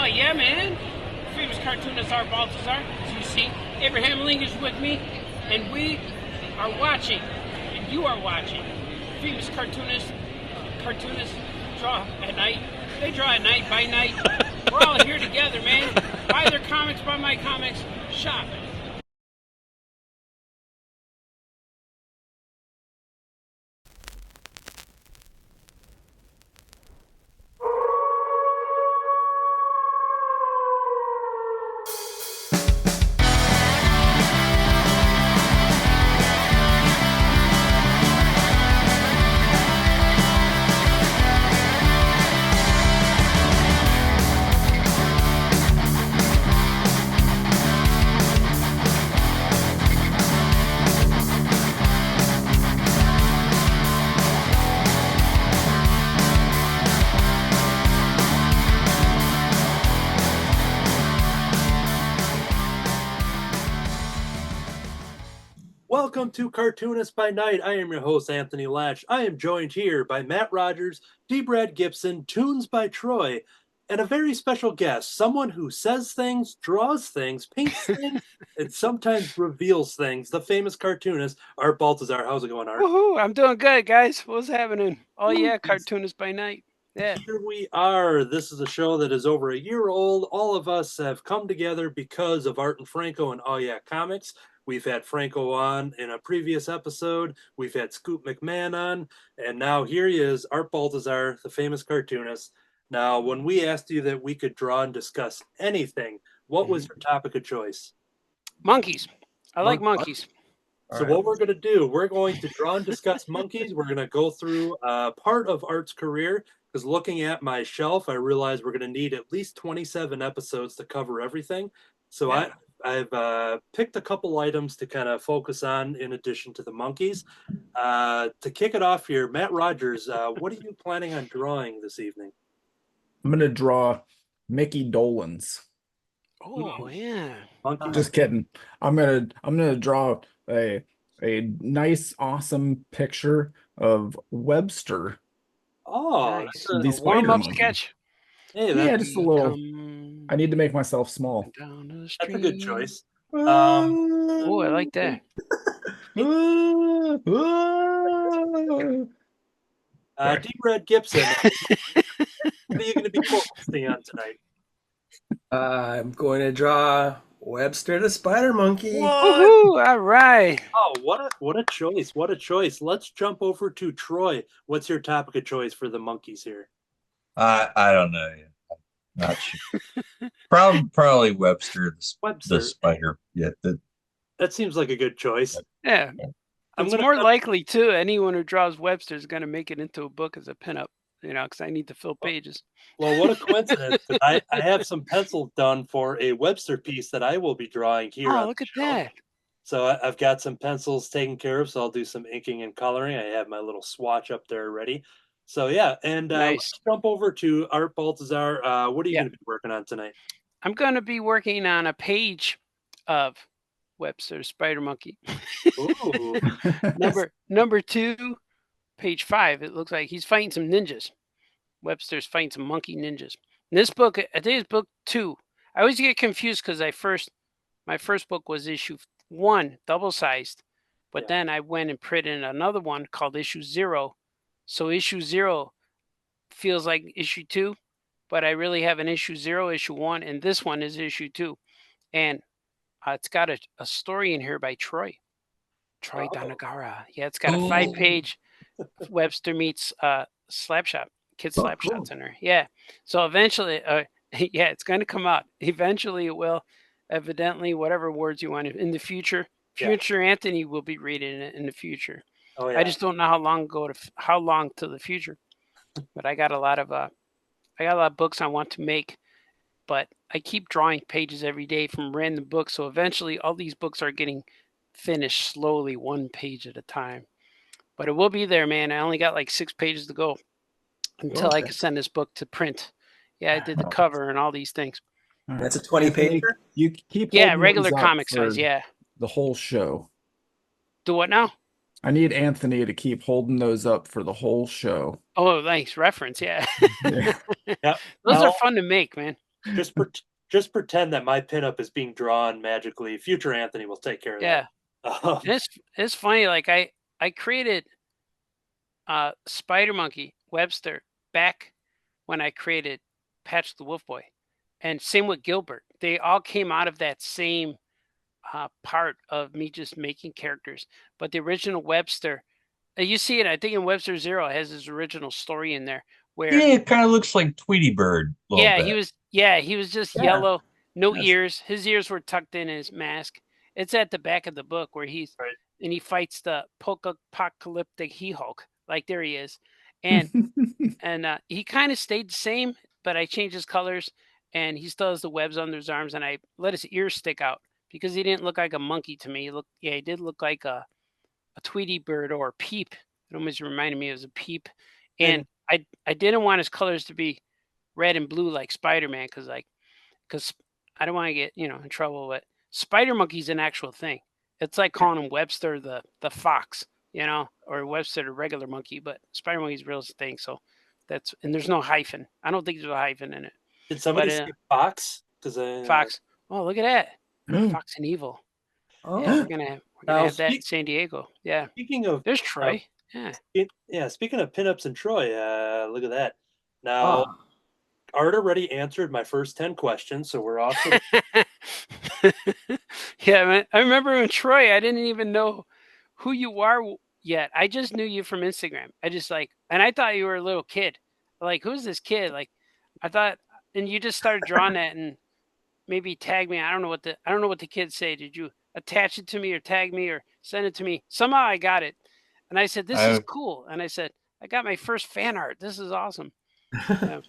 yeah, man. Famous Cartoonist Art Baltazar. As you see, Abraham Lincoln is with me, and we are watching, and you are watching, Famous Cartoonists draw at night. They draw at night, by night. We're all here together, man. Buy their comics, buy my comics, shop. Welcome to Cartoonist by Night. I am your host, Anthony Laatsch. I am joined here by Matt Rodgers, D. Brad Gibson, Toonz by Troy, and a very special guest, someone who says things, draws things, paints things, and sometimes reveals things, the famous cartoonist, Art Baltazar. How's it going, Art? Woohoo! I'm doing good, guys. What's happening? Oh, yeah, Cartoonist by Night. Yeah. Here we are. This is a show that is over a year old. All of us have come together because of Art and Franco and Oh Yeah Comics. We've had Franco on in a previous episode. We've had Scoop McMahon on. And now here he is, Art Baltazar, the famous cartoonist. Now, when we asked you that we could draw and discuss anything, what was your topic of choice? Monkeys. I like monkeys. So what we're going to do, we're going to draw and discuss monkeys. We're going to go through part of Art's career, because looking at my shelf, I realized we're going to need at least 27 episodes to cover everything. So yeah. I've picked a couple items to kind of focus on in addition to the monkeys. To kick it off here, Matt Rodgers, what are you planning on drawing this evening? I'm going to draw Mickey Dolenz. Oh, yeah. Monkeys? Just kidding. I'm gonna draw a nice, awesome picture of Webster. Oh, nice. The spider monkey. Sketch. Hey, yeah, just a little. I need to make myself small. That's a good choice. Oh, I like that. D. Brad Gibson, what are you going to be focusing on tonight? I'm going to draw Webster the Spider Monkey. Woohoo! All right. Oh, what a choice! What a choice! Let's jump over to Troy. What's your topic of choice for the monkeys here? I don't know yet. I'm not sure. Probably Webster the spider. Yeah, that seems like a good choice. Yeah. It's more likely too. Anyone who draws Webster is going to make it into a book as a pinup. You know, because I need to fill pages. Well, what a coincidence. I have some pencils done for a Webster piece that I will be drawing here. Oh, look at that. So I've got some pencils taken care of, so I'll do some inking and coloring. I have my little swatch up there ready. So, yeah, and let's jump over to Art Baltazar. What are you going to be working on tonight? I'm going to be working on a page of Webster Spider Monkey. Ooh. Number 2. Page 5, it looks like he's fighting some ninjas. Webster's fighting some monkey ninjas. In this book, I think it's book 2. I always get confused because my first book was issue 1, double-sized. But then I went and printed another one called issue 0. So issue 0 feels like issue 2, but I really have an issue 0, issue 1, and this one is issue 2. And it's got a story in here by Troy Donagara. Yeah, it's got a 5-page Webster meets Slapshot, Kids Slapshot's in there. Yeah. So eventually, it's going to come out. Eventually it will. Evidently, whatever words you want in the future. Future Anthony will be reading it in the future. Oh, yeah. I just don't know how long to the future. But I got a lot of books I want to make. But I keep drawing pages every day from random books. So eventually all these books are getting finished slowly, one page at a time. But it will be there, man. I only got like 6 pages to go until I can send this book to print. Yeah, I did the cover and all these things. That's a 20-pager? You keep regular comic size, the whole show. Do what now? I need Anthony to keep holding those up for the whole show. Oh, thanks. Reference, yeah. Yep. Those are fun to make, man. just pretend that my pinup is being drawn magically. Future Anthony will take care of Yeah. that. It's funny. Like I created Spider Monkey Webster back when I created Patch the Wolf Boy, and same with Gilbert. They all came out of that same part of me just making characters. But the original Webster, you see it. I think in Webster Zero, it has his original story in there where Yeah, it kind of looks like Tweety Bird a little yeah, bit. he was just Yeah. yellow, no Yes. ears. His ears were tucked in his mask. It's at the back of the book where Right. and he fights the apocalyptic He-Hulk. Like there he is, and he kind of stayed the same, but I changed his colors, and he still has the webs under his arms, and I let his ears stick out because he didn't look like a monkey to me. He did look like a Tweety Bird or a Peep. It almost reminded me of a Peep, and I didn't want his colors to be red and blue like Spider-Man because I don't want to get in trouble. But Spider Monkey's an actual thing. It's like calling him Webster the fox, or Webster the regular monkey. But Spider Monkey's a real thing. So and there's no hyphen. I don't think there's a hyphen in it. Did somebody say Fox? Fox. Oh, look at that. Fox and Evil. Oh, Yeah, we're gonna have that in San Diego. Yeah. Speaking of, there's Troy. Speaking of pinups and Troy, look at that. Now, Art already answered my first 10 questions, so we're off. Yeah, man. I remember in Troy, I didn't even know who you are yet. I just knew you from Instagram. And I thought you were a little kid. Like, who's this kid? Like, I thought, and you just started drawing that and maybe tag me. I don't know what the kids say. Did you attach it to me or tag me or send it to me? Somehow I got it. And I said, this is cool. And I said, I got my first fan art. This is awesome. Yeah.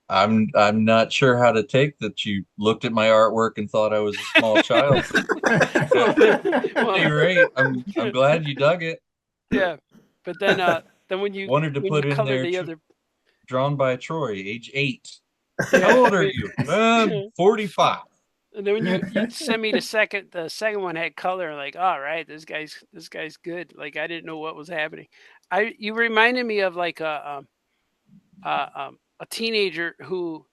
I'm not sure how to take that you looked at my artwork and thought I was a small child. You're right. I'm glad you dug it. Yeah. But then when you wanted to put in there drawn by Troy, age 8. How old are you? 45. And then when you sent me the second one had color, like, all right, this guy's good. Like I didn't know what was happening. You reminded me of like a teenager who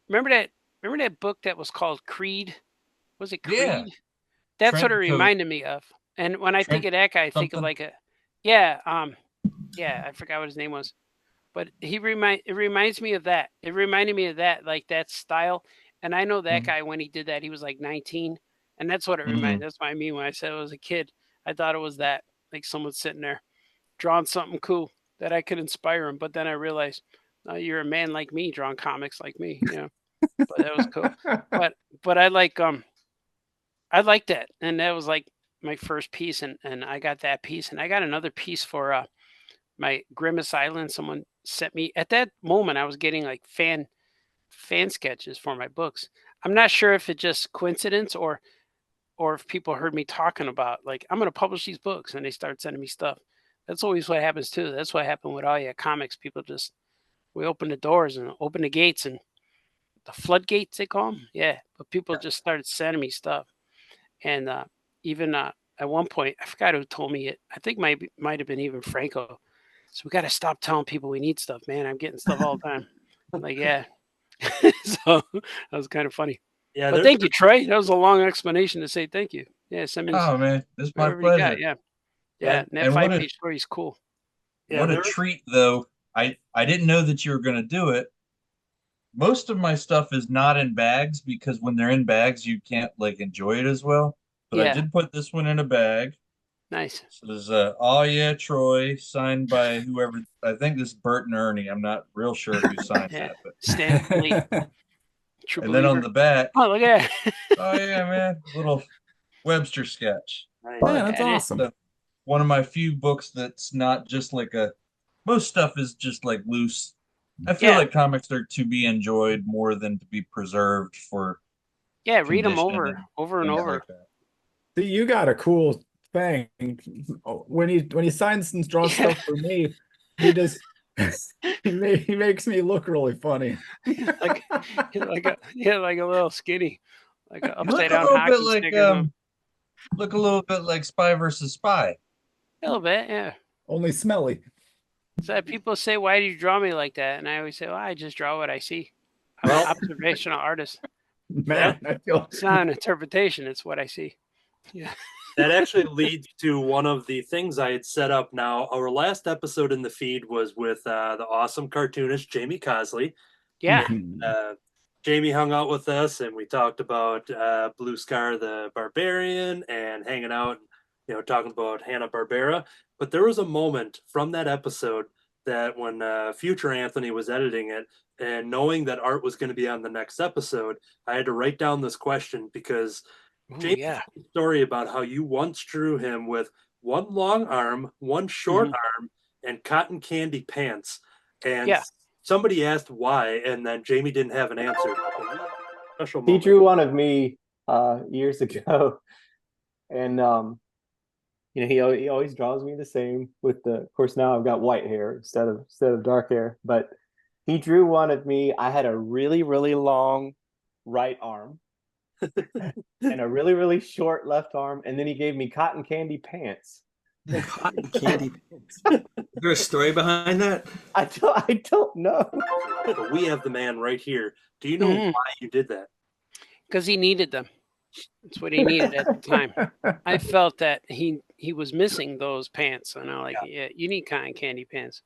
remember that book that was called Creed? Was it Creed? Yeah. That's what it reminded me of. And when I think of that guy, I think of like I forgot what his name was. But it reminds me of that. It reminded me of that, like that style. And I know that guy when he did that, he was like 19. And that's what it reminded. That's what I mean when I said I was a kid. I thought it was that, like someone sitting there drawing something cool that I could inspire him. But then I realized, you're a man like me, drawing comics like me. But that was cool. But I like that, and that was like my first piece, and I got that piece, and I got another piece for my Grimace Island. Someone sent me at that moment. I was getting like fan sketches for my books. I'm not sure if it's just coincidence or if people heard me talking about like I'm going to publish these books, and they start sending me stuff. That's always what happens too. That's what happened with all your comics. People we open the doors and open the gates and the floodgates, they call them. Yeah. But people just started sending me stuff. And even at one point, I forgot who told me it. I think might have been even Franco. So we got to stop telling people we need stuff, man. I'm getting stuff all the time. I'm like, yeah. So that was kind of funny. Yeah. But thank you, Troy. That was a long explanation to say thank you. Yeah. Send me man. This is my pleasure. Yeah. Yeah. And that 5-page story is cool. Yeah, what a treat, though. I didn't know that you were going to do it. Most of my stuff is not in bags because when they're in bags, you can't like enjoy it as well. But I did put this one in a bag. Nice. So there's "Oh yeah, Troy," signed by whoever. I think this is Bert and Ernie. I'm not real sure who signed that. But Stan Lee. And then on the back. Oh, look at that. Oh yeah, man. Little Webster sketch. Nice. Yeah, that's awesome. So, one of my few books that's not just like most stuff is just like loose. I feel like comics are to be enjoyed more than to be preserved for. Yeah, read them over and over. Like see, you got a cool thing. When he signs and draws stuff for me, he just he makes me look really funny. like a little skinny, like an upside down hockey stick. Look a little bit like Spy versus Spy. A little bit, yeah. Only smelly. So people say, "Why do you draw me like that?" And I always say, "Well, I just draw what I see." I'm Well- an observational artist. Man, I feel It's not an interpretation. It's what I see. Yeah. That actually leads to one of the things I had set up. Now, our last episode in the feed was with the awesome cartoonist Jamie Cosley. Yeah. Jamie hung out with us, and we talked about Blue Scar the Barbarian and hanging out, talking about Hanna-Barbera. But there was a moment from that episode that when future Anthony was editing it, and knowing that Art was going to be on the next episode, I had to write down this question because Ooh, Jamie yeah. told a story about how you once drew him with one long arm, one short arm, and cotton candy pants. And Yeah. somebody asked why, and then Jamie didn't have an answer. Special He moment. drew one of me years ago, and he always draws me the same. With of course, now I've got white hair instead of dark hair. But he drew one of me. I had a really, really long right arm and a really, really short left arm, and then he gave me cotton candy pants. Cotton candy pants. Is there a story behind that? I don't know. But we have the man right here. Do you know why you did that? Because he needed them. That's what he needed at the time. I felt that he was missing those pants, and I'm like, yeah, you need cotton candy pants.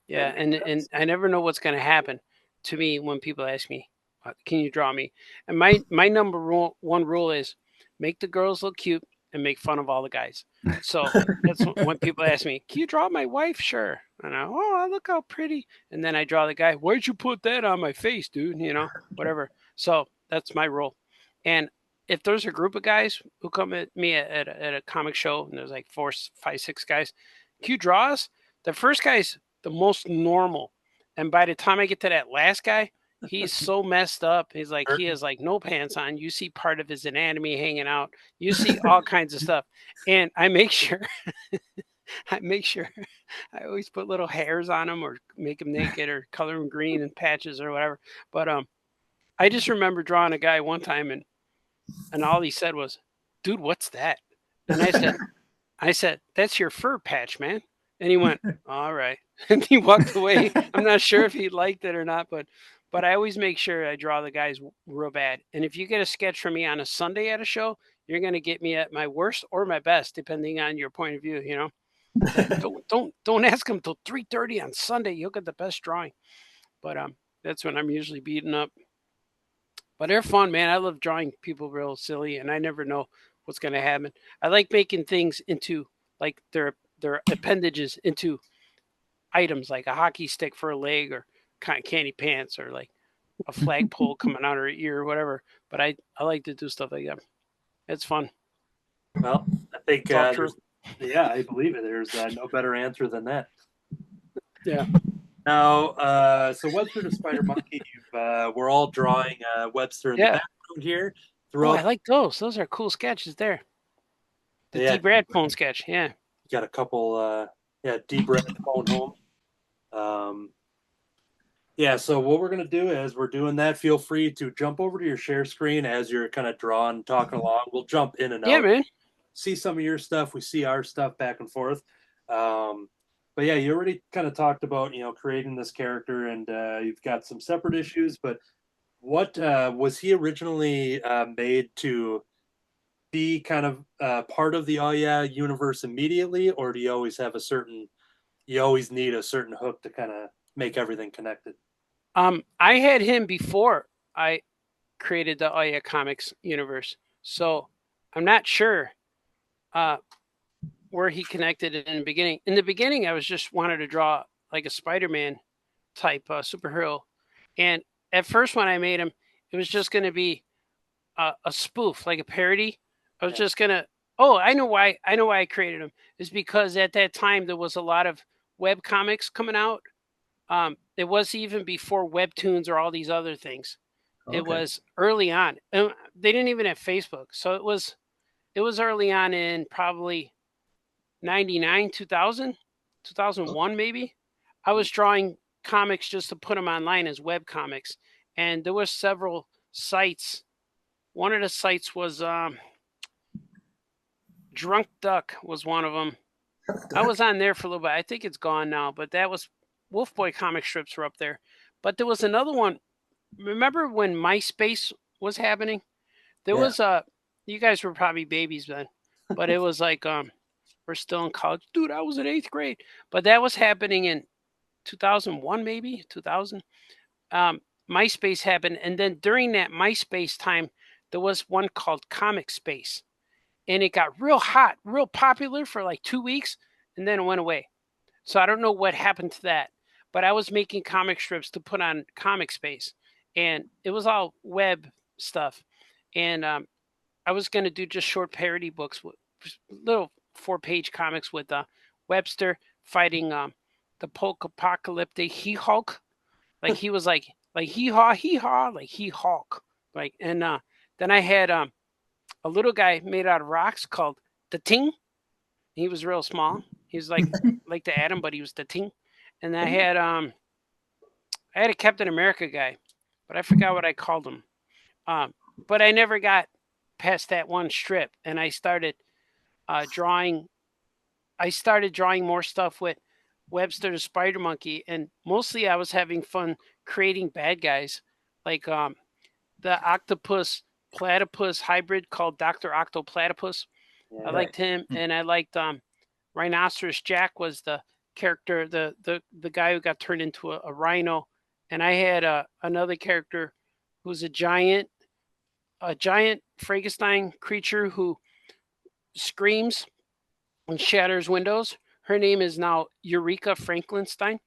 Yeah, and I never know what's going to happen to me when people ask me, can you draw me? And my number one rule is make the girls look cute and make fun of all the guys. So that's when people ask me, can you draw my wife? Sure. And look how pretty. And then I draw the guy. Why'd you put that on my face, dude? Whatever. So that's my rule. And if there's a group of guys who come at me at a comic show, and there's like 4, 5, 6 guys, can you draw us? The first guy's the most normal. And by the time I get to that last guy, he's so messed up. He has like no pants on. You see part of his anatomy hanging out. You see all kinds of stuff. And I make sure, I always put little hairs on him or make him naked or color him green and patches or whatever. But I just remember drawing a guy one time and all he said was, dude, what's that? And I said, that's your fur patch, man. And he went, all right. And he walked away. I'm not sure if he liked it or not, but I always make sure I draw the guys real bad. And if you get a sketch from me on a Sunday at a show, you're going to get me at my worst or my best, depending on your point of view, Don't ask them till 3:30 on Sunday. You'll get the best drawing. But that's when I'm usually beaten up. But they're fun, man. I love drawing people real silly, and I never know what's going to happen. I like making things into, like, their appendages into items, like a hockey stick for a leg or cotton candy pants or like a flagpole coming out of her ear or whatever. But I like to do stuff like that. It's fun. Well, I think, true. yeah, I believe it. There's no better answer than that. Yeah. Now, so Webster the Spider Monkey, we're all drawing Webster in the background here. I like those. Those are cool sketches there. The D. Bradphone sketch, yeah. You got a couple, D. Bradphone home. Yeah, so what we're going to do is we're doing that. Feel free to jump over to your share screen as you're kind of drawing, talking along. We'll jump in and out. Yeah, man. See some of your stuff. We see our stuff back and forth. But yeah, you already kind of talked about, creating this character, and you've got some separate issues. But what was he originally made to be kind of part of the Oh Yeah universe immediately, or do you always have you always need a certain hook to kind of make everything connected? I had him before I created the Oh Yeah Comics universe, so I'm not sure where he connected it in the beginning. In the beginning, I was just wanted to draw like a Spider-Man type superhero, and at first when I made him, it was just going to be a spoof, like a parody. I was just gonna. Oh, I know why I created him. Is because at that time there was a lot of web comics coming out. It was even before webtoons or all these other things. Okay. It was early on. They didn't even have Facebook, so it was early on in probably 99, 2000, 2001 maybe. I was drawing comics just to put them online as web comics, and there were several sites. One of the sites was Drunk Duck was one of them. I was on there for a little bit. I think it's gone now, but that was Wolf Boy comic strips were up there. But there was another one remember when MySpace was happening? There was you guys were probably babies then, but it was like we're still in college. Dude, I was in 8th grade. But that was happening in 2001 maybe, 2000. MySpace happened, and then during that MySpace time there was one called Comic Space. And it got real hot, real popular for like 2 weeks, and then it went away. So I don't know what happened to that. But I was making comic strips to put on Comic Space, and it was all web stuff. And I was going to do just short parody books, little 4-page comics with Webster fighting the post-apocalyptic He-Hulk. Like he was like hee-haw, like He-Hulk. Like, and then I had a little guy made out of rocks called the Ting. He was real small. He was like the Atom, but he was the Ting. And I had a Captain America guy, but I forgot what I called him. But I never got past that one strip, and I started drawing. I started drawing more stuff with Webster the Spider Monkey, and mostly I was having fun creating bad guys, like the octopus platypus hybrid called Dr. Octoplatypus. Yeah. I liked him, and I liked Rhinoceros Jack was the character, the guy who got turned into a rhino, and I had another character who's a giant Frankenstein creature who screams and shatters windows. Her name is now Eureka Frankenstein.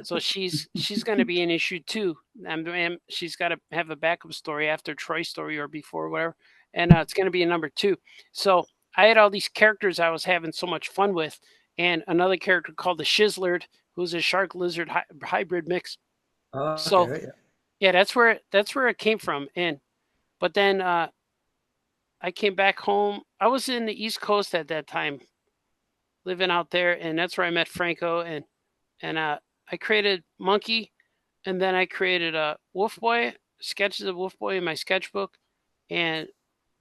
So she's going to be an issue 2. And she's got to have a backup story after Troy's story or before, whatever. And it's going to be a number 2. So I had all these characters I was having so much fun with, and another character called the Shizzlard, who's a shark lizard hybrid mix. So Okay, yeah, that's where it came from. But then I came back home. I was in the East Coast at that time, living out there, and that's where I met Franco, and I created Monkey, and then I created a Wolf Boy, sketches of Wolf Boy in my sketchbook, and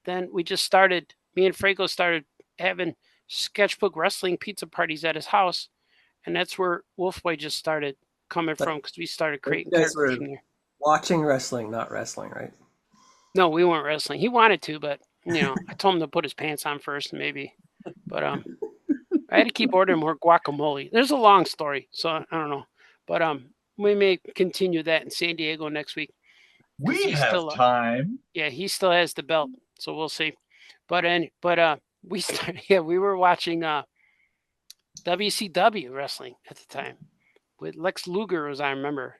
then we just started. Me and Franco started having sketchbook wrestling pizza parties at his house, and that's where Wolf Boy just started coming from, because we started creating you guys characters were from there. watching wrestling, not wrestling, right? No, we weren't wrestling. He wanted to, but I told him to put his pants on first, maybe. But I had to keep ordering more guacamole. There's a long story, so I don't know. But we may continue that in San Diego next week. We have time. Yeah, he still has the belt, so we'll see. But we started. Yeah, we were watching WCW wrestling at the time with Lex Luger, as I remember.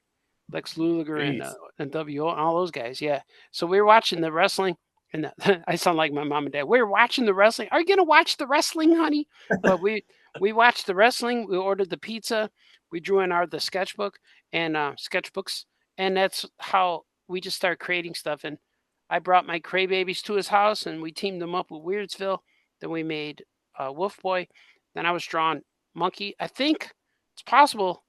Lex Luger and WO and all those guys. Yeah. So we were watching the wrestling, and I sound like my mom and dad. We were watching the wrestling. Are you gonna watch the wrestling, honey? But we watched the wrestling. We ordered the pizza. We drew in the sketchbook and sketchbooks, and that's how we just started creating stuff. And I brought my Cray Babies to his house, and we teamed them up with Weirdsville. Then we made Wolf Boy. Then I was drawing Monkey. I think it's possible.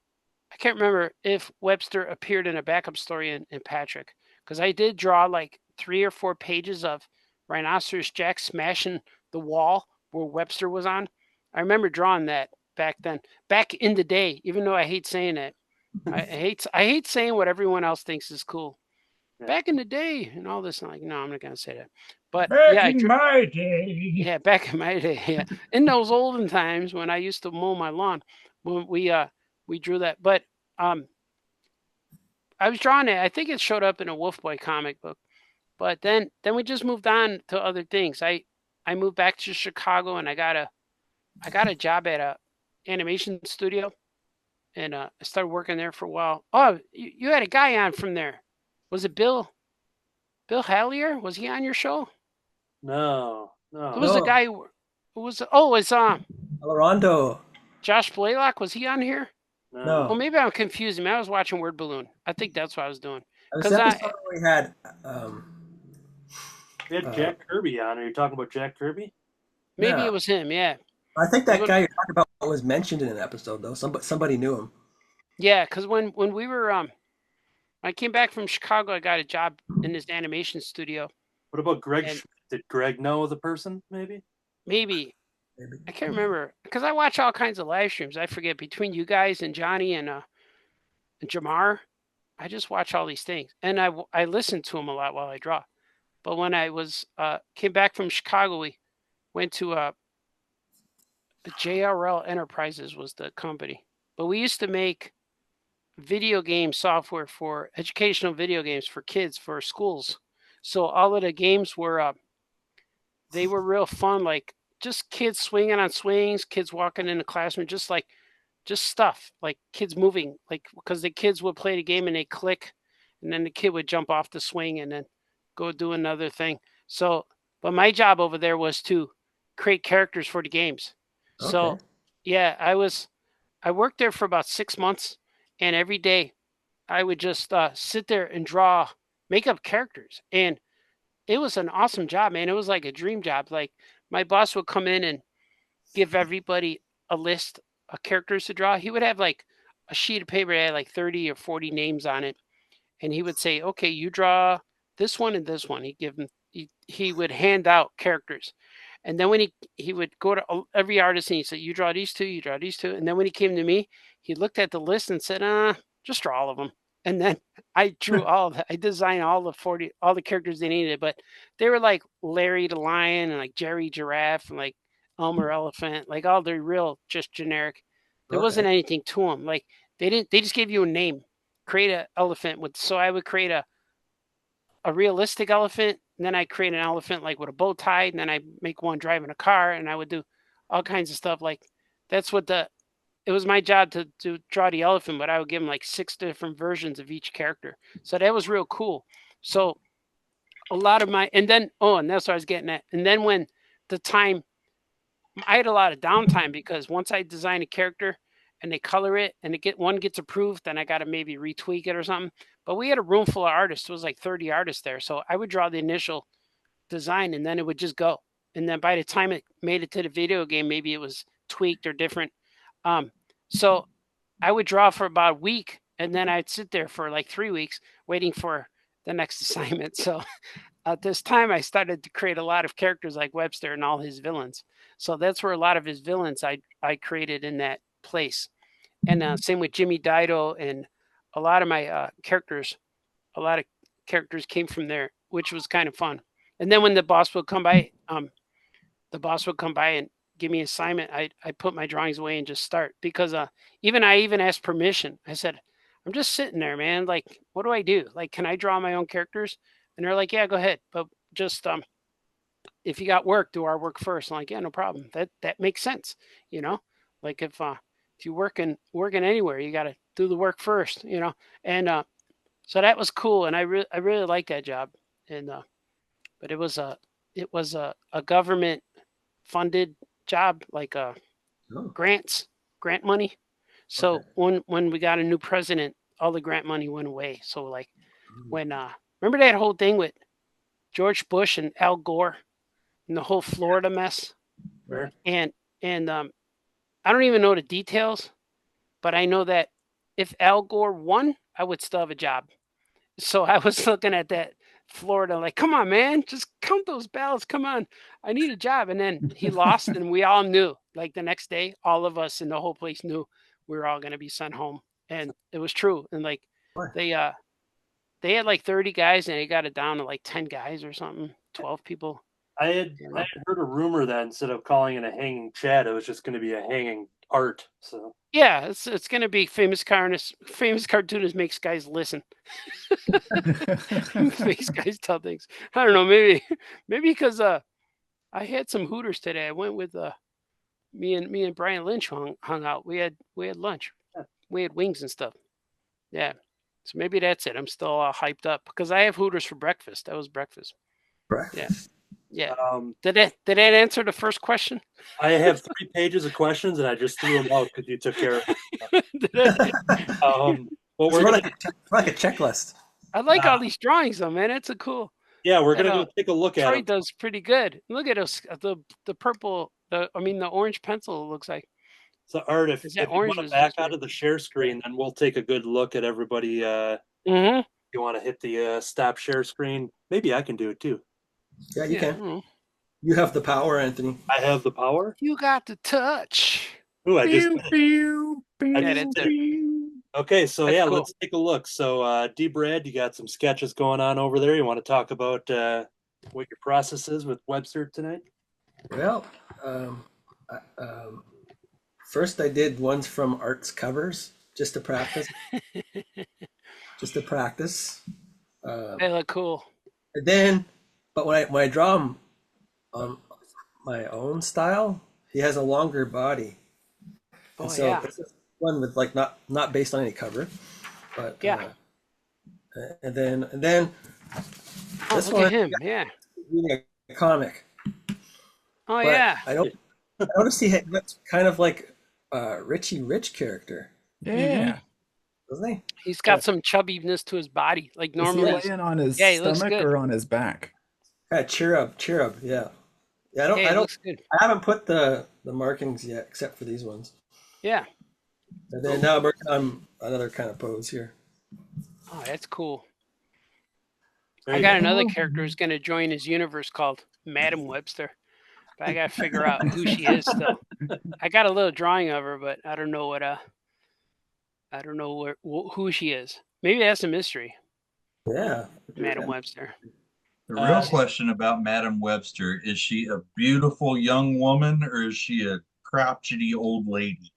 I can't remember if Webster appeared in a backup story in Patrick, because I did draw like 3 or 4 pages of Rhinoceros Jack smashing the wall where Webster was on. I remember drawing that back then, back in the day, even though I hate saying it. I hate saying what everyone else thinks is cool. Back in the day and all this. Like, no, I'm not going to say that. But back in my day. Yeah, back in my day. Yeah. In those olden times when I used to mow my lawn, when we drew that. But I was drawing it. I think it showed up in a Wolf Boy comic book. But then we just moved on to other things. I moved back to Chicago, and I got a job at a animation studio, and I started working there for a while. Oh, you had a guy on from there. Was it Bill Hallier? Was he on your show? No. Who was the guy who was? Oh, it's Alorondo. Josh Blaylock. Was he on here? No. Well, maybe I'm confusing. I was watching Word Balloon. I think that's what I was doing. We had we had Jack Kirby on. Are you talking about Jack Kirby? Maybe it was him. Yeah. I think that guy you're talking about was mentioned in an episode though. Somebody knew him. Yeah, because when we were I came back from Chicago, I got a job in this animation studio. What about Greg? Did Greg know the person? Maybe. I can't remember, because I watch all kinds of live streams. I forget, between you guys and Johnny and Jamar. I just watch all these things, and I listen to them a lot while I draw. But when I was came back from Chicago, we went to JRL Enterprises was the company, but we used to make video game software for educational video games for kids for schools. So all of the games were they were real fun, like just kids swinging on swings, kids walking in the classroom, just stuff like kids moving, like because the kids would play the game and they click, and then the kid would jump off the swing and then go do another thing. So, but my job over there was to create characters for the games. So, Okay. yeah, I worked there for about 6 months, and every day I would just sit there and draw, make up characters, and it was an awesome job, man. It was like a dream job. Like my boss would come in and give everybody a list of characters to draw. He would have like a sheet of paper that had like 30 or 40 names on it, and he would say, "Okay, you draw this one and this one." He'd give him he would hand out characters, and then when he would go to every artist and he said, "You draw these two, you draw these two," and then when he came to me, he looked at the list and said, just draw all of them." And then I drew all of it. I designed all the characters they needed, but they were like Larry the lion and like Jerry giraffe and like Elmer elephant, like all the real just generic. There wasn't Okay. anything to them. Like they just gave you a name. Create an elephant with. So I would create a realistic elephant, and then I create an elephant like with a bow tie, and then I make one driving a car, and I would do all kinds of stuff. Like that's what it was my job to draw the elephant, but I would give him like 6 different versions of each character. So that was real cool. So a lot of my and then and that's what I was getting at. And then when the time I had a lot of downtime because once I design a character and they color it and one gets approved, then I got to maybe retweak it or something. But we had a room full of artists. It was like 30 artists there. So I would draw the initial design and then it would just go. And then by the time it made it to the video game, maybe it was tweaked or different. So I would draw for about a week and then I'd sit there for like 3 weeks waiting for the next assignment. So at this time, I started to create a lot of characters like Webster and all his villains. So that's where a lot of his villains I created in that place. And same with Jimmy Dido and a lot of my characters. A lot of characters came from there, which was kind of fun. And then when the boss would come by and give me an assignment, I put my drawings away and just start because I even asked permission. I said, "I'm just sitting there, man. Like, what do I do? Like, can I draw my own characters?" And they're like, "Yeah, go ahead, but just if you got work, do our work first." I'm like, "Yeah, no problem. That makes sense, you know. Like if you working anywhere, you got to do the work first, you know." And so that was cool, and I really liked that job. And but it was a government funded job, like Oh, grant money. So okay. when we got a new president, all the grant money went away. So like Mm. when remember that whole thing with George Bush and Al Gore and the whole Florida mess, Sure. and I don't even know the details, but I know that if Al Gore won, I would still have a job. So I was looking at that Florida like, come on, man, just count those ballots. Come on, I need a job. And then he lost, and we all knew. Like the next day, all of us in the whole place knew we were all going to be sent home, and it was true. And like Boy. they had like 30 guys, and they got it down to like 10 guys or something, 12 people. I had heard a rumor that instead of calling it a hanging chat, it was just going to be a hanging art. So Yeah, it's going to be famous cartoonist makes guys listen. Makes guys tell things. I don't know, maybe because I had some Hooters today. I went with me and Brian Lynch hung out. We had lunch. We had wings and stuff. Yeah. So maybe that's it. I'm still all hyped up because I have Hooters for breakfast. That was breakfast. Breakfast. Yeah. Did that answer the first question? I have 3 pages of questions, and I just threw them out because you took care of it. Did I? Well, It's we're more gonna, like a checklist. I like all these drawings though, man. It's a cool. yeah, we're I gonna know. go take a look at Troy them. does pretty good. Look at us. The purple. The orange pencil. It looks like. So, Art, if Is that you orange? want Was to back just out of the share screen, then we'll take a good look at everybody. Mm-hmm. You want to hit the stop share screen? Maybe I can do it too. Yeah, you Yeah. can. You have the power, Anthony. I have the power. You got the touch. Ooh, I just Pew, pew, Yeah, pew, that's it. pew. Okay, so That's yeah, cool. let's take a look. So, D. Brad, you got some sketches going on over there. You want to talk about what your process is with Webster tonight? Well, first I did ones from Art's covers just to practice. Just to practice. They look cool. And then, but when I draw him on my own style, he has a longer body, Oh and so yeah, it's just one with like not based on any cover, but yeah. and then Oh, this look one at him. Yeah. reading a comic, Oh but yeah. I noticed he had looks kind of like a Richie Rich character, Yeah. doesn't he? He's got some chubbiness to his body. Like Is he normally, laying on his yeah, he looks stomach good. or on his back? Yeah, cheer up, yeah. Yeah, Yeah, he looks good. I haven't put the markings yet, except for these ones. Yeah. And then now I'm working on another kind of pose here. Oh, that's cool. There I you got go. another character who's going to join his universe called Madam Webster. But I got to figure out who she is still. I got a little drawing of her, but I don't know who she is. Maybe that's a mystery. Yeah. Madam Webster. The real question about Madam Webster, is she a beautiful young woman or is she a crotchety old lady?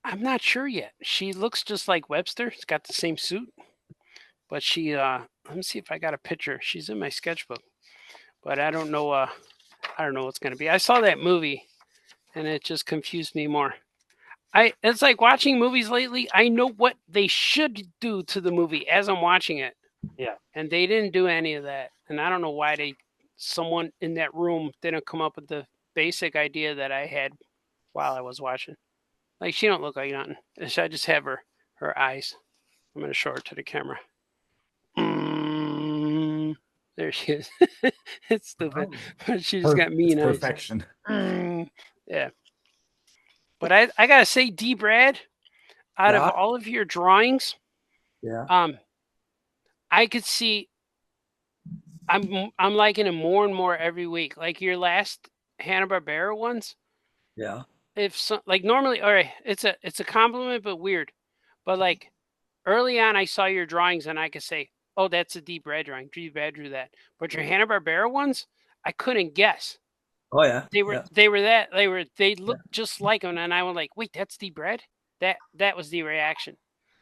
I'm not sure yet. She looks just like Webster. She's got the same suit. But she let me see if I got a picture. She's in my sketchbook. But I don't know what's gonna be. I saw that movie and it just confused me more. It's like watching movies lately. I know what they should do to the movie as I'm watching it. Yeah. And they didn't do any of that. And I don't know why someone in that room didn't come up with the basic idea that I had while I was watching. Like she don't look like nothing. I just have her eyes. I'm gonna show her to the camera. There she is. It's stupid, but she just got mean It's eyes. perfection. Yeah. But I gotta say, D. Brad, out of Yeah. all of your drawings, Yeah. I could see I'm liking him more and more every week. Like your last Hanna-Barbera ones. Yeah. Like normally, all right, it's a compliment, but weird. But like early on, I saw your drawings and I could say, "Oh, that's a D. Brad drawing. D. Brad drew that." But your Hanna-Barbera ones, I couldn't guess. Oh yeah. They looked just like him, and I was like, "Wait, that's D. Brad." That was the reaction.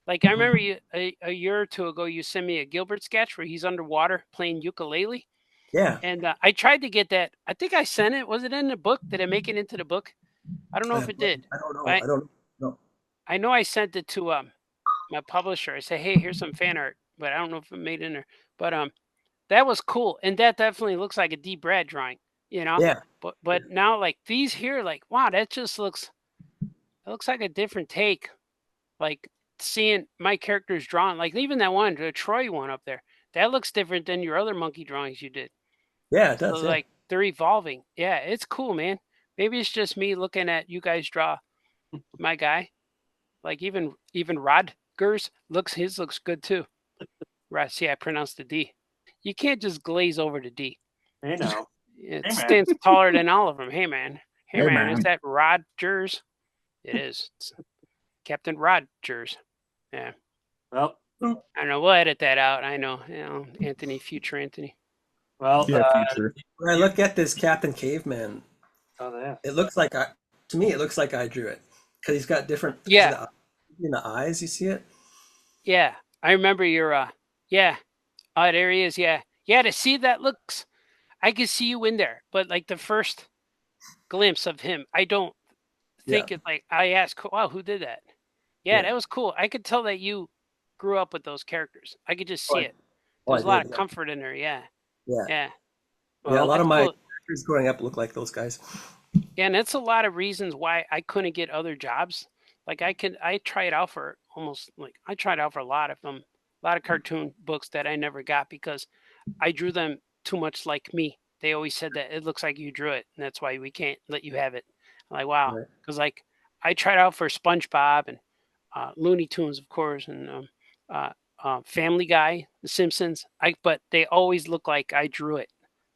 Like I remember you a year or two ago, you sent me a Gilbert sketch where he's underwater playing ukulele, Yeah. and I tried to get that. I think I sent it. Was it in the book? Did I make it into the book? I don't know if it did. I don't know. But I don't know. I know I sent it to my publisher. I said, "Hey, here's some fan art," but I don't know if it made it in there. But that was cool, and that definitely looks like a D. Brad drawing, you know. Yeah. But now like these here, like wow, that just looks like a different take. Like seeing my characters drawn, like even that one, the Troy one up there, that looks different than your other monkey drawings you did. Yeah, it So does. Yeah. like they're evolving. Yeah, it's cool, man. Maybe it's just me looking at you guys draw my guy. Like even Rodgers his looks good too. Right, see, I pronounced the D. You can't just glaze over the D. Hey now. It Hey, man. stands taller than all of them. Hey man, Hey, man. is that Rodgers? It is. It's Captain Rodgers. Yeah. Well, I don't know. We'll edit that out. I know. Anthony, future Anthony. well. Yeah, future. When I look at this Captain Caveman, Oh yeah. it looks like to me it looks like I drew it because he's got different. Yeah. In the eyes, you see it. Yeah, I remember your. Yeah. Oh, there he is. Yeah. Yeah. To see that looks, I can see you in there, but like the first glimpse of him, I don't think it's like I asked. Wow, who did that? Yeah, that was cool. I could tell that you grew up with those characters. I could just see it. There's a lot of comfort in there. Yeah. Yeah. Yeah. Well, yeah, a lot of my characters growing up look like those guys. Yeah, and that's a lot of reasons why I couldn't get other jobs. Like I tried out for a lot of them, a lot of cartoon books that I never got because I drew them too much like me. They always said that it looks like you drew it, and that's why we can't let you have it. I'm like, wow, because like I tried out for SpongeBob and Looney Tunes, of course, and Family Guy, The Simpsons. But they always look like I drew it.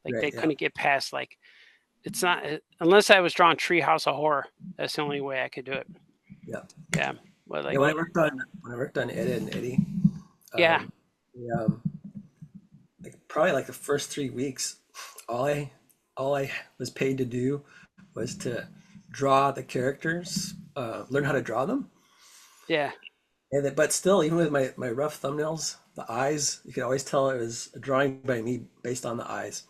Like they couldn't get past like it's not unless I was drawing Treehouse of Horror. That's the only way I could do it. Yeah. Yeah. But like, Yeah, when I worked on Ed, Ed and Eddie, yeah, the, like probably like the first 3 weeks, all I was paid to do was to draw the characters, learn how to draw them, yeah. and then, but still, even with my rough thumbnails, the eyes, you could always tell it was a drawing by me based on the eyes.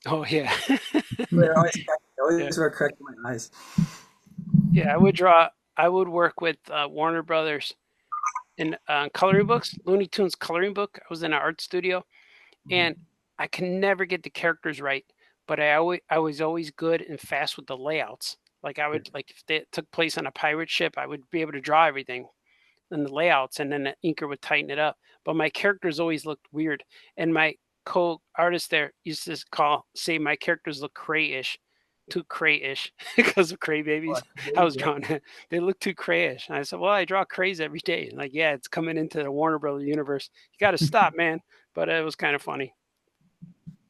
Oh yeah, They yeah, always were correcting my eyes. yeah. I would work with Warner Brothers in coloring books, Looney Tunes coloring book. I was in an art studio, and I can never get the characters right, but I was always good and fast with the layouts. Like I would like if it took place on a pirate ship, I would be able to draw everything in the layouts, and then the inker would tighten it up. But my characters always looked weird, and my co-artist there used to say my characters look crayish, too crayish because of cray babies. I was drawing it. They look too crayish. And I said, well, I draw crays every day. And like, yeah, it's coming into the Warner Brothers universe. You got to stop, man. But it was kind of funny.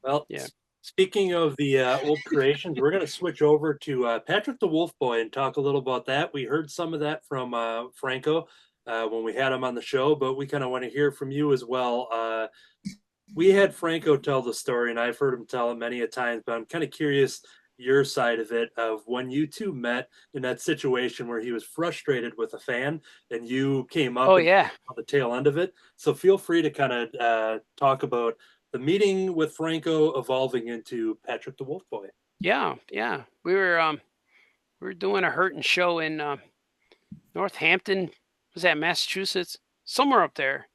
Well, Yeah. speaking of the old creations, we're going to switch over to Patrick the Wolf Boy and talk a little about that. We heard some of that from Franco when we had him on the show, but we kind of want to hear from you as well. We had Franco tell the story, and I've heard him tell it many a times, but I'm kind of curious your side of it, of when you two met in that situation where he was frustrated with a fan and you came up Oh and yeah. on the tail end of it. So feel free to kind of talk about the meeting with Franco evolving into Patrick the Wolf Boy. Yeah. Yeah. We were doing a Hurtin' show in Northampton. Was that Massachusetts? Somewhere up there.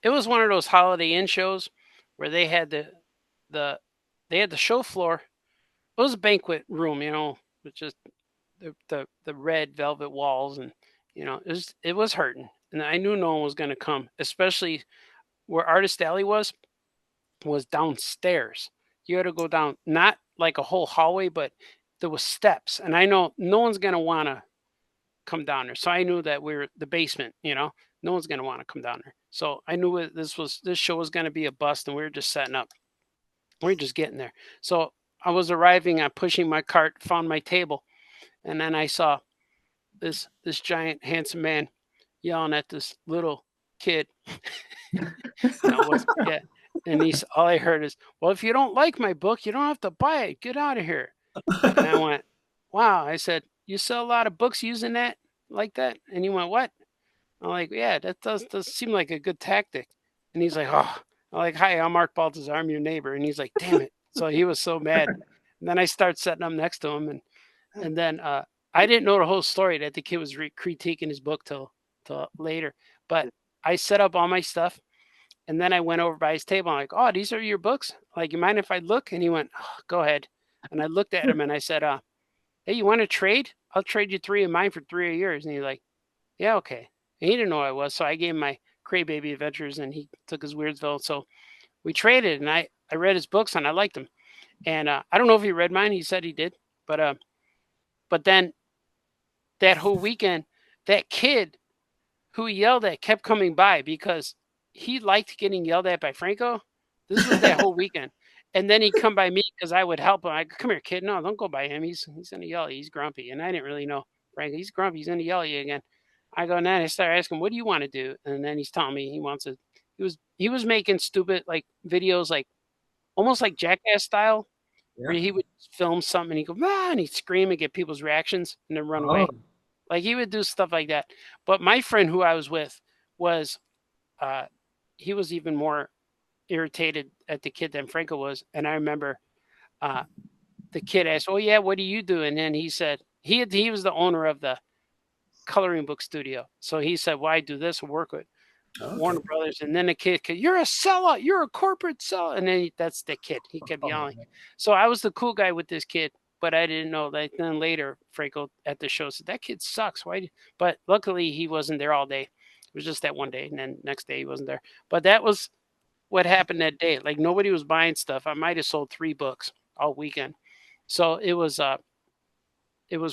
It was one of those Holiday Inn shows where they had the show floor. It was a banquet room, with just the red velvet walls, and it was hurting, and I knew no one was going to come, especially where Artist Alley was downstairs. You had to go down, not like a whole hallway, but there was steps, and I know no one's going to want to come down there. So I knew that we were the basement, no one's going to want to come down there. So I knew this show was going to be a bust, and we were just setting up. We were just getting there. So I was arriving, I'm pushing my cart, found my table, and then I saw this giant handsome man yelling at this little kid. Yeah. And all I heard is, well, if you don't like my book, you don't have to buy it. Get out of here. And I went, wow. I said, you sell a lot of books using that like that? And he went, what? I'm like, yeah, that does seem like a good tactic. And he's like, oh. I'm like, hi, I'm Art Baltazar. I'm your neighbor. And he's like, damn it. So he was so mad. And then I start setting up next to him, and then I didn't know the whole story that the kid was critiquing his book till later. But I set up all my stuff, and then I went over by his table. I'm like, oh, these are your books? Like, you mind if I look? And he went, oh, go ahead. And I looked at him and I said, hey, you want to trade? I'll trade you 3 of mine for 3 of yours. And he's like, yeah, okay. And he didn't know who I was, so I gave him my Cray Baby Adventures, and he took his Weirdsville. So we traded, and I read his books, and I liked them. And I don't know if he read mine. He said he did. But then that whole weekend, that kid who he yelled at kept coming by because he liked getting yelled at by Franco. This was that whole weekend. And then he'd come by me because I would help him. I go, come here, kid. No, don't go by him. He's going to yell at you. He's grumpy. And I didn't really know Franco. He's grumpy. He's going to yell at you again. I go, and then I start asking, what do you want to do? And then he's telling me he wants to. He was making stupid like videos, like almost like Jackass style, where he would film something and he'd go, ah, and he'd scream and get people's reactions and then run away. Like he would do stuff like that. But my friend who I was with was, he was even more irritated at the kid than Franco was. And I remember the kid asked, oh yeah, what do you do? And then he said, he was the owner of the coloring book studio. So he said, well, I do this and work with Warner Brothers. And then the kid, you're a sellout, you're a corporate sellout. And then that's the kid. He kept yelling. So I was the cool guy with this kid, but I didn't know that. Then later, Franco at the show said, that kid sucks. Why? But luckily, he wasn't there all day. It was just that one day. And then next day, he wasn't there. But that was what happened that day. Like nobody was buying stuff. I might have sold 3 books all weekend. So it was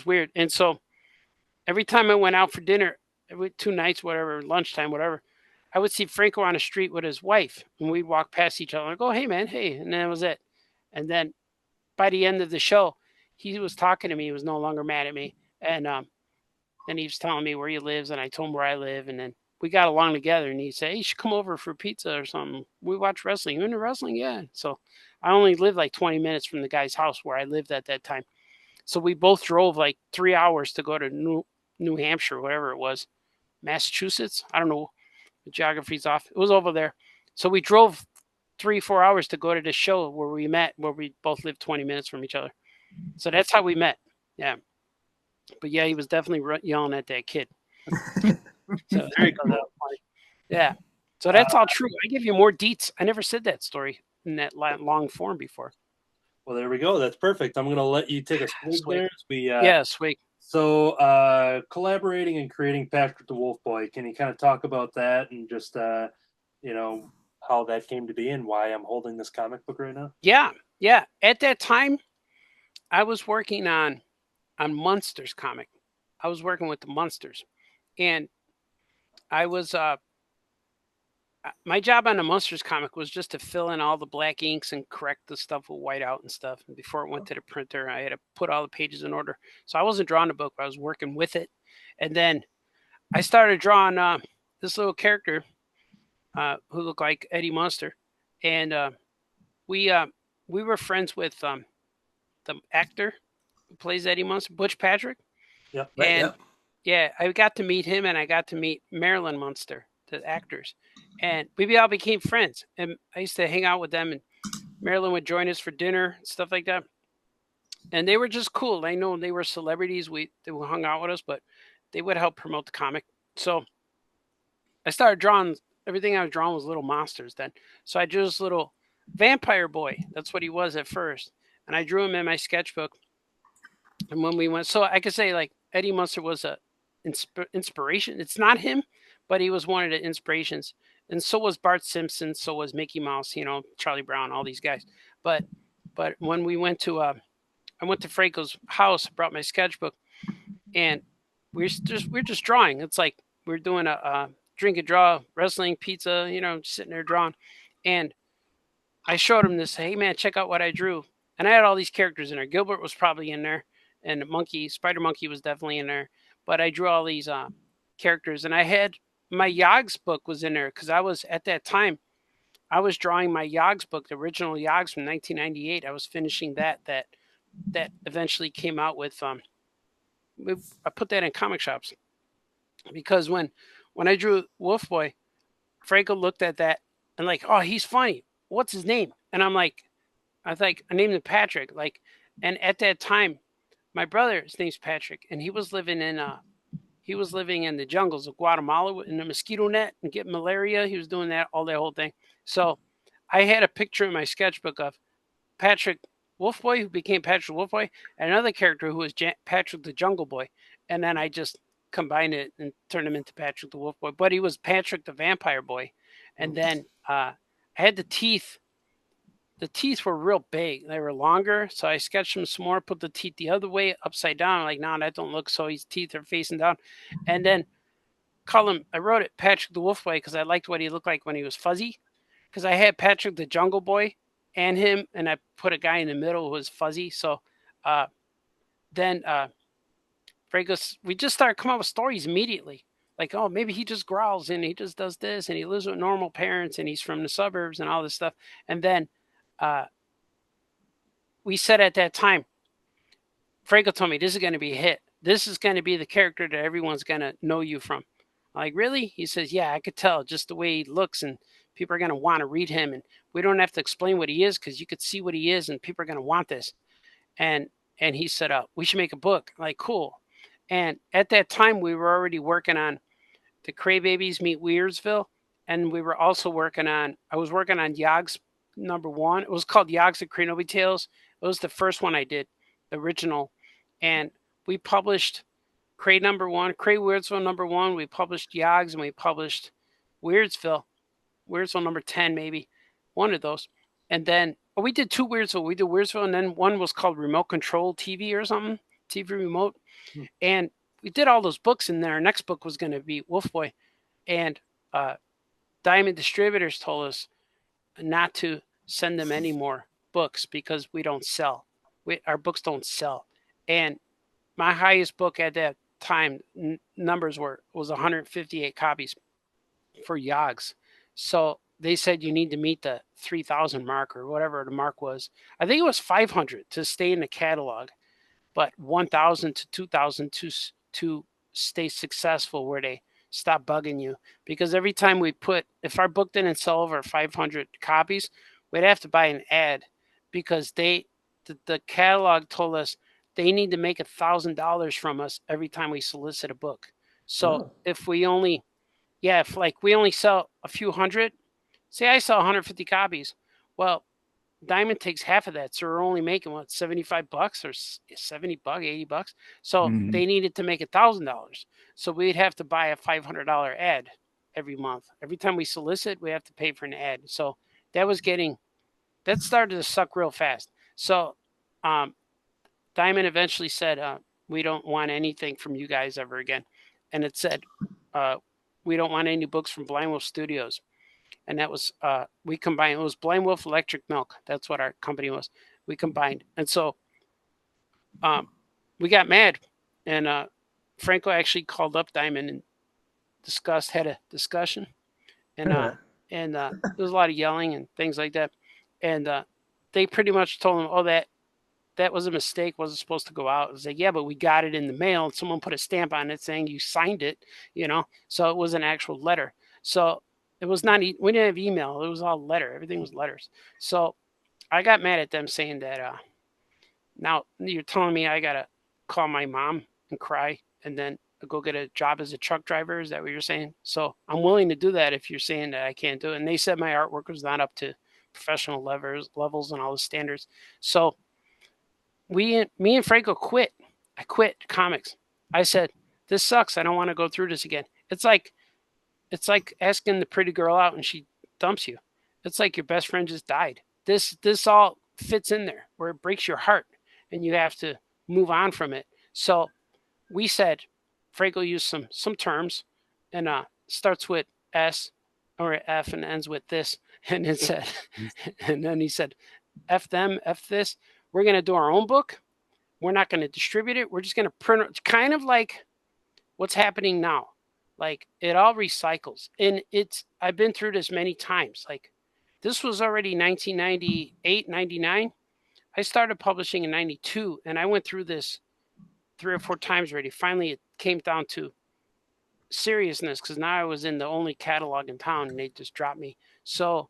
weird. And so every time I went out for dinner, every 2 nights, whatever, lunchtime, whatever, I would see Franco on the street with his wife, and we'd walk past each other and I'd go, hey, man, hey. And that was it. And then by the end of the show, he was talking to me. He was no longer mad at me. And then he was telling me where he lives, and I told him where I live, and then we got along together. And he said, "Hey, you should come over for pizza or something. We watch wrestling. You into wrestling?" Yeah. So I only lived like 20 minutes from the guy's house where I lived at that time. So we both drove like 3 hours to go to New Hampshire, whatever it was, Massachusetts. I don't know. The geography's off. It was over there. So we drove 3-4 hours to go to the show where we met, where we both lived 20 minutes from each other. So that's how we met. Yeah. But yeah, he was definitely yelling at that kid. So Very cool. Yeah. So that's all true. I give you more deets. I never said that story in that long form before. Well, there we go. That's perfect. I'm going to let you take a swig there. Yeah, swig. So collaborating and creating Patrick the Wolf Boy. Can you kind of talk about that and just how that came to be and why I'm holding this comic book right now? Yeah. At that time, I was working on Munsters comic. I was working with the Munsters, and I was my job on the Munsters comic was just to fill in all the black inks and correct the stuff with whiteout and stuff. And before it went to the printer, I had to put all the pages in order. So I wasn't drawing the book, but I was working with it. And then I started drawing this little character who looked like Eddie Munster, and we were friends with the actor who plays Eddie Munster, Butch Patrick. Yep. And yeah, I got to meet him, and I got to meet Marilyn Munster, the actors, and we all became friends. And I used to hang out with them, and Marilyn would join us for dinner and stuff like that. And they were just cool. I know they were celebrities. They hung out with us, but they would help promote the comic. So I started drawing. Everything I was drawing was little monsters then. So I drew this little vampire boy. That's what he was at first. And I drew him in my sketchbook. And when we went, so I could say like Eddie Munster was a inspiration. It's not him, but he was one of the inspirations. And so was Bart Simpson. So was Mickey Mouse. Charlie Brown. All these guys. But when we went to I went to Franco's house, brought my sketchbook, and we're just drawing. It's like we're doing a drink and draw, wrestling, pizza, sitting there drawing. And I showed him this. Hey man, check out what I drew. And I had all these characters in there. Gilbert was probably in there, and the Spider Monkey was definitely in there. But I drew all these characters, and I had my Yogg's book was in there because I was at that time. I was drawing my Yogg's book, the original Yogg's from 1998. I was finishing that eventually came out with. I put that in comic shops because when I drew Wolf Boy, Franco looked at that and like, oh, he's funny. What's his name? And I named him Patrick. And at that time, my brother, his name's Patrick, and he was living in the jungles of Guatemala in a mosquito net and getting malaria. He was doing that whole thing. So I had a picture in my sketchbook of Patrick Wolf Boy, who became Patrick Wolf Boy, and another character who was Patrick the Jungle Boy. And then I just combined it and turned him into Patrick the Wolf Boy. But he was Patrick the Vampire Boy. And then I had the teeth. The teeth were real big. They were longer. So I sketched them some more, put the teeth the other way, upside down. I'm like, no, that don't look so. His teeth are facing down. And then I wrote it Patrick the Wolf Boy because I liked what he looked like when he was fuzzy. Because I had Patrick the Jungle Boy and him, and I put a guy in the middle who was fuzzy. So then we just started coming up with stories immediately. Like, oh, maybe he just growls and he just does this and he lives with normal parents and he's from the suburbs and all this stuff. And then we said at that time, Franco told me this is going to be a hit. This is going to be the character that everyone's going to know you from. I'm like, really? He says, yeah, I could tell just the way he looks and people are going to want to read him. And we don't have to explain what he is because you could see what he is and people are going to want this. And he said, we should make a book. I'm like, cool. And at that time, we were already working on the Crybabies Meet Weirdsville. And we were also I was working on Yogg's #1. It was called Yogg's and Krenobi Tales. It was the first one I did, the original. And we published Cray #1, Cray Weirdsville #1. We published Yogg's and we published Weirdsville #10 maybe, one of those. And then we did 2 Weirdsville. We did Weirdsville, and then one was called Remote Control TV or something, TV Remote. And we did all those books, and then our next book was going to be Wolf Boy. And Diamond Distributors told us not to send them any more books because we don't sell. Our books don't sell. And my highest book at time numbers was 158 copies for Yogs. So they said you need to meet the 3,000 mark or whatever the mark was. I think it was 500 to stay in the catalog, but 1,000 to 2,000 to stay successful where they stop bugging you. Because every time if our book didn't sell over 500 copies, we'd have to buy an ad because the catalog told us they need to make $1,000 from us every time we solicit a book. So if we only sell a few hundred, say I sell 150 copies, well, Diamond takes half of that, so we're only making what, $75 or $70, $80. So they needed to make $1,000. So we'd have to buy a $500 ad every month. Every time we solicit, we have to pay for an ad. So that started to suck real fast. So Diamond eventually said, we don't want anything from you guys ever again. And it said, we don't want any books from Blind Wolf Studios. And that was, we combined, it was Blind Wolf Electric Milk. That's what our company was. We combined. And so we got mad. And Franco actually called up Diamond and had a discussion. And there was a lot of yelling and things like that. And they pretty much told him, that was a mistake, wasn't supposed to go out. It was like, yeah, but we got it in the mail and someone put a stamp on it saying you signed it, so it was an actual letter. So it was not, we didn't have email. It was all letter. Everything was letters. So I got mad at them saying that, now you're telling me I got to call my mom and cry and then go get a job as a truck driver. Is that what you're saying? So I'm willing to do that if you're saying that I can't do it. And they said my artwork was not up to professional levels and all the standards. So me and Franco quit. I quit comics. I said, this sucks. I don't want to go through this again. It's like asking the pretty girl out and she dumps you. It's like your best friend just died. This all fits in there where it breaks your heart and you have to move on from it. So we said, Franco used some terms and starts with S or F and ends with this. And it said, and then he said, F them, F this. We're going to do our own book. We're not going to distribute it. We're just going to print it. Kind of like what's happening now. Like it all recycles. And I've been through this many times. Like this was already 1998, 99. I started publishing in 92 and I went through this 3 or 4 times already. Finally, it came down to seriousness because now I was in the only catalog in town and they just dropped me. So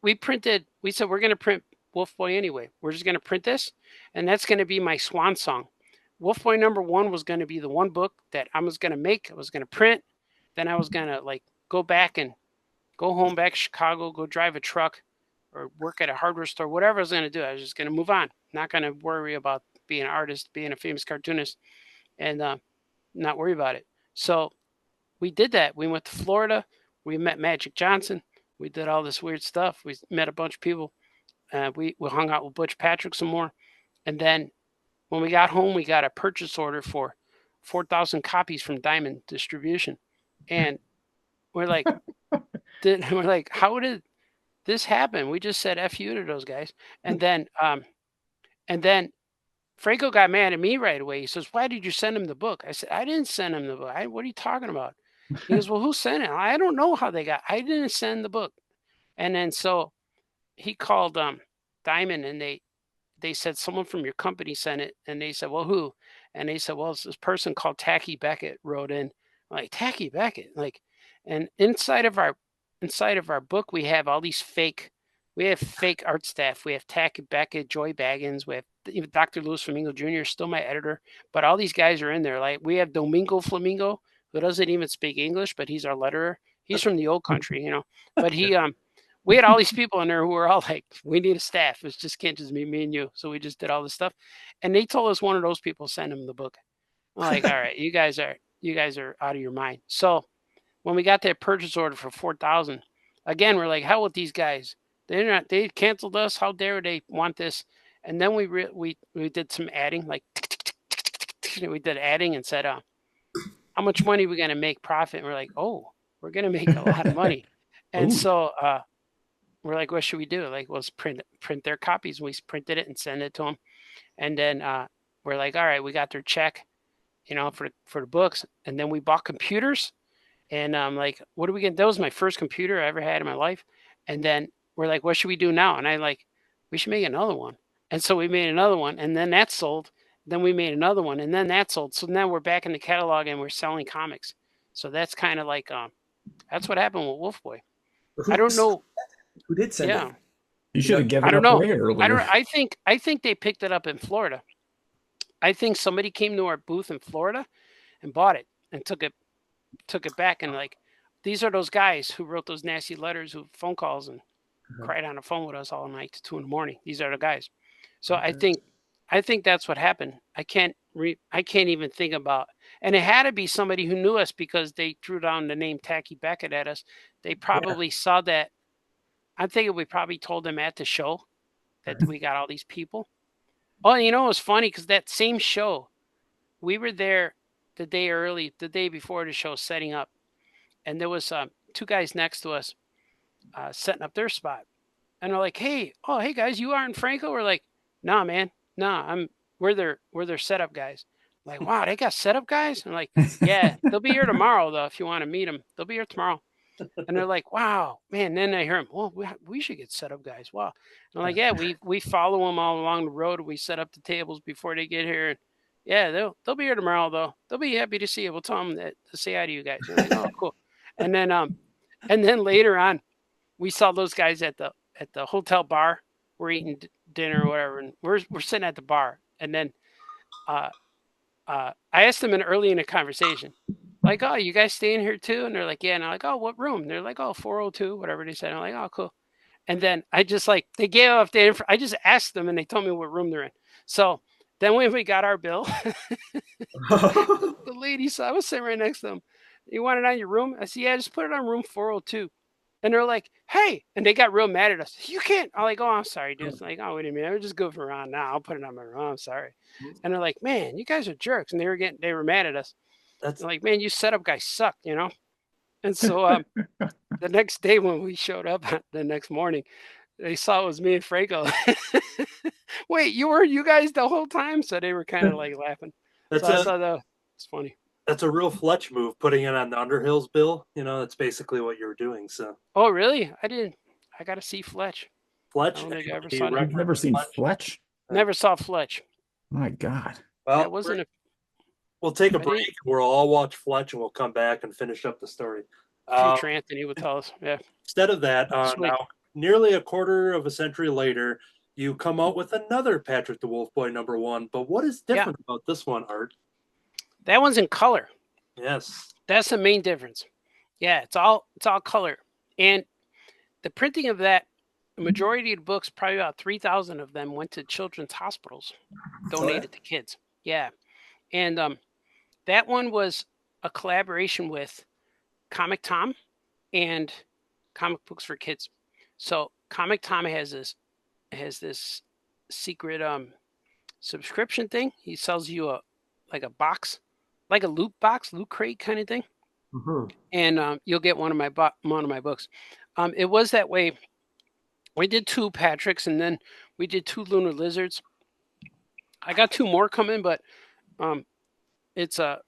we said, we're going to print Wolf Boy anyway. We're just going to print this. And that's going to be my swan song. Wolf Boy #1 was going to be the one book that I was going to make. I was going to print. Then I was going to go back and go home back to Chicago, go drive a truck or work at a hardware store, whatever I was going to do. I was just going to move on. Not going to worry about being an artist, being a famous cartoonist, and not worry about it. So we did that. We went to Florida. We met Magic Johnson. We did all this weird stuff. We met a bunch of people. We hung out with Butch Patrick some more. And then when we got home, we got a purchase order for 4,000 copies from Diamond Distribution. And we're like, how did this happen? We just said F you to those guys. And then Franco got mad at me right away. He says, why did you send him the book? I said, I didn't send him the book. What are you talking about? He goes, well, who sent it? I don't know how I didn't send the book. And then so he called Diamond and they said someone from your company sent it. And they said, well, who? And they said, well, it's this person called Tacky Beckett wrote in. I'm like, Tacky Beckett? And inside of our book, we have all these fake art staff. We have Tacky Beckett, Joy Baggins, we have even Dr. Louis Flamingo Jr. is still my editor, but all these guys are in there. Like we have Domingo Flamingo, who doesn't even speak English, but he's our letterer. He's from the old country, but we had all these people in there who were all like, we need a staff. It just can't just be me and you. So we just did all this stuff. And they told us one of those people sent him the book. I'm like, all right, you guys are out of your mind. So when we got that purchase order for 4,000, again, we're like, hell with these guys. They canceled us. How dare they want this? And then we did some adding, like we did adding and said, how much money are we going to make profit? And we're like, oh, we're going to make a lot of money. And so we're like, what should we do? Like, let's print their copies. We printed it and sent it to them. And then we're like, all right, we got their check. for the books. And then we bought computers, and I'm like, what are we gonna? That was my first computer I ever had in my life. And then we're like, what should we do now? And I like, we should make another one. And so we made another one, and then that sold. Then we made another one, and then that sold. So now we're back in the catalog and we're selling comics. So that's kind of like that's what happened with Wolf Boy. I don't know. Who did send Yeah. it? You should have given I don't it know. away earlier. I think they picked it up in Florida. I think somebody came to our booth in Florida and bought it and took it back, and like, these are those guys who wrote those nasty letters, who phone calls and cried on the phone with us all night to 2 a.m. These are the guys. So I think that's what happened. I can't even think about, and it had to be somebody who knew us, because they threw down the name Tacky Beckett at us. They probably saw that. I'm thinking we probably told them at the show that we got all these people. Oh, it was funny, because that same show, we were there the day before the show, setting up, and there was 2 guys next to us setting up their spot, and they're like, "Hey, guys, you aren't Franco?" We're like, "Nah, man, nah, we're their setup guys." I'm like, wow, they got setup guys? I'm like, yeah, they'll be here tomorrow though. If you want to meet them, they'll be here tomorrow. And they're like, wow, man. And then I hear them, well, we should get setup guys. Wow. And I'm like, yeah, we follow them all along the road. We set up the tables before they get here. And yeah, they'll be here tomorrow though. They'll be happy to see you. We'll tell them to say hi to you guys. And I'm like, oh, cool. And then later on, we saw those guys at the hotel bar. We're eating dinner or whatever, and we're sitting at the bar. And then I asked them early in the conversation, like, oh, you guys staying here too? And they're like, yeah. And I'm like, oh, what room? And they're like, oh, 402, whatever they said. And I'm like, oh, cool. And then I just they gave off the info. I just asked them, and they told me what room they're in. So then when we got our bill, the lady saw, I was sitting right next to them. You want it on your room? I said, yeah, just put it on room 402. And they're like, hey, and they got real mad at us. You can't. I'm like, oh, I'm sorry, dude. It's like, oh, wait a minute. I'm just goofing around now. I'll put it on my room. I'm sorry. And they're like, man, you guys are jerks. And they were mad at us. That's like, man, you setup guys suck, And so the next day when we showed up the next morning, they saw it was me and Franco. Wait, you guys the whole time? So they were kind of like laughing. I thought that was funny. That's a real Fletch move, putting it on the Underhill's bill. That's basically what you were doing. So. Oh, really? I didn't. I got to see Fletch. Fletch? You've never seen Fletch? Never saw Fletch. My God. Well, that wasn't we'll take a break. We'll all watch Fletch, and we'll come back and finish up the story. Future Anthony would tell us. Yeah. Instead of that, now nearly a quarter of a century later, you come out with another Patrick the Wolf Boy #1. But what is different about this one, Art? That one's in color. Yes. That's the main difference. Yeah, it's all color. And the printing of that, the majority of the books, probably about 3,000 of them, went to children's hospitals, donated to kids. Yeah. And that one was a collaboration with Comic Tom and Comic Books for Kids. So Comic Tom has this secret subscription thing. He sells you a box, like a loot crate kind of thing, and you'll get one of my books. It was that way. We did 2 Patricks, and then we did 2 Lunar Lizards. I got 2 more coming, but it's I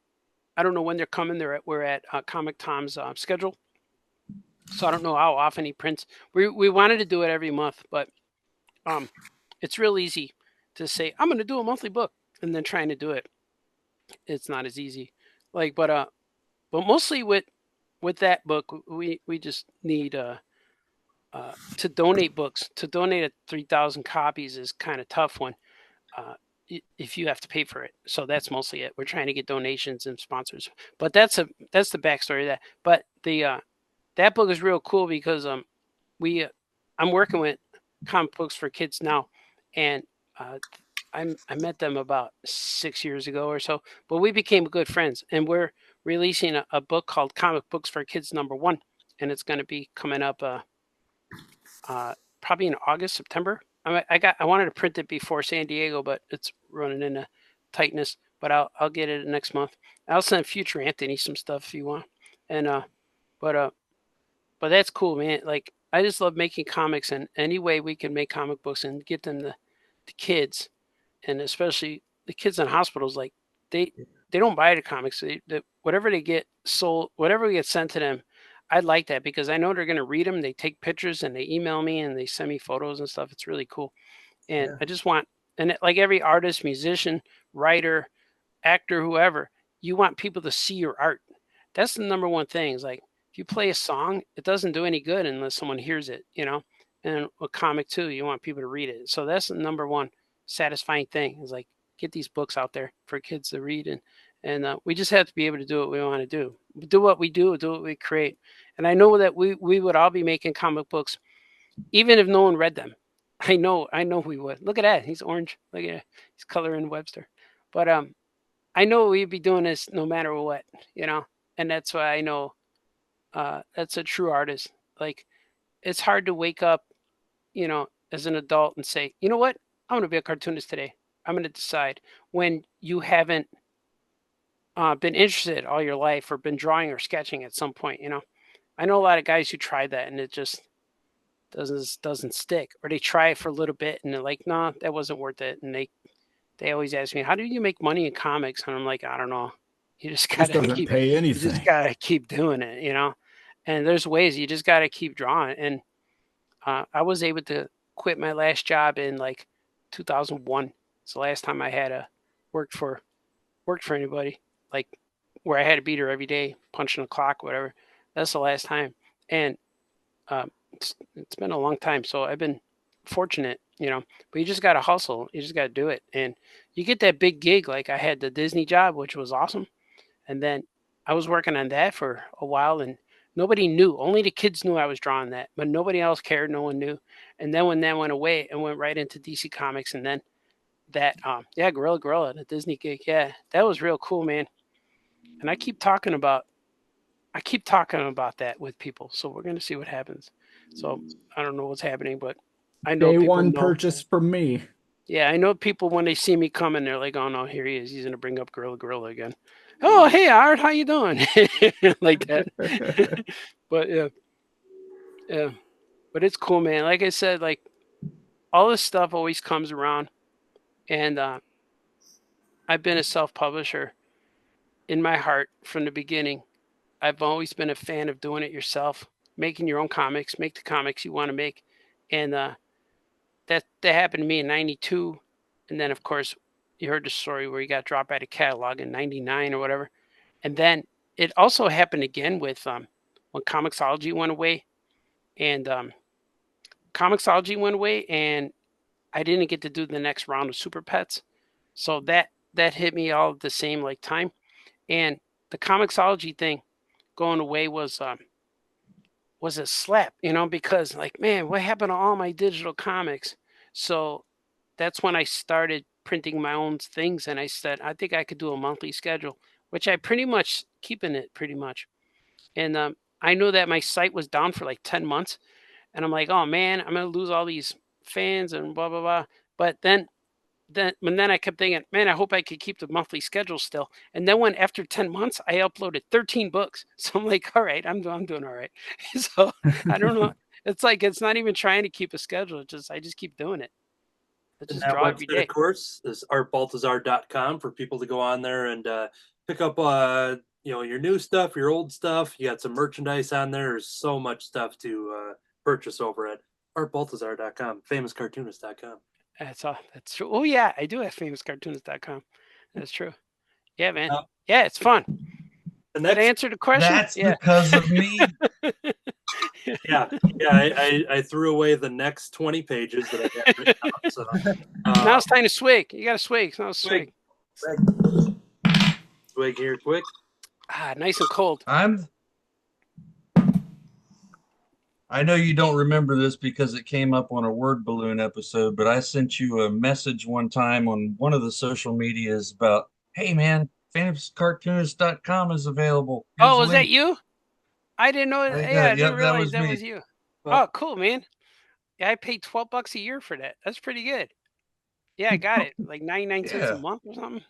don't know when they're coming. We're at Comic Tom's schedule, so I don't know how often he prints. We wanted to do it every month, but it's real easy to say I'm going to do a monthly book, and then trying to do it. It's not as easy. But mostly with that book, we just need to donate books. To donate 3,000 copies is kind of tough one. If you have to pay for it. So that's mostly it. We're trying to get donations and sponsors. But that's the backstory of that. But the that book is real cool because I'm working with Comic Books for Kids now, and I met them about 6 years ago or so. But we became good friends, and we're releasing a book called Comic Books for Kids #1, and it's going to be coming up probably in August, September. I wanted to print it before San Diego, but it's running into tightness. But I'll get it next month. I'll send Future Anthony some stuff if you want. And but that's cool, man. Like, I just love making comics, and any way we can make comic books and get them to kids, and especially the kids in hospitals. Like, they don't buy the comics. Whatever they get sold, whatever gets sent to them, I like that because I know they're going to read them. They take pictures and they email me and they send me photos and stuff. It's really cool. And I just want, and like every artist, musician, writer, actor, whoever, you want people to see your art. That's the number one thing. Is like if you play a song, it doesn't do any good unless someone hears it, you know. And a comic too, you want people to read it. So that's the number one satisfying thing. Is like get these books out there for kids to read, and we just have to be able to do what we want to do. Do what we do what we create. And I know that we would all be making comic books, even if no one read them. I know we would. Look at that. He's orange. Look at that. He's coloring Webster. But I know we'd be doing this no matter what, you know. And that's why I know that's a true artist. Like it's hard to wake up, you know, as an adult and say, you know what, I'm going to be a cartoonist today. I'm going to decide when you haven't been interested all your life or been drawing or sketching at some point, you know. I know a lot of guys who tried that and it just doesn't stick, or they try it for a little bit and they're like, no, that wasn't worth it. And they always ask me, how do you make money in comics? And I'm like, I don't know. You just This gotta doesn't pay you anything. just gotta keep doing it, you know. And there's ways you just gotta keep drawing. And I was able to quit my last job in like 2001. It's the last time I had worked for anybody, like where I had to be there every day, punching a clock, whatever. That's the last time. And it's been a long time, so I've been fortunate, you know. But you just gotta hustle. You just gotta do it, and you get that big gig. Like I had the Disney job, which was awesome, and then I was working on that for a while, and nobody knew. Only the kids knew I was drawing that, but nobody else cared. No one knew. And then when that went away, it went right into DC Comics, and then that Gorilla, the Disney gig, yeah, that was real cool, man. And I keep talking about that with people, so we're gonna see what happens. So I don't know what's happening, but I know Day people one know. purchase from me. Yeah, I know people when they see me coming, they're like, "Oh no, here he is. He's gonna bring up Gorilla again." Oh, hey Art, how you doing? Like that. But yeah. But it's cool, man. Like I said, like all this stuff always comes around, and I've been a self-publisher in my heart from the beginning. I've always been a fan of doing it yourself, making your own comics, make the comics you want to make, and that happened to me in '92, and then of course you heard the story where he got dropped out of catalog in '99 or whatever, and then it also happened again with when Comixology went away, and I didn't get to do the next round of Super Pets, so that hit me all at the same like time, and the Comixology thing going away was a slap, you know, because like, man, what happened to all my digital comics? So that's when I started printing my own things, and I said I think I could do a monthly schedule, which I pretty much keeping it pretty much. And I knew that my site was down for like 10 months, and I'm like, oh man, I'm gonna lose all these fans and blah blah blah. But then I kept thinking, man, I hope I could keep the monthly schedule still. And then when after 10 months, I uploaded 13 books. So I'm like, all right, I'm doing all right. So I don't know. It's like it's not even trying to keep a schedule. I just keep doing it. I And just that draw every website, of day. course, is artbaltazar.com for people to go on there and pick up your new stuff, your old stuff. You got some merchandise on there. There's so much stuff to purchase over at artbaltazar.com, famouscartoonist.com. That's all. That's true. Oh yeah, I do have famouscartoonist.com. That's true. Yeah, man. Uh, Yeah, it's fun. The Did I next, answer the question? That's Yeah. because of me. yeah, I threw away the next 20 pages that I had written out. So Now it's time to swig. You got to swig. Now swig. Swig here, quick. Ah, nice and cold. I know you don't remember this because it came up on a word balloon episode, but I sent you a message one time on one of the social medias about, hey man, famouscartoonist.com is available. Here's Oh, the was that link. you? I didn't know. I think Yeah, I that- didn't yep, that realize was that me. was you. Well- Oh, cool, man. Yeah, I paid $12 a year for that. That's pretty good. Yeah, I got it. Like 99 cents a Yeah. month or something.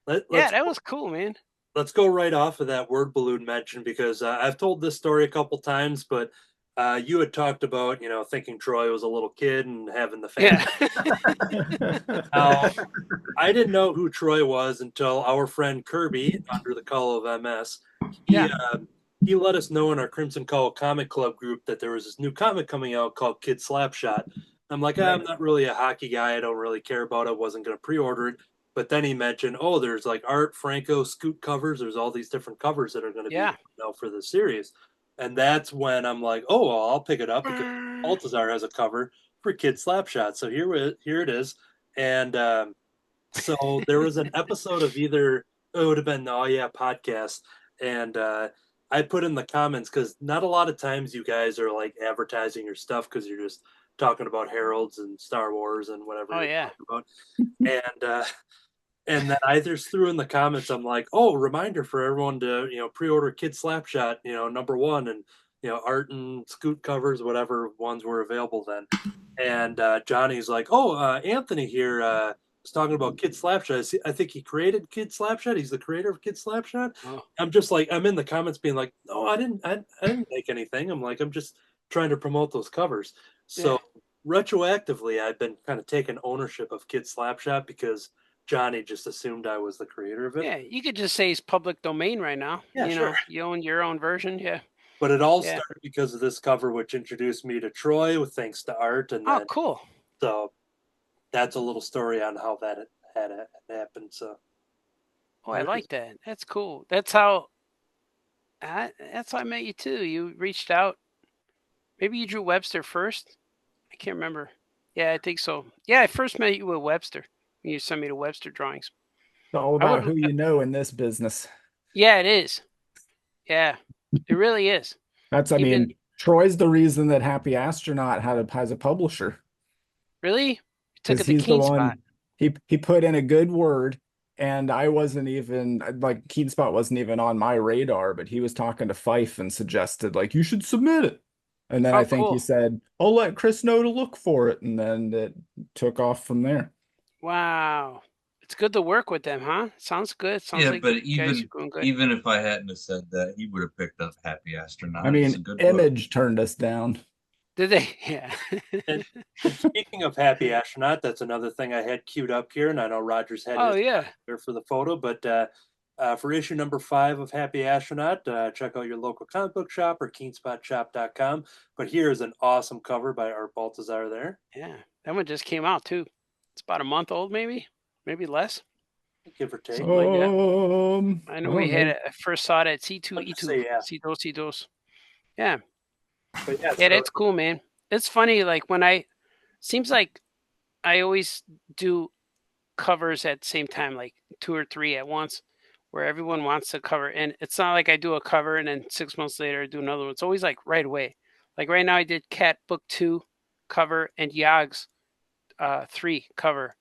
Let's Yeah, that was cool, man. let's go right off of that word balloon mention because I've told this story a couple times, but You had talked about, thinking Troy was a little kid and having the fan. Now, I didn't know who Troy was until our friend Kirby, under the Call of MS, he let us know in our Crimson Cowl Comic Club group that there was this new comic coming out called Kid Slapshot. I'm like, I'm not really a hockey guy. I don't really care about it. Wasn't going to pre-order it. But then he mentioned, there's like Art Franco Scoot covers. There's all these different covers that are going to be out for the series. And that's when I'm like, well, I'll pick it up because Baltazar has a cover for Kid Slapshot. So here it is. And so there was an episode of either, it would have been podcast. And I put in the comments, because not a lot of times you guys are like advertising your stuff because you're just talking about Heralds and Star Wars and whatever you're talking about. And then I just threw in the comments, I'm like, reminder for everyone to, pre-order Kid Slapshot, #1, and, Art and Scoot covers, whatever ones were available then. And Johnny's like, Anthony here was talking about Kid Slapshot. I think he created Kid Slapshot. He's the creator of Kid Slapshot. I'm just like, I'm in the comments being like, no, I didn't make anything. I'm like, I'm just trying to promote those covers. So retroactively, I've been kind of taking ownership of Kid Slapshot because Johnny just assumed I was the creator of it. Yeah, you could just say it's public domain right now. Yeah, sure. You own your own version. Yeah. But it all started because of this cover, which introduced me to Troy, with thanks to Art. And then, cool. So that's a little story on how that had happened. So. I like that. That's cool. That's how I met you too. You reached out. Maybe you drew Webster first. I can't remember. Yeah, I think so. Yeah, I first met you with Webster. You sent me the Webster drawings. It's all about who you know in this business. Yeah, it is. Yeah, it really is. I mean, Troy's the reason that Happy Astronaut has a publisher. Really? He took it he's the Keen one, spot. He put in a good word, and I wasn't even, like, Keen Spot wasn't even on my radar, but he was talking to Fife and suggested, like, you should submit it. And then I think he said, I'll let Chris know to look for it. And then it took off from there. Wow. It's good to work with them, huh? Sounds good. Sounds like but even if I hadn't have said that, he would have picked up Happy Astronaut. I mean, Image turned us down. Did they? Yeah. And speaking of Happy Astronaut, that's another thing I had queued up here, and I know Rogers had there for the photo, but for issue #5 of Happy Astronaut, check out your local comic book shop or keenspotshop.com. But here's an awesome cover by Art Baltazar there. Yeah, that one just came out too. It's about a month old, maybe less. Give or take. I know I first saw it at C2E2. Yeah. But that's cool, man. It's funny, like seems like I always do covers at the same time, like 2 or 3 at once, where everyone wants to cover. And it's not like I do a cover and then 6 months later I do another one. It's always like right away. Like right now I did Cat Book 2 cover and Yog's 3 cover,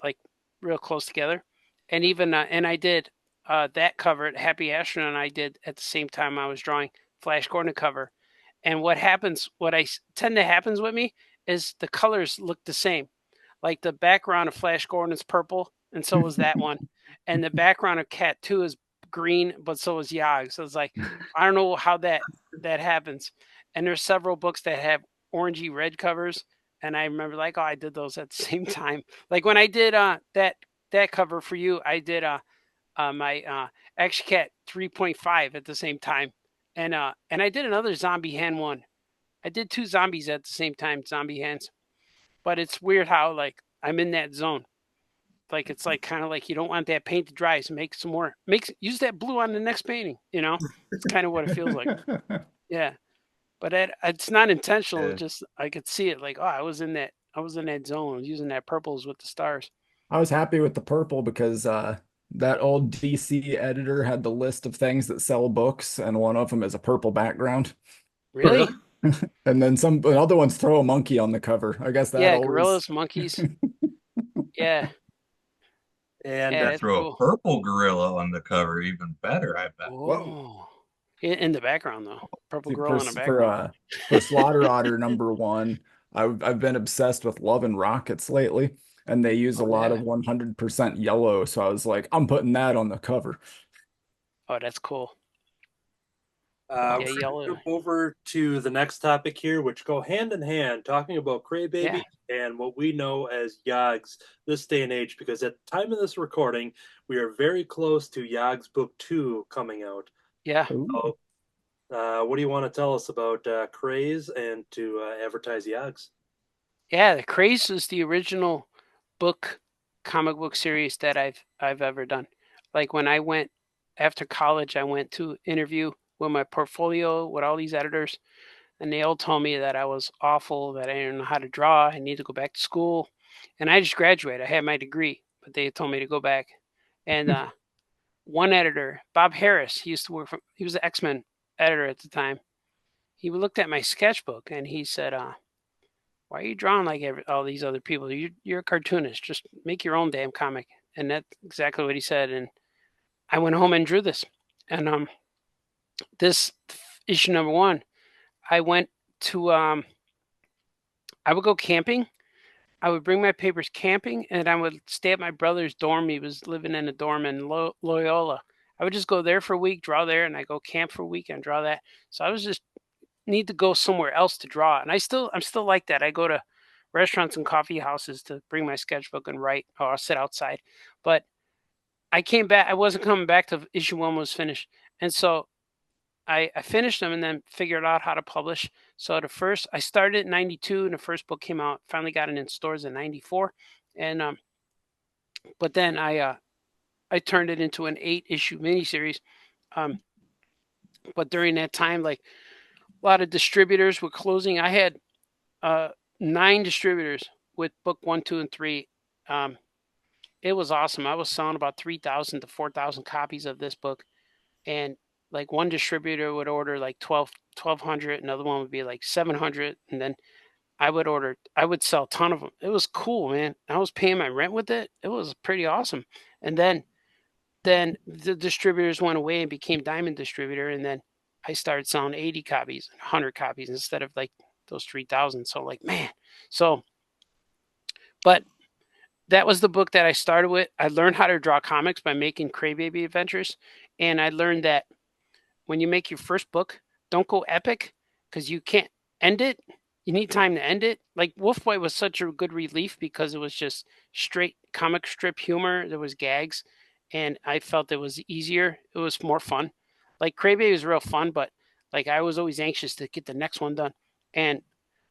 like real close together. And even and I did that cover at Happy Astronaut, I did at the same time I was drawing Flash Gordon cover. And what tend to happens with me is the colors look the same. Like the background of Flash Gordon is purple, and so was that one. And the background of Cat 2 is green, but so is Yog. So it's like, I don't know how that happens. And there's several books that have orangey red covers. And I remember like, I did those at the same time. Like when I did that cover for you, I did my Action Cat 3.5 at the same time. And I did another Zombie Hand one. I did 2 zombies at the same time, zombie hands. But it's weird how like I'm in that zone. Like it's like kind of like you don't want that paint to dry, so make some more. Use that blue on the next painting. It's kind of what it feels like. Yeah, but it's not intentional. Just I could see it. Like I was in that zone. I was using that purples with the stars. I was happy with the purple because that old DC editor had the list of things that sell books, and one of them is a purple background. Really? And then some other ones throw a monkey on the cover. I guess that gorillas, monkeys. Yeah. And throw a purple gorilla on the cover, even better, I bet. Whoa. In the background though. Purple gorilla in the background. For Slaughter Otter #1, I've been obsessed with Love and Rockets lately. And they use a lot of 100% yellow. So I was like, I'm putting that on the cover. Oh, that's cool. We're going to jump over to the next topic here, which go hand in hand, talking about Craybabies and what we know as Yogs this day and age, because at the time of this recording, we are very close to Yogs Book 2 coming out. Yeah. So, what do you want to tell us about Craze and to advertise Yogs? Yeah, the Craze was the original comic book series that I've ever done. Like when I went after college, I went to interview with my portfolio with all these editors, and they all told me that I was awful, that I didn't know how to draw, I need to go back to school. And I just graduated. I had my degree, but they told me to go back. And one editor, Bob Harris, he was the X-Men editor at the time. He looked at my sketchbook and he said, why are you drawing like all these other people? You're a cartoonist. Just make your own damn comic. And that's exactly what he said. And I went home and drew this. And this issue number 1, I went to I would go camping. I would bring my papers camping, and I would stay at my brother's dorm. He was living in a dorm in Loyola. I would just go there for a week, draw there, and I go camp for a week and draw that. So I was just need to go somewhere else to draw. And I'm still like that. I go to restaurants and coffee houses to bring my sketchbook and write, or I'll sit outside. But I came back. I wasn't coming back till issue 1 was finished. And so I finished them and then figured out how to publish. So I started in 92 and the first book came out, finally got it in stores in 94. And, but then I turned it into an 8-issue miniseries. But during that time, like a lot of distributors were closing. I had 9 distributors with book 1, 2, and 3. It was awesome. I was selling about 3,000 to 4,000 copies of this book. And like one distributor would order like 1,200, another one would be like 700, and then I would sell a ton of them. It was cool, man. I was paying my rent with it. It was pretty awesome. And then the distributors went away and became Diamond Distributor, and then I started selling 80 copies, 100 copies instead of like those 3,000. So like, man. So, but that was the book that I started with. I learned how to draw comics by making Craybaby Adventures, and I learned that when you make your first book, don't go epic because you can't end it. You need time to end it. Like Wolf Boy was such a good relief because it was just straight comic strip humor. There was gags, and I felt it was easier. It was more fun. Like Craybaby was real fun, but like I was always anxious to get the next one done.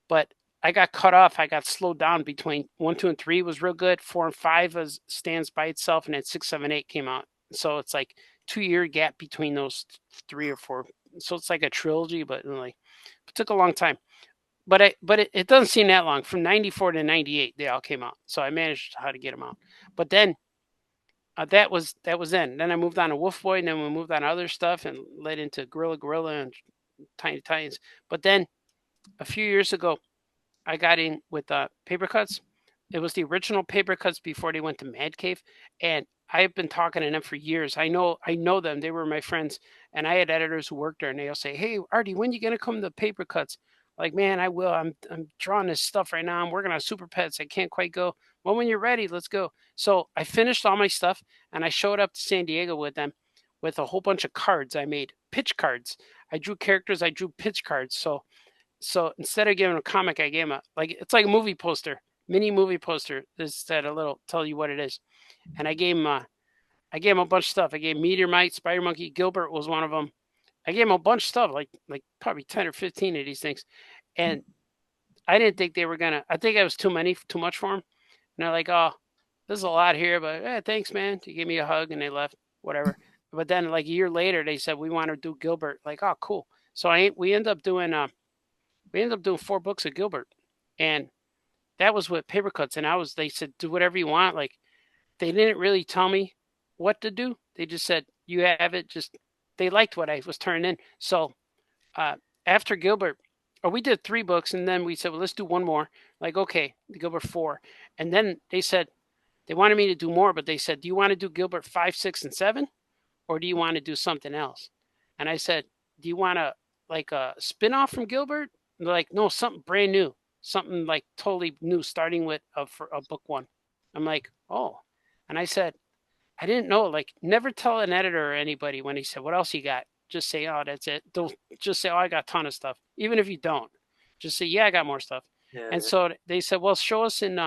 But I got cut off. I got slowed down between 1, 2, and 3 was real good. 4 and 5 stands by itself, and then 6, 7, 8 came out. So it's like 2-year gap between those 3 or 4. So it's like a trilogy, but like it took a long time. But it doesn't seem that long. From 94 to 98, they all came out. So I managed how to get them out. But then that was then. Then I moved on to Wolf Boy, and then we moved on to other stuff and led into Gorilla and Tiny Titans. But then a few years ago, I got in with Paper Cuts. It was the original Paper Cuts before they went to Mad Cave, and I've been talking to them for years. I know them. They were my friends, and I had editors who worked there, and they'll say, "Hey, Artie, when you gonna come to Paper Cuts?" Like, man, I will. I'm drawing this stuff right now. I'm working on Super Pets. I can't quite go. Well, when you're ready, let's go. So I finished all my stuff, and I showed up to San Diego with them, with a whole bunch of cards I made, pitch cards. I drew characters. I drew pitch cards. So instead of giving them a comic, I gave them it's like a movie poster, mini movie poster. This said a little, tell you what it is. And I gave him a bunch of stuff. I gave Meteor Mite, Spider Monkey, Gilbert was one of them. I gave him a bunch of stuff, like probably 10 or 15 of these things. And I didn't think they were I think it was too much for them. And they're like, "Oh, this is a lot here, but thanks, man." They gave me a hug and they left, whatever. But then like a year later, they said, "We want to do Gilbert." Like, "Oh, cool." So we ended up doing 4 books of Gilbert, and that was with Paper Cuts. And they said, "Do whatever you want." Like, they didn't really tell me what to do. They just said, "You have it." They liked what I was turning in. So after Gilbert, we did 3 books, and then we said, "Well, let's do one more." Like, okay, Gilbert 4. And then they said, they wanted me to do more, but they said, "Do you want to do Gilbert 5, 6, and 7? Or do you want to do something else?" And I said, "Do you want like a spin-off from Gilbert?" And they're like, "No, something brand new. Something like totally new, starting with for book 1. I'm like, "Oh." And I said, I didn't know, like, never tell an editor or anybody when he said, "What else you got?" just say, oh, that's it. Don't just say, oh, I got a ton of stuff. Even if you don't, just say, yeah, I got more stuff. Yeah, and so they said, well, show us and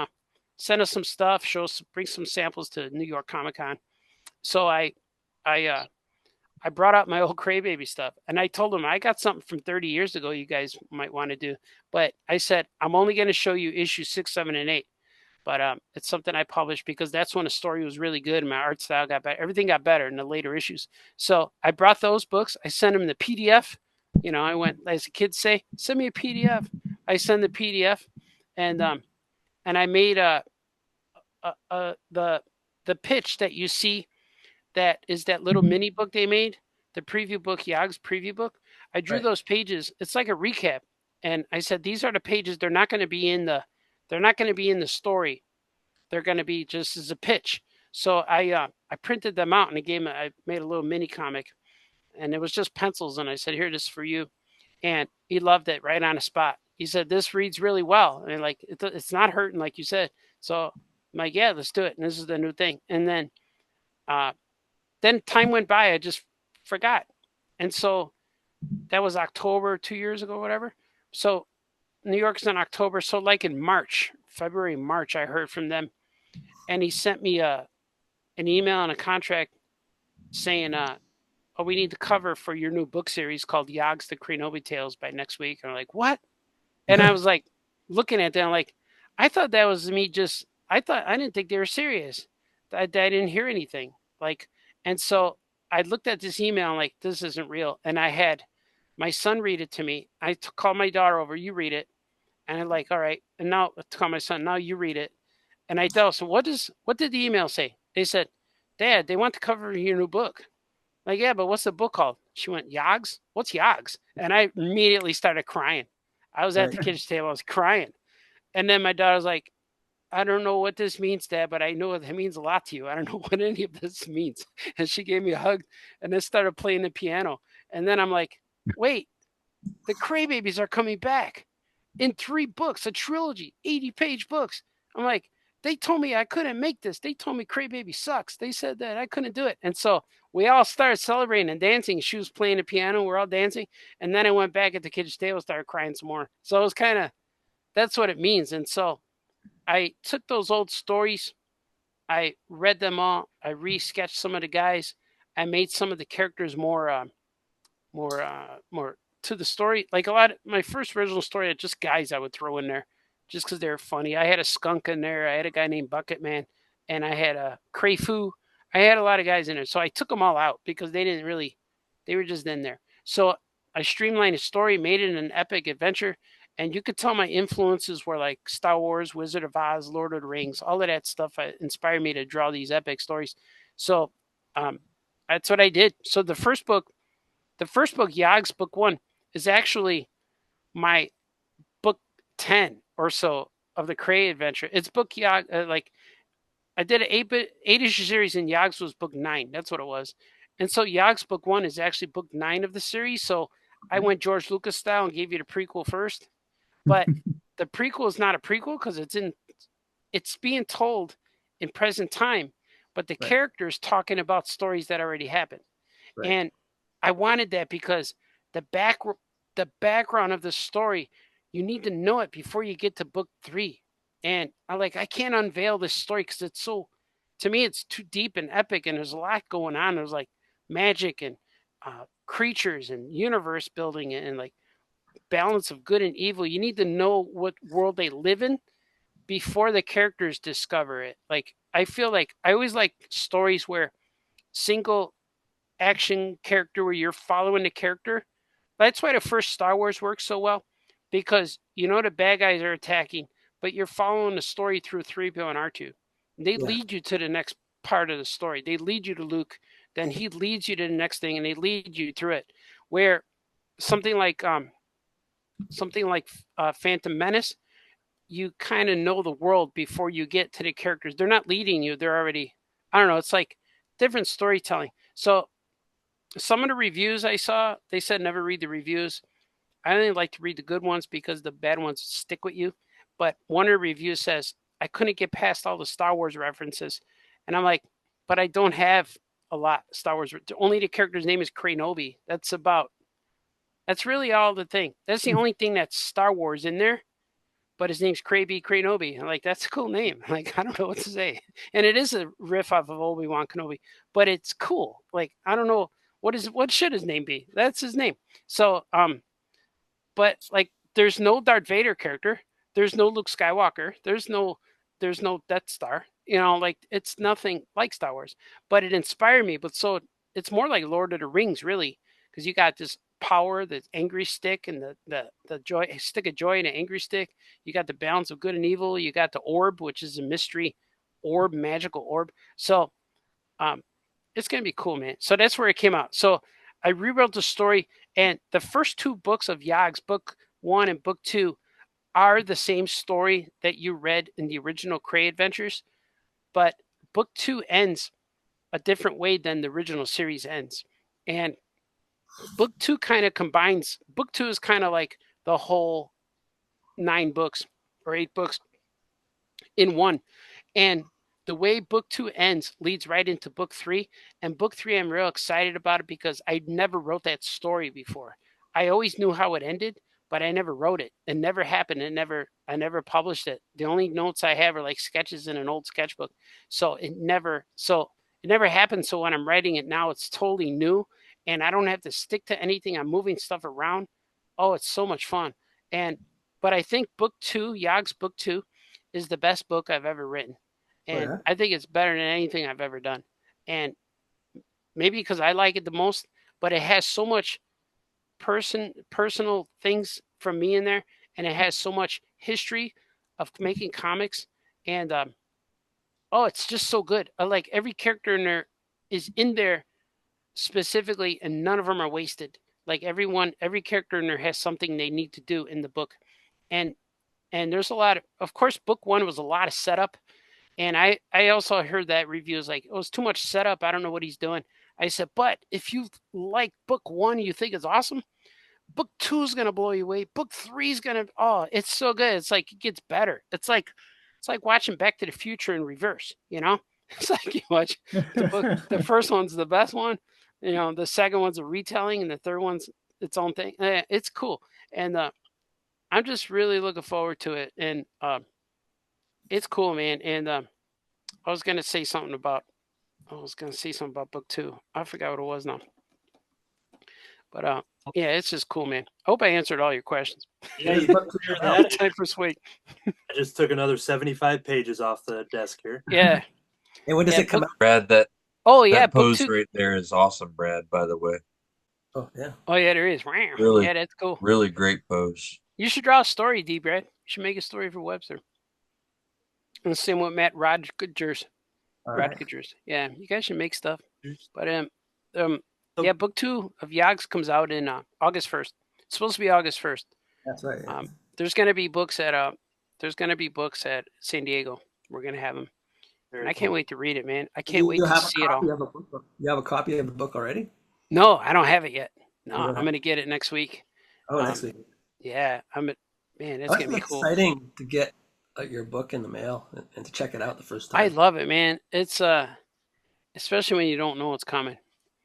send us some stuff. Bring some samples to New York Comic Con. So I brought out my old Crybaby stuff, and I told them I got something from 30 years ago you guys might want to do. But I said, I'm only going to show you issues 6, 7, and 8. But it's something I published because that's when the story was really good and my art style got better. Everything got better in the later issues. So I brought those books. I sent them the PDF. You know, I went, as the kids say, send me a PDF. I send the PDF, and I made the pitch that you see. That is that little mini book they made, the preview book, Yog's preview book. I drew those pages. It's like a recap, and I said these are the pages. They're not going to be in the story. They're going to be just as a pitch. So I printed them out and I made a little mini comic, and it was just pencils. And I said, here, this is for you. And he loved it right on the spot. He said, this reads really well. And like, it's not hurting, like you said. So I'm like, yeah, let's do it. And this is the new thing. And then time went by. I just forgot. And so that was October 2 years ago, whatever. So New York's in October. So like in February, March, I heard from them. And he sent me an email and a contract saying, oh, we need the cover for your new book series called Yogg's The Krenobi Tales by next week. And I'm like, what? And I was like, looking at them, like, I thought that was me I didn't think they were serious. I didn't hear anything. Like, and so I looked at this email, and like, this isn't real. And I had my son read it to me. I called my daughter over, you read it. And I'm like, all right. And now I call my son, now you read it. And I tell him, so what did the email say? They said, Dad, they want to cover your new book. Like, yeah, but what's the book called? She went, Yogg's? What's Yogg's? And I immediately started crying. I was at the kitchen table. I was crying. And then my daughter's like, I don't know what this means, Dad, but I know it means a lot to you. I don't know what any of this means. And she gave me a hug and then started playing the piano. And then I'm like, wait, the Crybabies are coming back in 3 books, a trilogy, 80-page books. I'm like, they told me I couldn't make this. They told me Crybaby sucks. They said that I couldn't do it. And so we all started celebrating and dancing. She was playing the piano. We're all dancing. And then I went back at the kitchen table, started crying some more. So it was kind of, that's what it means. And so I took those old stories. I read them all. I re-sketched some of the guys. I made some of the characters more to the story. Like my first original story had just guys I would throw in there just because they were funny. I had a skunk in there. I had a guy named Bucket Man, and I had a Crayfoo. I had a lot of guys in there. So I took them all out because they were just in there. So I streamlined the story, made it an epic adventure. And you could tell my influences were like Star Wars, Wizard of Oz, Lord of the Rings, all of that stuff inspired me to draw these epic stories. So that's what I did. So the first book, Yogg's Book 1, is actually my book 10 or so of the Cray adventure. It's book Yogg, like I did an 8-issue series and Yogg's was book 9. That's what it was. And so Yogg's Book 1 is actually book 9 of the series. So I went George Lucas style and gave you the prequel first. But the prequel is not a prequel because it's being told in present time, but the character's talking about stories that already happened. Right. And I wanted that because the background of the story, you need to know it before you get to book 3. And I can't unveil this story because it's so, to me, it's too deep and epic, and there's a lot going on. There's like magic and creatures and universe building and like balance of good and evil. You need to know what world they live in before the characters discover it. Like, I feel like I always like stories where single action character where you're following the character. That's why the first Star Wars works so well, because you know the bad guys are attacking, but you're following the story through 3PO and R2. They lead you to the next part of the story. They lead you to Luke, then he leads you to the next thing, and they lead you through it. Where something like Phantom Menace, you kind of know the world before you get to the characters. They're not leading you. They're already, I don't know. It's like different storytelling. So some of the reviews I saw, they said never read the reviews. I only like to read the good ones because the bad ones stick with you. But one of the reviews says, I couldn't get past all the Star Wars references. And I'm like, but I don't have a lot. Star Wars. Only the character's name is Kenobi. That's really all the thing. That's the only thing that's Star Wars in there. But his name's Kenobi. I'm like, that's a cool name. Like, I don't know what to say. And it is a riff off of Obi-Wan Kenobi, but it's cool. Like, I don't know what should his name be? That's his name. So, but like, there's no Darth Vader character. There's no Luke Skywalker. There's no Death Star. Like, it's nothing like Star Wars. But it inspired me. But so it's more like Lord of the Rings, really, because you got this power, the angry stick, and the joy stick of joy and an angry stick. You got the balance of good and evil. You got the orb, which is a mystery orb, magical orb. So it's gonna be cool, man. So that's where it came out. So I rewrote the story, and the first two books of Yog's, book 1 and book 2, are the same story that you read in the original Cray Adventures, but book 2 ends a different way than the original series ends. And book 2 kind of combines. Book 2 is kind of like the whole 9 books or 8 books in one. And the way book 2 ends leads right into book 3. And book 3, I'm real excited about it because I never wrote that story before. I always knew how it ended, but I never wrote it. It never happened. I never published it. The only notes I have are like sketches in an old sketchbook. So it never happened. So when I'm writing it now, it's totally new. And I don't have to stick to anything. I'm moving stuff around. Oh, it's so much fun. But I think book 2, Yog's book 2, is the best book I've ever written. And I think it's better than anything I've ever done. And maybe because I like it the most, but it has so much personal things from me in there. And it has so much history of making comics. And, it's just so good. Like, every character in there is in there specifically, and none of them are wasted. Like, every character in there has something they need to do in the book. And there's a lot of course, book 1 was a lot of setup. And I also heard that reviews like, oh, it's too much setup. I don't know what he's doing. I said, but if you like book 1, you think it's awesome, book 2 is going to blow you away. Book 3 is going to, it's so good. It's like, it gets better. It's like watching Back to the Future in reverse, It's like you watch the book. The first one's the best one. The second one's a retelling, and the third one's its own thing. It's cool. And I'm just really looking forward to it. And it's cool, man. And I was going to say something about book 2. I forgot what it was now. But yeah, it's just cool, man. I hope I answered all your questions. Yeah, you clear that. Time for sweet. I just took another 75 pages off the desk here. Yeah. And when does it come out? Brad, that pose right there is awesome, Brad, by the way. Oh, yeah. Oh, yeah, there is. Really, yeah, that's cool. Really great pose. You should draw a story, D. Brad. You should make a story for Webster. And the same with Matt Rodgers. Rodgers. Yeah, you guys should make stuff. But yeah, book 2 of Yog's comes out in August 1st. It's supposed to be August 1st. That's right. Yeah. There's gonna be books at San Diego. We're gonna have them. And I can't wait to read it, man. I can't wait to see it all. You have a copy of the book already? No, I don't have it yet. No, I'm gonna get it next week. Oh, next week. Yeah, man, it's gonna be cool. Exciting to get your book in the mail and to check it out the first time. I love it, man. It's especially when you don't know what's coming.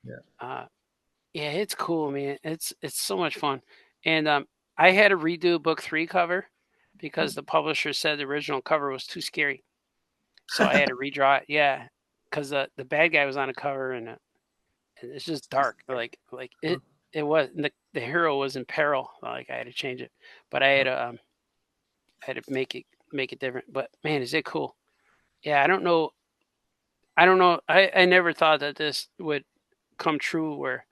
Yeah. Yeah, it's cool, man. It's so much fun. And I had to redo book 3 cover because the publisher said the original cover was too scary. So I had to redraw it. Yeah, because the bad guy was on a cover and it's just dark. Like it was the hero was in peril. Like, I had to change it, but I had to make it different. But man, is it cool? Yeah, I don't know. I never thought that this would come true, where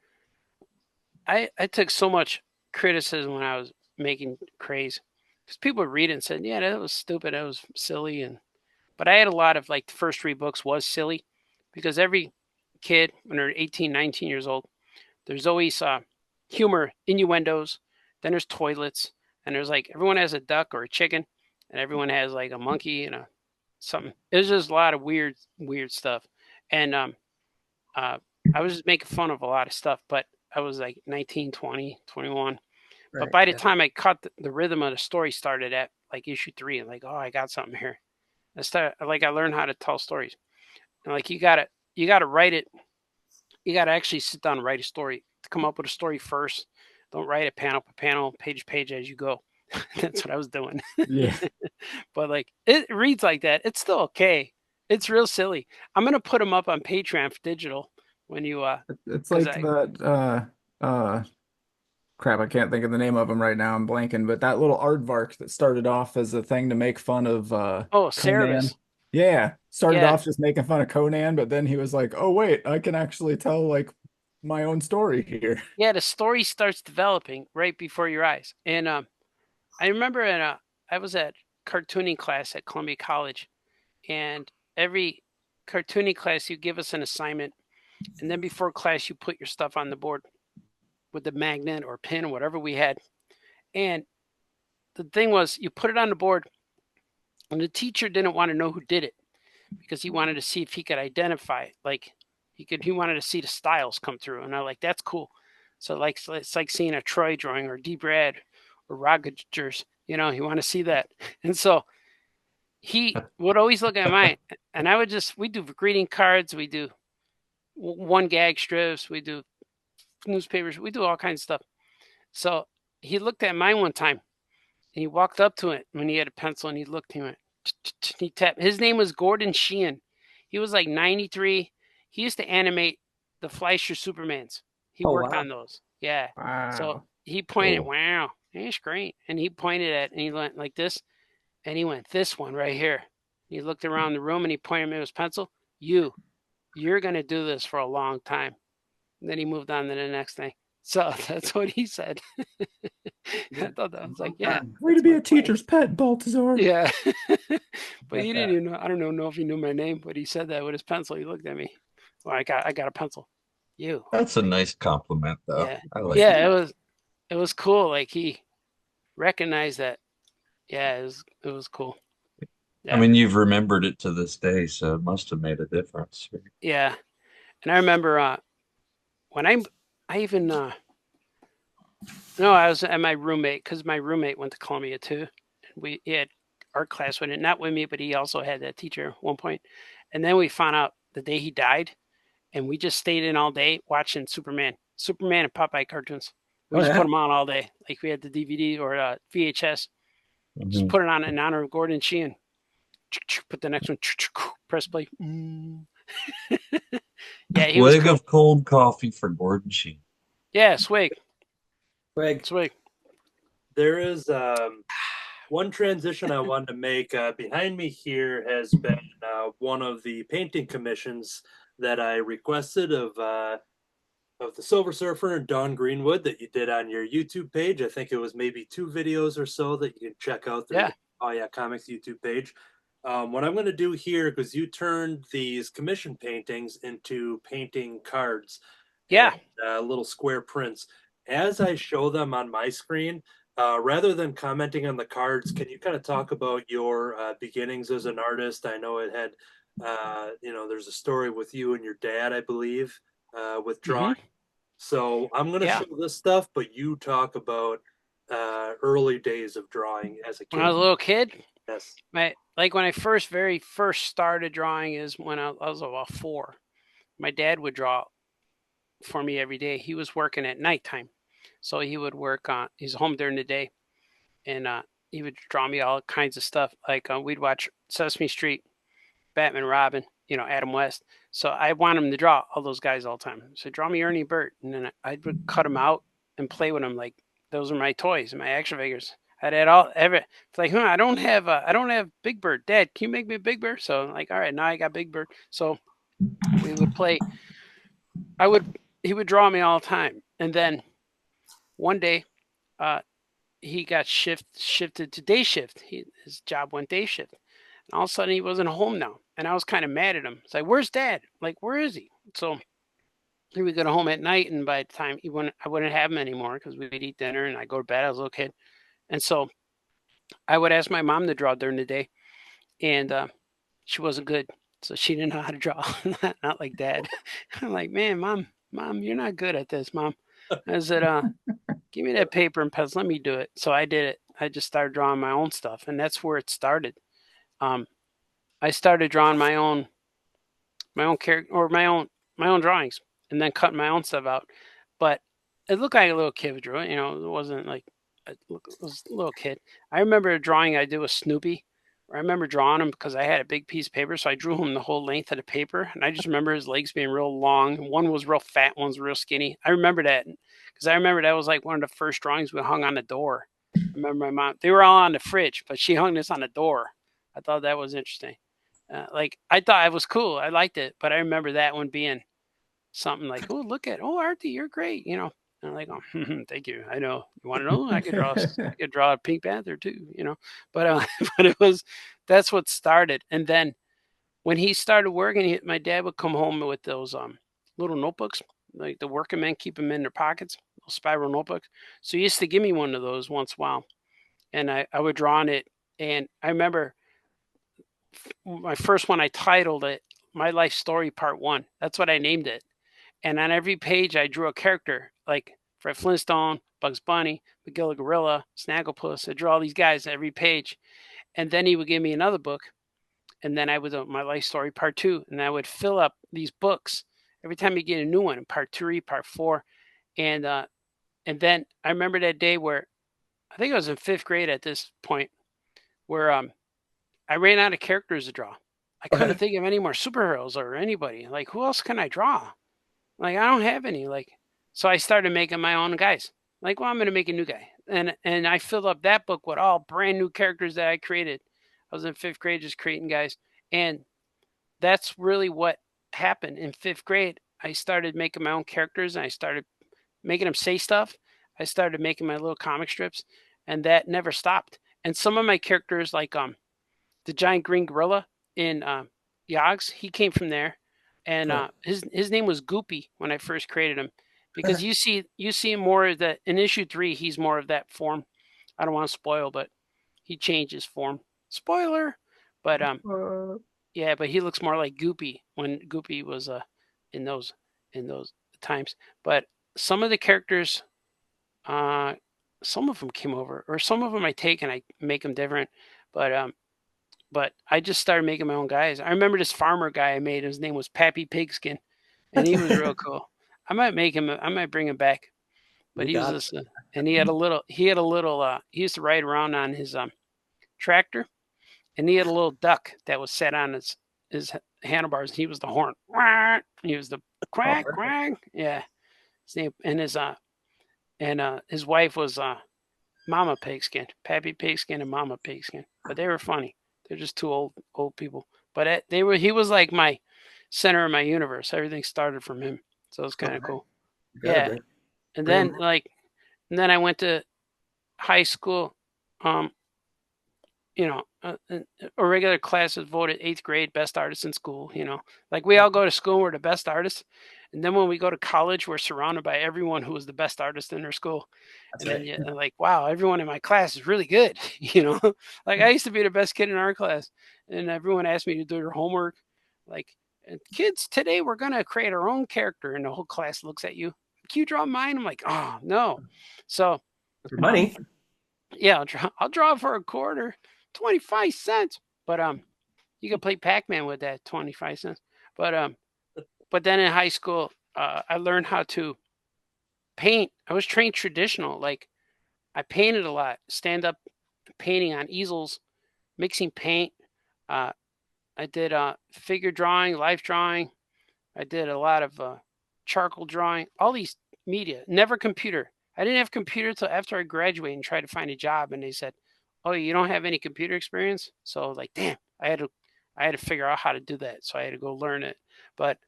I took so much criticism when I was making Craze, because people read it and said, yeah, that was stupid, that was silly. But I had a lot of, like, the first 3 books was silly, because every kid, when they're 18, 19 years old, there's always humor, innuendos, then there's toilets, and there's like, everyone has a duck or a chicken, and everyone has like a monkey and something. There's just a lot of weird stuff. And I was just making fun of a lot of stuff, but I was like 19, 20, 21. Right, but by the time I caught the rhythm of the story started at like issue 3, and like, oh, I got something here. I learned how to tell stories. And like, you gotta write it you got to actually sit down and write a story. To come up with a story first. Don't write it panel by panel, page to page as you go. That's what I was doing. Yeah. But like it reads like that. It's still okay. It's real silly. I'm gonna put them up on Patreon for digital when you It's because like that crap, I can't think of the name of them right now. I'm blanking, but that little aardvark that started off as a thing to make fun of Cerebus. Conan. Yeah, started Yeah. off just making fun of Conan, but then he was like, "Oh wait, I can actually tell like my own story here." Yeah, the story starts developing right before your eyes. And I remember I was at cartooning class at Columbia College, and every cartooning class you give us an assignment, and then before class you put your stuff on the board with the magnet or pin or whatever we had. And the thing was, you put it on the board, and the teacher didn't want to know who did it because he wanted to see if he could identify it. Like he wanted to see the styles come through, and I'm like, that's cool. So like it's like seeing a Troy drawing or D. Brad or Rodgers. You know, you want to see that, and so he would always look at mine, and I would we do greeting cards, we do one gag strips, we do newspapers, we do all kinds of stuff. So he looked at mine one time, and he walked up to it when he had a pencil, and he looked, he went, he tapped. His name was Gordon Sheehan. He was like 93. He used to animate the Fleischer Supermans. He worked on those. Yeah. So Wow. he pointed, wow, that's great. And he pointed at, and he went like this, and he went, this one right here. He looked around the room, and he pointed at me with his pencil. You're going to do this for a long time. And then he moved on to the next thing. So that's what he said. I thought that was like, yeah. Way to be a teacher's pet, Baltazar. Yeah. But he didn't even know. I don't know if he knew my name, but he said that with his pencil. He looked at me. Well, I got a pencil. You. That's a nice compliment, though. Yeah. I like Yeah, it. it was cool. Like he recognized that. Yeah, it was cool. Yeah. I mean, you've remembered it to this day, so it must have made a difference. Yeah. And I remember when I even no, I was at my roommate because my roommate went to Columbia too. He had art class with it, not with me, but he also had that teacher at one point. And then we found out the day he died, and we just stayed in all day watching Superman and Popeye cartoons. We just put them on all day, like we had the DVD or VHS. Just put it on in honor of Gordon Sheehan. Put the next one, press play. Yeah, he was Swig cool. of cold coffee for Gordon Sheehan. Yeah, swig. Swig. There is one transition I wanted to make. Behind me here has been one of the painting commissions that I requested of the Silver Surfer and Don Greenwood that you did on your YouTube page. I think it was maybe 2 videos or so that you can check out through Oh Yeah Comics YouTube page. What I'm going to do here, because you turned these commission paintings into painting cards. Yeah. And, little square prints. As I show them on my screen, rather than commenting on the cards, can you kind of talk about your beginnings as an artist? I know it had, there's a story with you and your dad, I believe, with drawing. So I'm going to show this stuff, but you talk about early days of drawing as a kid. When I was a little kid? Yes. Like when I very first started drawing is when I was about 4. My dad would draw for me every day. He was working at nighttime. So he would work he's home during the day, and he would draw me all kinds of stuff. Like we'd watch Sesame Street, Batman, Robin, Adam West. So I want him to draw all those guys all the time. So draw me Ernie Burt, and then I would cut them out and play with them. Like those are my toys, my action figures. I'd had it's like, I don't have Big Bird. Dad, can you make me a Big Bird? So I'm like, all right, now I got Big Bird. So we would play. He would draw me all the time, and then one day, he got shifted to day shift. His job went day shift. And all of a sudden, he wasn't home now. And I was kind of mad at him. It's like, where's Dad? Like, where is he? So he would go home at night, and by the time I wouldn't have him anymore because we'd eat dinner, and I'd go to bed. I was a little kid. And so I would ask my mom to draw during the day, and she wasn't good. So she didn't know how to draw, not like Dad. I'm like, man, Mom, you're not good at this, Mom. I said, give me that paper and pencil. Let me do it. So I did it. I just started drawing my own stuff, and that's where it started. I started drawing my own character or my own drawings, and then cut my own stuff out. But it looked like a little kid drew it. You know, it wasn't like it was a little kid. I remember a drawing I did with Snoopy. I remember drawing him because I had a big piece of paper, so I drew him the whole length of the paper, and I just remember his legs being real long. One was real fat, one's real skinny. I remember that because I remember that was like one of the first drawings we hung on the door. I remember my mom; they were all on the fridge, but she hung this on the door. I thought that was interesting. Like I thought it was cool. I liked it, but I remember that one being something like, "Oh, look at Artie, you're great," you know. And I'm like, "Oh, thank you. I know. You want to know? I could draw a Pink Panther too, you know." But but that's what started. And then when he started working, my dad would come home with those little notebooks, like the working men keep them in their pockets, those spiral notebooks. So he used to give me one of those once in a while, and I would draw on it. And I remember my first one, I titled it "My Life Story Part 1." That's what I named it. And on every page, I drew a character like Fred Flintstone, Bugs Bunny, McGill the Gorilla, Snagglepuss. I drew all these guys on every page. And then he would give me another book. And then I would do My Life Story Part 2. And I would fill up these books every time you get a new one, Part 3, Part 4. And then I remember that day where I think I was in 5th grade at this point, where I ran out of characters to draw. I couldn't think of any more superheroes or anybody. Like, who else can I draw? Like, I don't have any. Like, so I started making my own guys. Like, well, I'm going to make a new guy. And I filled up that book with all brand new characters that I created. I was in 5th grade just creating guys. And that's really what happened. In 5th grade, I started making my own characters, and I started making them say stuff. I started making my little comic strips, and that never stopped. And some of my characters, like the giant green gorilla in Yogs, he came from there. And his name was Goopy when I first created him, because you see more of that in issue 3. He's more of that form. I don't want to spoil, but he changed his form. Spoiler, but yeah, but he looks more like Goopy when Goopy was in those times. But some of the characters, some of them came over, or some of them I take and I make them different. But I just started making my own guys. I remember this farmer guy I made. His name was Pappy Pigskin, and he was real cool. I might make him. I might bring him back. But he was this, and he had a little. He used to ride around on his tractor, and he had a little duck that was set on his handlebars. And he was the horn. He was the quack quack. Yeah, his name and his wife was Mama Pigskin, Pappy Pigskin, and Mama Pigskin. But they were funny. They're just two old people. But he was like my center of my universe. Everything started from him. So it was kind of cool. Yeah. And then I went to high school. You know, a regular class was voted 8th grade best artist in school. You know, like we all go to school and we're the best artists. And then when we go to college, we're surrounded by everyone who was the best artist in their school. That's and then you're like, wow, everyone in my class is really good. You know, like I used to be the best kid in our class, and everyone asked me to do their homework. Like, kids, today we're going to create our own character. And the whole class looks at you. Can you draw mine? I'm like, oh, no. So for money. Yeah, I'll draw for a quarter, 25 cents. But you can play Pac-Man with that 25 cents. But then in high school, I learned how to paint. I was trained traditional. Like I painted a lot, stand up painting on easels, mixing paint. I did figure drawing, life drawing. I did a lot of charcoal drawing, all these media, never computer. I didn't have computer until after I graduated and tried to find a job. And they said, oh, you don't have any computer experience? So like, damn, I had to figure out how to do that. So I had to go learn it. But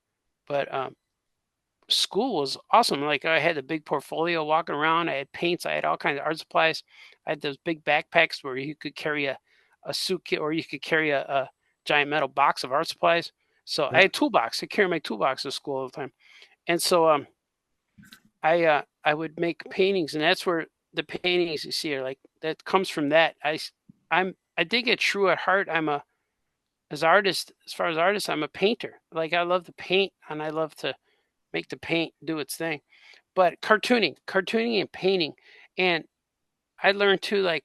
school was awesome. Like I had a big portfolio walking around. I had paints. I had all kinds of art supplies. I had those big backpacks where you could carry a suitcase, or you could carry a giant metal box of art supplies. So I had a toolbox. I carry my toolbox to school all the time. And so I would make paintings, and that's where the paintings you see are like, that comes from that. I think it's true at heart. As far as artist, I'm a painter. Like I love to paint, and I love to make the paint do its thing. But cartooning and painting, and I learned too, like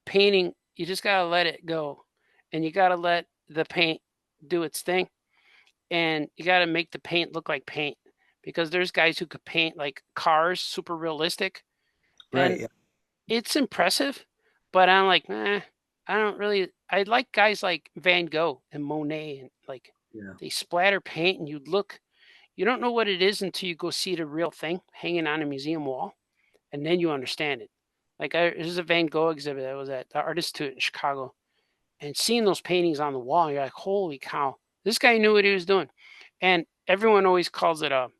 painting, you just gotta let it go, and you gotta let the paint do its thing. and you got to make the paint look like paint, because there's guys who could paint like cars super realistic, Right. and Yeah. it's impressive, but I'm like, I don't really. I like guys like Van Gogh and Monet, and like Yeah. they splatter paint, and you don't know what it is until you go see the real thing hanging on a museum wall, and then you understand it. Like there's a Van Gogh exhibit that was at the Artist Institute in Chicago, and seeing those paintings on the wall, you're like, holy cow, this guy knew what he was doing. And everyone always calls it oh,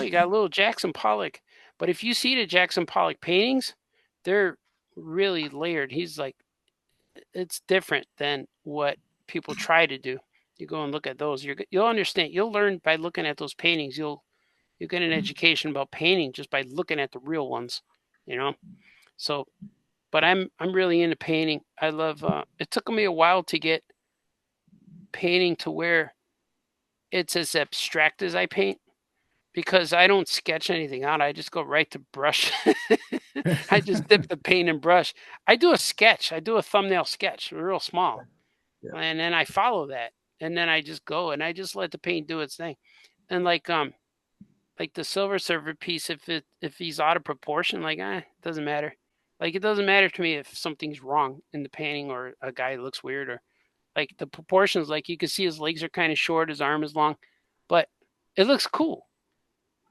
you got a little Jackson Pollock. But if you see the Jackson Pollock paintings, they're really layered. He's like, it's different than what people try to do. You go and look at those, you'll understand. You'll learn by looking at those paintings. You'll get an education about painting just by looking at the real ones, you know. So, but I'm really into painting. I love. It took me a while to get painting to where it's as abstract as I paint, because I don't sketch anything out. I just go right to brush. I just dip the paint and brush. I do a sketch. I do a thumbnail sketch, real small, Yeah. and then I follow that, and then I just go and I just let the paint do its thing. And like the Silver Surfer piece, if he's out of proportion, like it doesn't matter. Like it doesn't matter to me if something's wrong in the painting or a guy looks weird, or like the proportions. Like you can see his legs are kind of short, his arm is long, but it looks cool.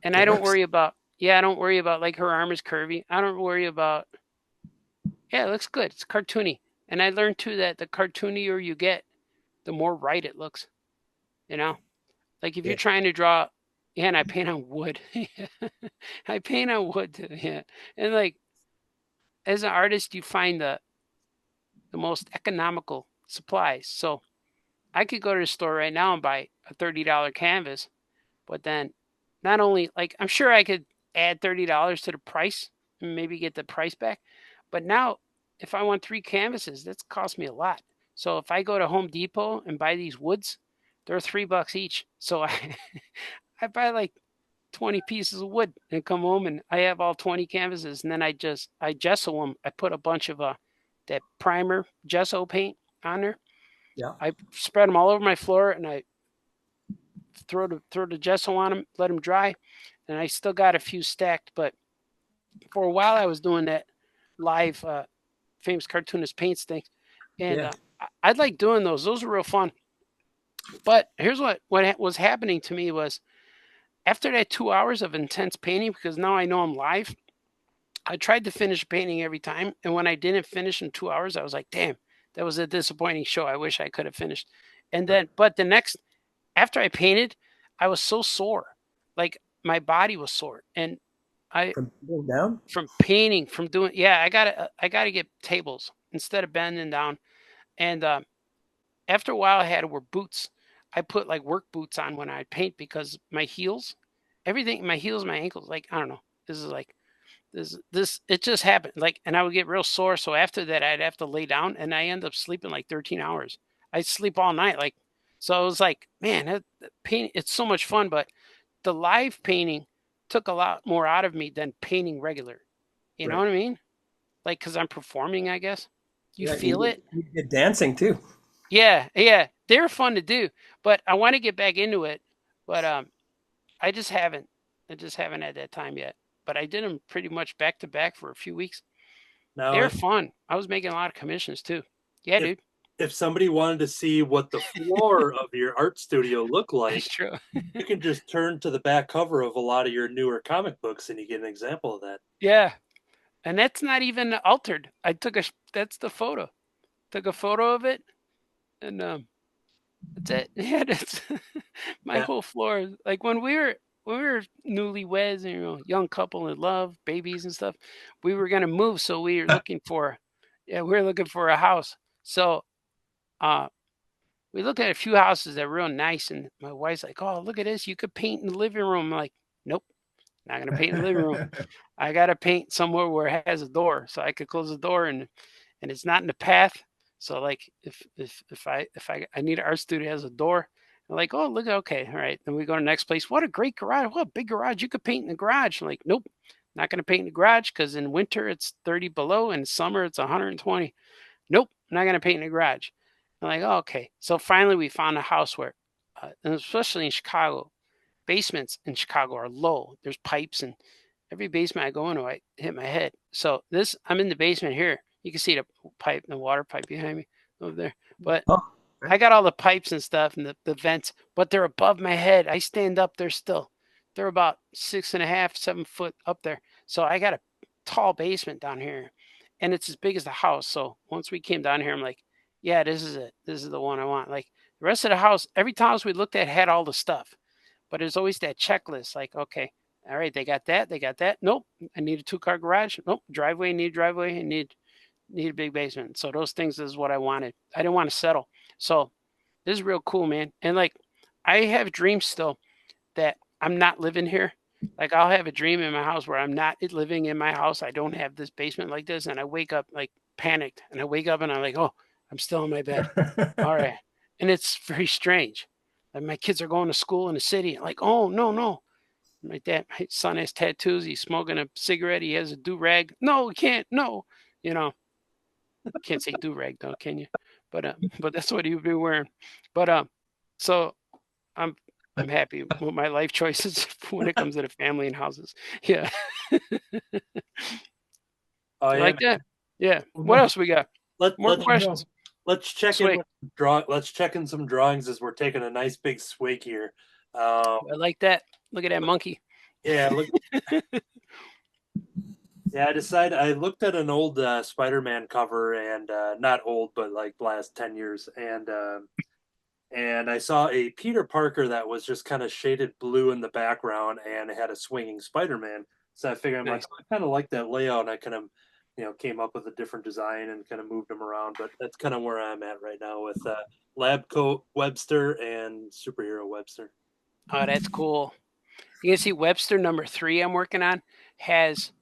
And I It don't works. worry about like her arm is curvy. I don't worry about it looks good. It's cartoony. And I learned too that the cartoonier you get, the more right it looks. You know? Like if Yeah. you're trying to draw, and I paint on wood. I paint on wood too, yeah. And like as an artist, you find the most economical supplies. So I could go to the store right now and buy a $30 canvas, but then not only like I'm sure I could add $30 to the price and maybe get the price back, but now if I want 3 canvases, that's cost me a lot. So if I go to Home Depot and buy these woods, they're $3 each. So I buy like 20 pieces of wood and come home and I have all 20 canvases, and then I gesso them. I put a bunch of that primer gesso paint on there. Yeah. I spread them all over my floor, and I throw the gesso on them, let them dry, and I still got a few stacked. But for a while, I was doing that live famous cartoonist paints thing, and Yeah. I'd like doing those. Those are real fun. But here's what was happening to me was after that 2 hours of intense painting, because now I know I'm live. I tried to finish painting every time, and when I didn't finish in 2 hours, I was like, "Damn, that was a disappointing show. I wish I could have finished." And then, but the next after I painted, I was so sore, like my body was sore, and I From going down. from painting, from doing, yeah, I gotta get tables instead of bending down. And after a while, I had to wear boots. I put like work boots on when I paint because my heels, everything, my heels, my ankles, like I don't know. This is like this it just happened, like, and I would get real sore. So after that I'd have to lay down, and I end up sleeping like 13 hours. I'd sleep all night, like, so I was like, man, paint, it's so much fun. But the live painting took a lot more out of me than painting regular, you know Right. what I mean? Like because I'm performing, I guess. You Yeah. feel it. You get dancing too. Yeah, they're fun to do, but I want to get back into it. But I just haven't. I just haven't had that time yet. But I did them pretty much back to back for a few weeks. Now, They're fun. I was making a lot of commissions too. Yeah, if dude. if somebody wanted to see what the floor of your art studio looked That's like, true. you can just turn to the back cover of a lot of your newer comic books and you get an example of that. Yeah, and that's not even altered. I took that's the photo. Took a photo of it, and that's it. Yeah, that's my Yeah. whole floor. Like when we were newlyweds and young couple in love, babies and stuff, we were gonna move, so we were looking for a house. So uh we looked at a few houses that were real nice, and my wife's like, "Oh, look at this! You could paint in the living room." I'm like, "Nope, not gonna paint in the living room. I gotta paint somewhere where it has a door, so I could close the door and it's not in the path. So like if I need an art studio that has a door, I'm like, oh look, okay, all right. Then we go to the next place. What a great garage! What a big garage! You could paint in the garage. I'm like, nope, not gonna paint in the garage because in winter it's 30 below, and in summer it's 120. Nope, not gonna paint in the garage. I'm like, oh, okay. So finally we found a house where and especially in Chicago, basements in Chicago are low. There's pipes, and every basement I go into, I hit my head. So I'm in the basement here. You can see the pipe, the water pipe behind me over there. But I got all the pipes and stuff and the vents, but they're above my head. I stand up there still. They're about 6.5, 7 foot up there. So I got a tall basement down here, and it's as big as the house. So once we came down here, I'm like, yeah, this is it. This is the one I want. Like the rest of the house, every house we looked at had all the stuff, but there's always that checklist. Like, okay, all right, they got that. They got that. Nope, I need a 2-car garage. Nope, driveway. Need driveway. I need a big basement. So those things is what I wanted. I didn't want to settle. So this is real cool, man. And like, I have dreams still that I'm not living here. Like I'll have a dream in my house where I'm not living in my house. I don't have this basement like this. And I wake up like panicked, and I wake up and I'm like, oh, I'm still in my bed. All right. And it's very strange. Like my kids are going to school in the city. I'm like, oh, no. My son has tattoos. He's smoking a cigarette. He has a do-rag. No, we can't. No, can't say do-rag though, can you? But that's what he would be wearing. But so I'm happy with my life choices when it comes to the family and houses. Yeah. Oh, yeah. Like that. Yeah. What else we got? More questions. Let's check in let's check in some drawings as we're taking a nice big swig here. I like that. Look at that monkey. Yeah, look. Yeah, I looked at an old Spider-Man cover, and not old, but like last 10 years, and I saw a Peter Parker that was just kind of shaded blue in the background, and it had a swinging Spider-Man. So I figured, Nice. I kind of like that layout, and I kind of, came up with a different design and kind of moved them around. But that's kind of where I'm at right now with Lab Coat Webster and Superhero Webster. Oh, that's cool. You can see Webster number 3 I'm working on has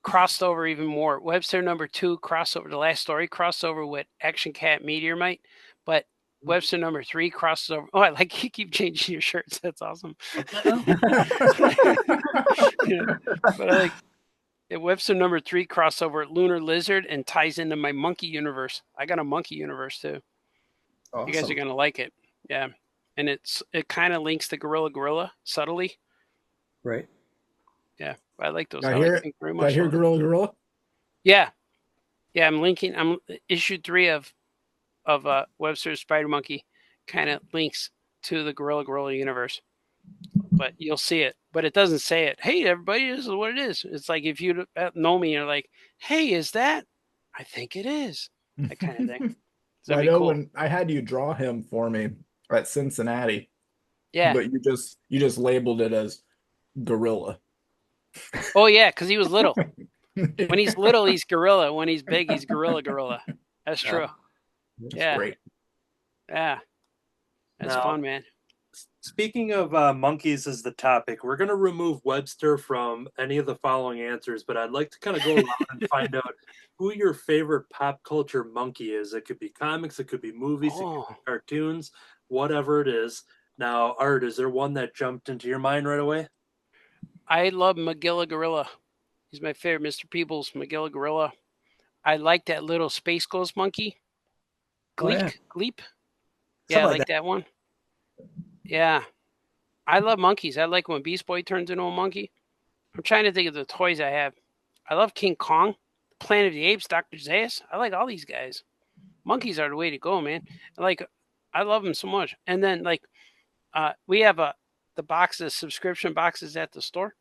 crossed over even more. Webster number 2 crossover, the last story crossover with Action Cat Meteorite, but Webster number 3 crosses over. Oh, I like you keep changing your shirts. That's awesome. But I like Webster number 3 crossover at Lunar Lizard and ties into my monkey universe. I got a monkey universe too. Awesome. You guys are gonna like it. Yeah. And it kind of links to Gorilla subtly. Right. Yeah. I like those. I hear Gorilla? Yeah. Yeah, I'm issue 3 of Webster's Spider Monkey kind of links to the Gorilla universe. But you'll see it. But it doesn't say it. Hey, everybody, this is what it is. It's like if you know me, you're like, hey, is that? I think it is. That kind of thing. So I know when I had you draw him for me at Cincinnati. Yeah. But you just labeled it as Gorilla. Oh, yeah, because he was little. When he's little, he's Gorilla. When he's big, he's Gorilla. That's true. That's great. Yeah. That's fun, man. Speaking of monkeys as the topic, we're going to remove Webster from any of the following answers, but I'd like to kind of go around and find out who your favorite pop culture monkey is. It could be comics, it could be movies, it could be cartoons, whatever it is. Now, Art, is there one that jumped into your mind right away? I love Magilla Gorilla. He's my favorite, Mr. Peebles, Magilla Gorilla. I like that little Space Ghost monkey. Gleep. Yeah, I like that one. Yeah. I love monkeys. I like when Beast Boy turns into a monkey. I'm trying to think of the toys I have. I love King Kong, Planet of the Apes, Dr. Zaius. I like all these guys. Monkeys are the way to go, man. I love them so much. And then we have the subscription boxes at the store.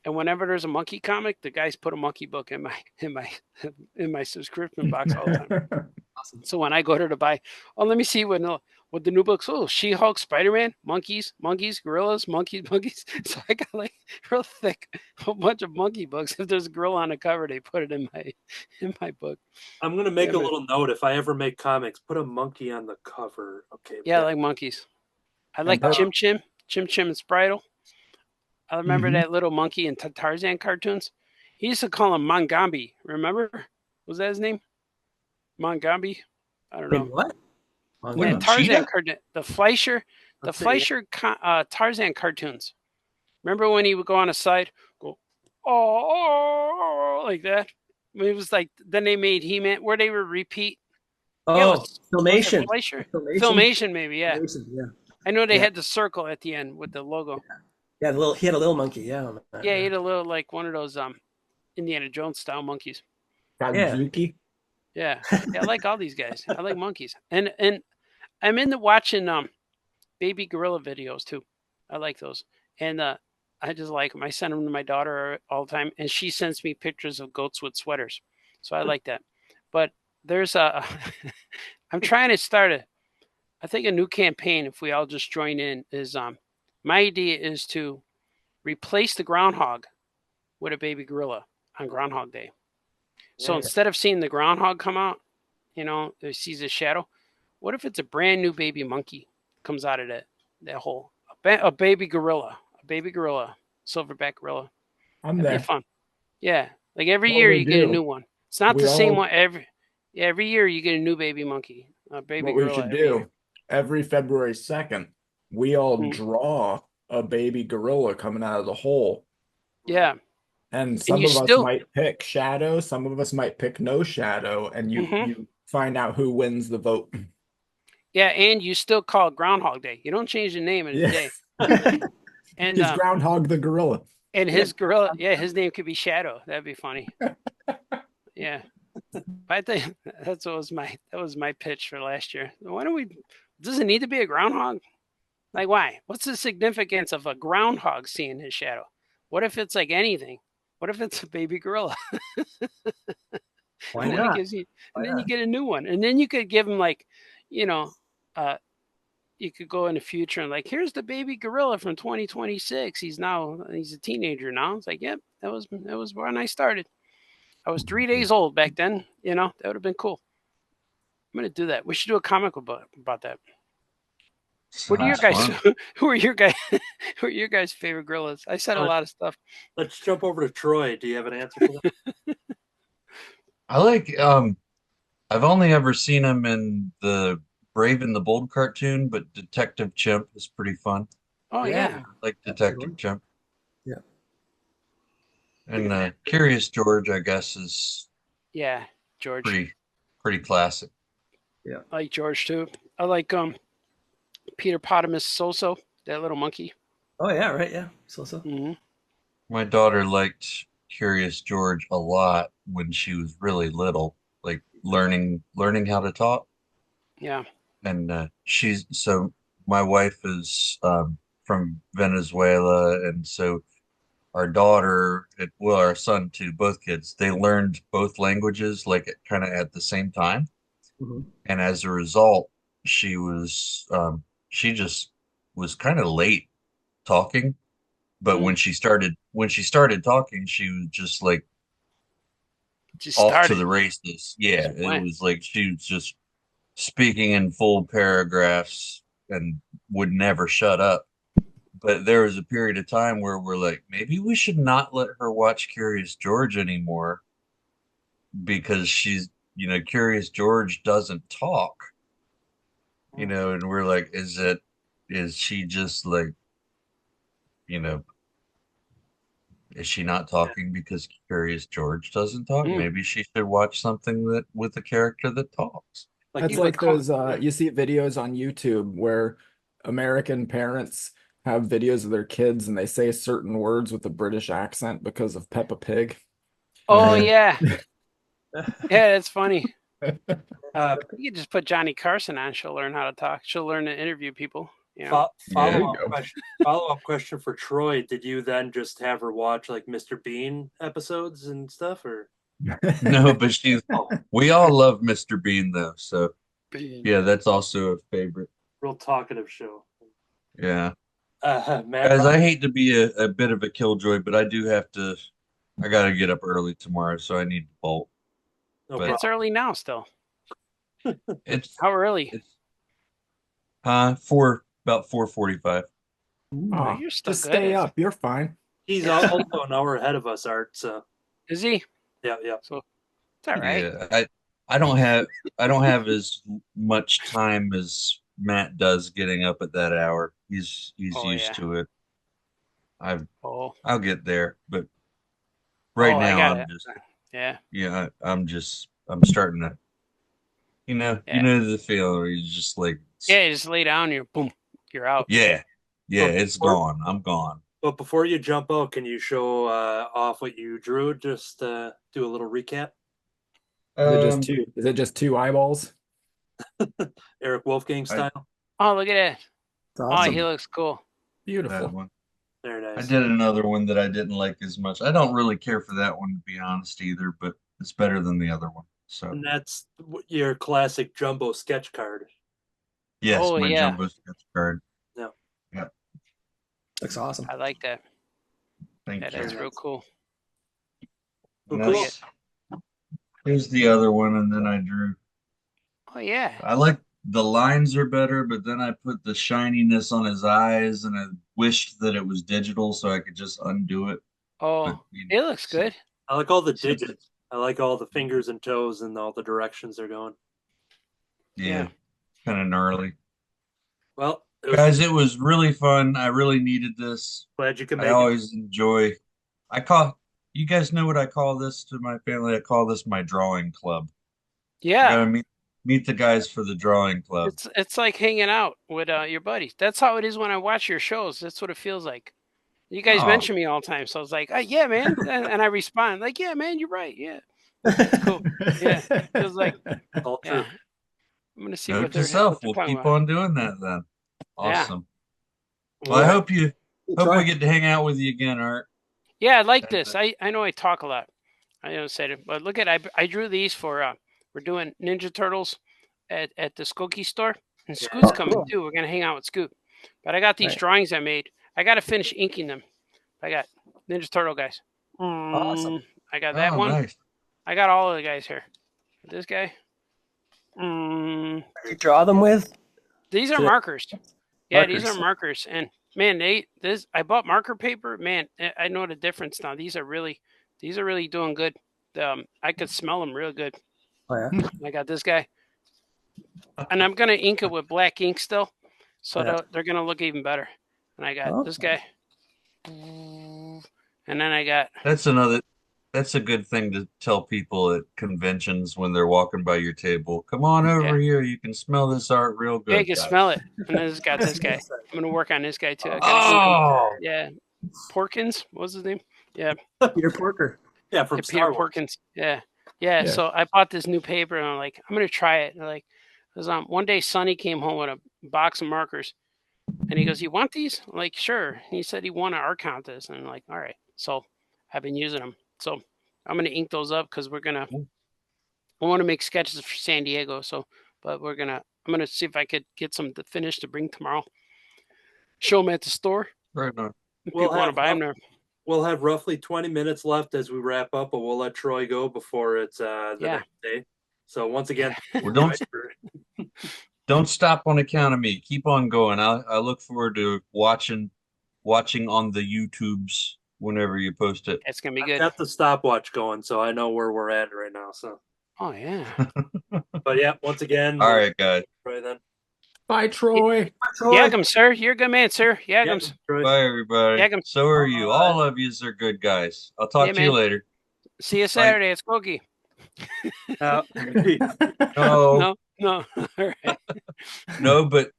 And whenever there's a monkey comic, the guys put a monkey book in my subscription box all the time. Awesome. So when I go there to buy, let me see what the new books. Oh, She-Hulk, Spider-Man, monkeys, gorillas, monkeys. So I got real thick, a bunch of monkey books. If there's a gorilla on the cover, they put it in my book. I'm gonna make a little note. If I ever make comics, put a monkey on the cover. Okay. Yeah, I like monkeys. I like Chim Chim and Spritle. I remember that little monkey in Tarzan cartoons. He used to call him Mongambi. Remember? Was that his name? Mongambi? I don't know. What? Yeah, Tarzan cartoon. The Fleischer Tarzan cartoons. Remember when he would go on a side, go, oh, like that? It was like, then they made He-Man, where they would repeat. Oh, Filmation. Filmation, maybe, yeah. Filmation, yeah. I know they had the circle at the end with the logo. Yeah, he had a little monkey. Yeah. Yeah, he had a little like one of those Indiana Jones style monkeys. Kazuki. Yeah, I like all these guys. I like monkeys, and I'm into watching baby gorilla videos too. I like those, and I just like them. I send them to my daughter all the time, and she sends me pictures of goats with sweaters. So I like that. But there's a, I'm trying to start I think a new campaign. If we all just join in, is my idea is to replace the groundhog with a baby gorilla on Groundhog Day. So instead of seeing the groundhog come out, it sees a shadow. What if it's a brand new baby monkey comes out of that hole? A baby gorilla, silverback gorilla. That'd be fun. Yeah, like every year you get a new one. It's not the same one every year. You get a new baby monkey, a baby gorilla. What we should do every February 2nd, we all draw a baby gorilla coming out of the hole. Yeah. And some of us might pick shadow, some of us might pick no shadow, and you find out who wins the vote. Yeah, and you still call it Groundhog Day. You don't change the name of the day. And he's Groundhog the gorilla. And his gorilla, his name could be Shadow. That'd be funny. Yeah. But I think that was my pitch for last year. Does it need to be a groundhog? Like, why? What's the significance of a groundhog seeing his shadow? What if it's like anything? What if it's a baby gorilla? Why not? Then you get a new one. And then you could give him like, you could go in the future and like, here's the baby gorilla from 2026. He's a teenager now. It's like, yep, that was when I started. I was 3 days old back then. That would have been cool. I'm gonna do that. We should do a comic about that. What are your guys? Who are your guys' favorite gorillas? I said a lot of stuff. Let's jump over to Troy. Do you have an answer for that? I like. I've only ever seen him in the Brave and the Bold cartoon, but Detective Chimp is pretty fun. Oh yeah, I like Detective Chimp. Yeah. And Curious George, I guess, is George. Pretty classic. Yeah. I like George too. I like Peter Potamus Soso, that little monkey. Oh yeah, right, yeah. Soso. Mm-hmm. My daughter liked Curious George a lot when she was really little, like learning how to talk. Yeah. And my wife is from Venezuela, and so our daughter, our son too, both kids, they learned both languages like kind of at the same time. Mm-hmm. And as a result, she just was kind of late talking. But when she started talking, she was just like off to the races. Yeah, it was like she was just speaking in full paragraphs and would never shut up. But there was a period of time where we're like, maybe we should not let her watch Curious George anymore because she's, Curious George doesn't talk, and we're like, is she just like, is she not talking because Curious George doesn't talk? Maybe she should watch something with a character that talks. That's like those, you see videos on YouTube where American parents have videos of their kids and they say certain words with a British accent because of Peppa Pig. Oh, yeah. Yeah, that's funny. You can just put Johnny Carson on. She'll learn how to talk. She'll learn to interview people. Follow-up question for Troy. Did you then just have her watch like Mr. Bean episodes and stuff, or? No, but we all love Mr. Bean though. So yeah, that's also a favorite. Real talkative show. Yeah. Matt Guys, Rodgers. I hate to be a bit of a killjoy, but I got to get up early tomorrow, so I need to bolt. It's early now still. It's how early? About 4:45. Oh, you're still just stay up. You're fine. He's also an hour ahead of us, Art. So is he? Yeah. So it's all right. Yeah, I don't have as much time as Matt does getting up at that hour. He's used to it. I'll get there, but right now I'm starting to, you know the feeling where you just like just lay down, you're boom, you're out. Yeah. Yeah, But it's before- gone. I'm gone. But before you jump out, can you show off what you drew? Just do a little recap. Is it just two eyeballs? Eric Wolfgang style. Oh, look at that. It's Oh, awesome. he looks cool. that Beautiful. one. Very I nice. did another one that I didn't like as much. I don't really care for that one, to be honest, either, but it's better than the other one. So, And that's your classic jumbo sketch card. yes, Oh, my yeah. jumbo sketch card. Yeah. Yep. Looks awesome. I like that. Thank Yeah, you. that's real cool. And Cool. that's- Here's the other one, and then I drew. Oh, yeah. I like the lines are better, but then I put the shininess on his eyes, and I wished that it was digital so I could just undo it. Oh, But, you know, it looks good. I like all the digits. I like all the fingers and toes and all the directions they're going. yeah, kind of gnarly. Well, it was Guys, it was really fun. I really needed this. glad you could I make it. always enjoy. You guys know what I call this to my family? I call this my drawing club. I Yeah. gotta meet the guys for the drawing club. It's like hanging out with your buddies. That's how it is when I watch your shows. That's what it feels like. You guys Oh. mention me all the time, so I was like, yeah, man, and I respond like, yeah, man, you're right. Yeah, it's cool. Yeah, feels like All yeah. true. I'm gonna see Note what to they're self. what they're We'll talking keep about. on doing that then. Yeah. Awesome. Well, I hope we get to hang out with you again, Art. Yeah, I like this. I know I talk a lot. I don't say it, but look at I drew these for we're doing Ninja Turtles at the Skokie store, and Scoot's coming cool. too. We're gonna hang out with Scoot. But I got these Right. drawings I made. I got to finish inking them. I got Ninja Turtle guys. Awesome. I got that Oh, one. nice. I got all of the guys here. This guy. What do you draw them with? These are So- markers. Yeah, these are Markers. markers. And man, I bought marker paper. Man, I know the difference now. These are really doing good. I could smell them real good. Oh yeah. I got this guy, and I'm gonna ink it with black ink still, so Yeah. they're gonna look even better. And I got Oh. this guy, and then I got That's a good thing to tell people at conventions when they're walking by your table. Come on over here. You can smell this art real good. yeah, you can guys. smell it. And then it's got this guy. I'm gonna work on this guy too. I gotta ink him. Yeah, Porkins. What was his name? Yeah, Peter Porker. Yeah, from yeah, Star Peter Wars. Porkins. Yeah. Yeah. So I bought this new paper, and I'm like, I'm gonna try it. And like, because one day Sonny came home with a box of markers, and he goes, "You want these?" I'm like, sure. He said he won an art contest, and I'm like, all right. So I've been using them. So I'm gonna ink those up because I want to make sketches for San Diego. So, but I'm gonna see if I could get some to finish to bring tomorrow. Show them at the store. Right on. If We'll people want to have buy them there. We'll have roughly 20 minutes left as we wrap up, but we'll let Troy go before it's the Yeah. next day. So once again, Well, don't stop on account of me. Keep on going. I look forward to watching on the YouTubes whenever you post it. It's gonna be I've good. got the stopwatch going, so I know where we're at right now. So, Oh yeah. but yeah, once again, All right, guys. Troy then. Bye, Troy. Yagam, sir. You're a good man, sir. Yeah, Yagams. Troy. Bye, everybody. Yeah, So are you. All of yous are good guys. I'll talk Yeah, to you man. later. See you Saturday at Skokie. No, No. All right. no, but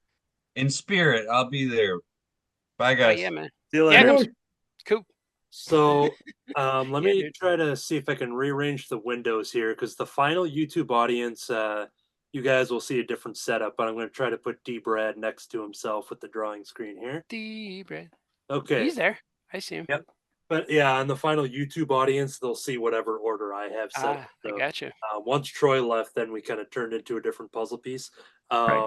in spirit, I'll be there. Bye, Oh, guys. yeah, man. See you later. Yagams. Cool. So let Yeah, me dude. try to see if I can rearrange the windows here because the final YouTube audience, you guys will see a different setup, but I'm going to try to put D Brad next to himself with the drawing screen here. D-Brad. Okay. He's there. I see him. Yep. But yeah, on the final YouTube audience, they'll see whatever order I have set. I got you. Once Troy left, then we kind of turned into a different puzzle piece. Right.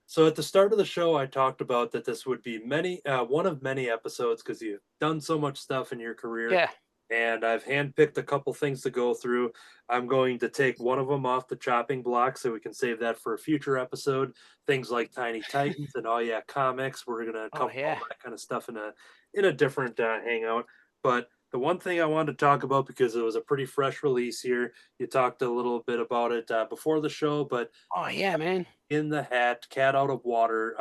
So at the start of the show, I talked about that this would be one of many episodes because you've done so much stuff in your career. Yeah. And I've handpicked a couple things to go through. I'm going to take one of them off the chopping block so we can save that for a future episode. Things like Tiny Titans and comics. We're gonna cover all that kind of stuff in a different hangout. But the one thing I wanted to talk about because it was a pretty fresh release here. You talked a little bit about it before the show, but Oh yeah, man. In the Hat, Cat Out of Water.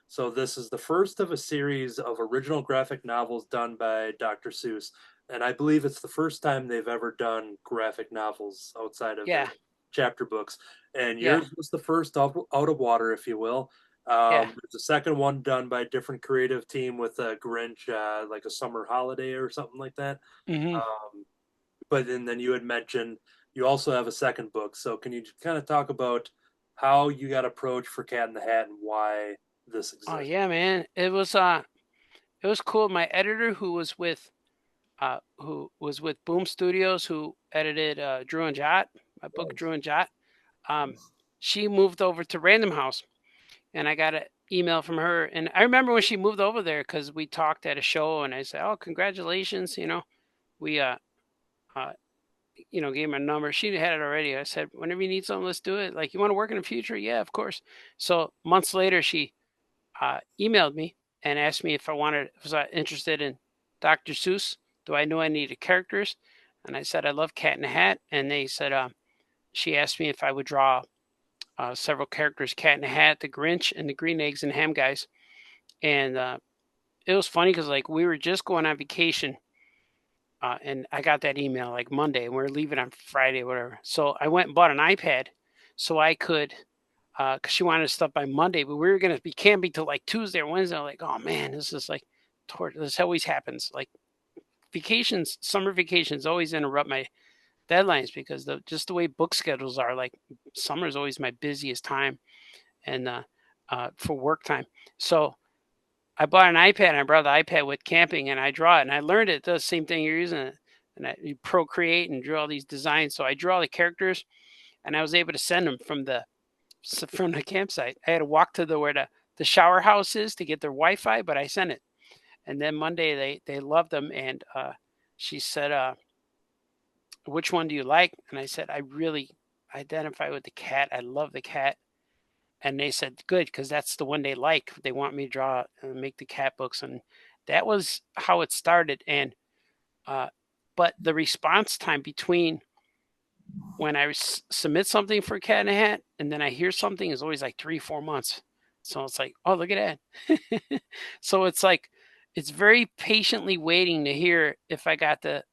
So this is the first of a series of original graphic novels done by Dr. Seuss. And I believe it's the first time they've ever done graphic novels outside of their chapter books. And yours was the first out of water, if you will. There's a second one done by a different creative team with a Grinch, like a summer holiday or something like that. Mm-hmm. But then you had mentioned you also have a second book. So can you kind of talk about how you got approached for Cat in the Hat and why this exists? Oh yeah, man. It was cool. My editor who was with Boom Studios, who edited Drew and Jot, my book Drew and Jot, she moved over to Random House, and I got an email from her. And I remember when she moved over there because we talked at a show, and I said, "Oh, congratulations!" We gave my number. She had it already. I said, "Whenever you need something, let's do it. Like, you want to work in the future? Yeah, of course." So months later, she emailed me and asked me if was I interested in Dr. Seuss? Do I know I needed characters? And I said, I love Cat in the Hat. And they said, she asked me if I would draw several characters, Cat in the Hat, the Grinch, and the Green Eggs and Ham guys. And it was funny because like we were just going on vacation, and I got that email like Monday, and we were leaving on Friday, or whatever. So I went and bought an iPad so I could, because she wanted stuff by Monday, but we were going to be camping till like Tuesday or Wednesday. I'm like, oh man, this is like, this always happens. Like summer vacations always interrupt my deadlines because just the way book schedules are. Like summer is always my busiest time, and for work time. So I bought an iPad and I brought the iPad with camping and I draw it and I learned it does the same thing you're using it. And you Procreate and draw these designs. So I draw the characters and I was able to send them from the campsite. I had to walk to where the shower house is to get their Wi-Fi, but I sent it. And then Monday they loved them, and she said, which one do you like? And I said, I really identify with the cat. I love the cat. And they said, good, because that's the one they like. They want me to draw and make the cat books. And that was how it started. And but the response time between when I submit something for Cat in a Hat and then I hear something is always like 3-4 months. So it's like, oh, look at that. So it's like, it's very patiently waiting to hear if I got the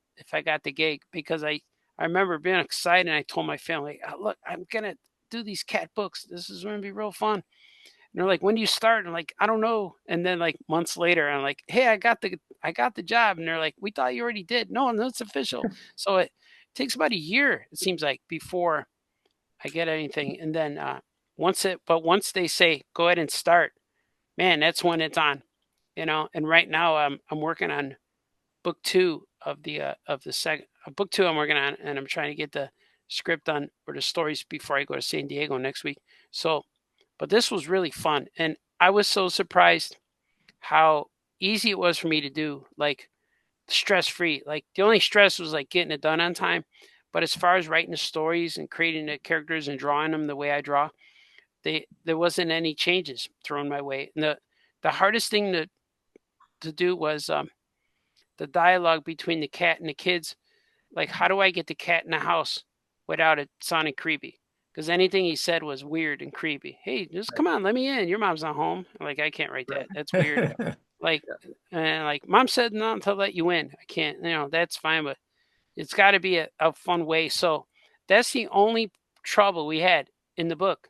gig, because I remember being excited and I told my family, oh, look, I'm going to do these cat books. This is going to be real fun. And they're like, when do you start? And I'm like, I don't know. And then like months later, I'm like, hey, I got the job. And they're like, we thought you already did. No, it's official. So it takes about a year, it seems like, before I get anything. And then once they say, go ahead and start, man, that's when it's on, And right now I'm working on book 2 of the second book 2 I'm working on, and I'm trying to get the script done or the stories before I go to San Diego next week. So, but this was really fun, and I was so surprised how easy it was for me to do, like stress-free. Like the only stress was like getting it done on time. But as far as writing the stories and creating the characters and drawing them the way I draw, there wasn't any changes thrown my way. And the hardest thing to do was the dialogue between the cat and the kids. Like, how do I get the cat in the house without it sounding creepy? Because anything he said was weird and creepy. Hey, just come on, let me in. Your mom's not home. I'm like, I can't write that. That's weird. Like, and like, mom said not to let you in. I can't. That's fine, but it's got to be a fun way. So that's the only trouble we had in the book.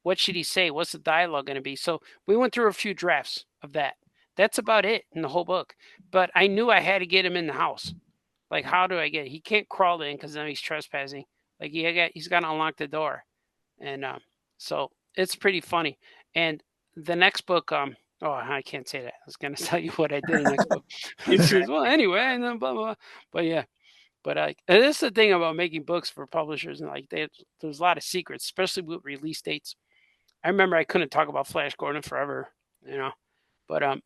What should he say? What's the dialogue going to be? So we went through a few drafts of that. That's about it in the whole book. But I knew I had to get him in the house. Like, how do I get it? He can't crawl in because then he's trespassing. Like, he's got to unlock the door. And so it's pretty funny. And the next book, oh, I can't say that. I was going to tell you what I did in the next book. He says, well, anyway, and then blah, blah, blah. But yeah. But and this is the thing about making books for publishers, and like there's a lot of secrets, especially with release dates. I remember I couldn't talk about Flash Gordon forever, but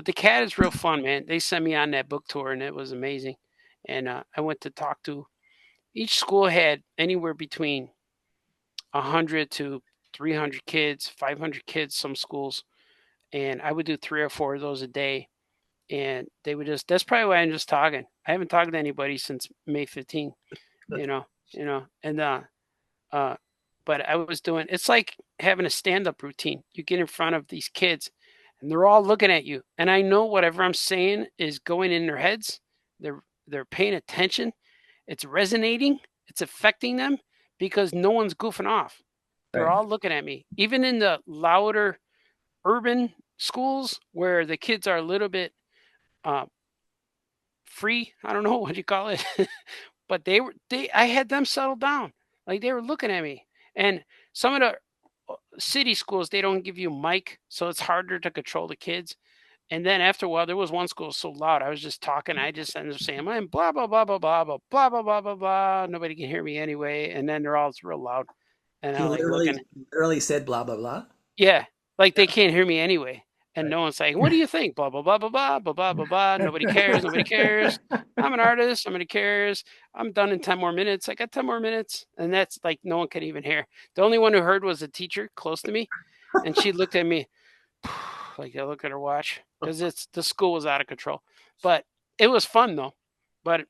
the cat is real fun, man. They sent me on that book tour, and it was amazing. And I went to talk to each school had anywhere between 100 to 300 kids, 500 kids, some schools, and I would do 3 or 4 of those a day. And they would that's probably why I'm just talking. I haven't talked to anybody since May 15th, and but I was doing, it's like having a stand-up routine. You get in front of these kids and they're all looking at you. And I know whatever I'm saying is going in their heads. They're paying attention. It's resonating. It's affecting them, because no one's goofing off. They're all looking at me. Even in the louder, quieter, quieter rooms, they're all looking at me. And I know whatever I'm saying is going in their heads. They're paying attention. It's resonating. It's affecting them because no one's goofing off. They're all looking at me. Even in the louder, urban schools where the kids are a little bit free. I don't know what you call it, but I had them settle down. Like they were looking at me. And some of the city schools, they don't give you a mic, so it's harder to control the kids. And then after a while, there was one school so loud, I was just talking. I just ended up saying, I'm blah, blah, blah, blah, blah, blah, blah, blah, blah, blah, blah. Nobody can hear me anyway. And then they're all real loud. And He I like looking. literally said blah blah blah. Yeah, like they can't hear me anyway. And no one's saying, what do you think? Blah, blah, blah, blah, blah, blah, blah, blah, blah. Nobody cares. Nobody cares. I'm an artist. Nobody cares. I'm done in 10 more minutes. I got 10 more minutes. And that's like no one could even hear. The only one who heard was a teacher close to me. And she looked at me like I look at her watch because the school was out of control. But it was fun though. But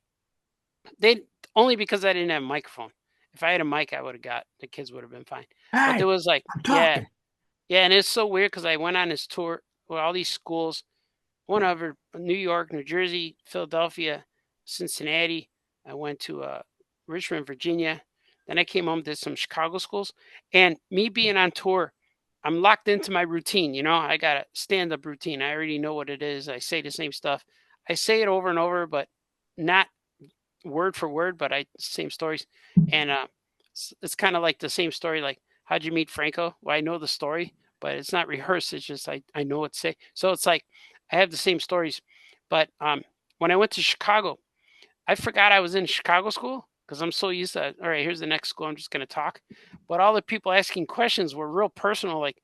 they only because I didn't have a microphone. If I had a mic, I would have got the kids would have been fine. But there was like, yeah, and it's so weird because I went on this tour with all these schools, one over New York, New Jersey, Philadelphia, Cincinnati. I went to Richmond, Virginia. Then I came home to some Chicago schools. And me being on tour, I'm locked into my routine. You know, I got a stand-up routine. I already know what it is. I say the same stuff. I say it over and over, but not word for word, but same stories. And it's kind of like the same story. Like, how'd you meet Franco? Well, I know the story, but it's not rehearsed. It's just I know what to say. So it's like I have the same stories. But when I went to Chicago, I forgot I was in Chicago school because I'm so used to, all right, here's the next school. I'm just going to talk. But all the people asking questions were real personal. Like,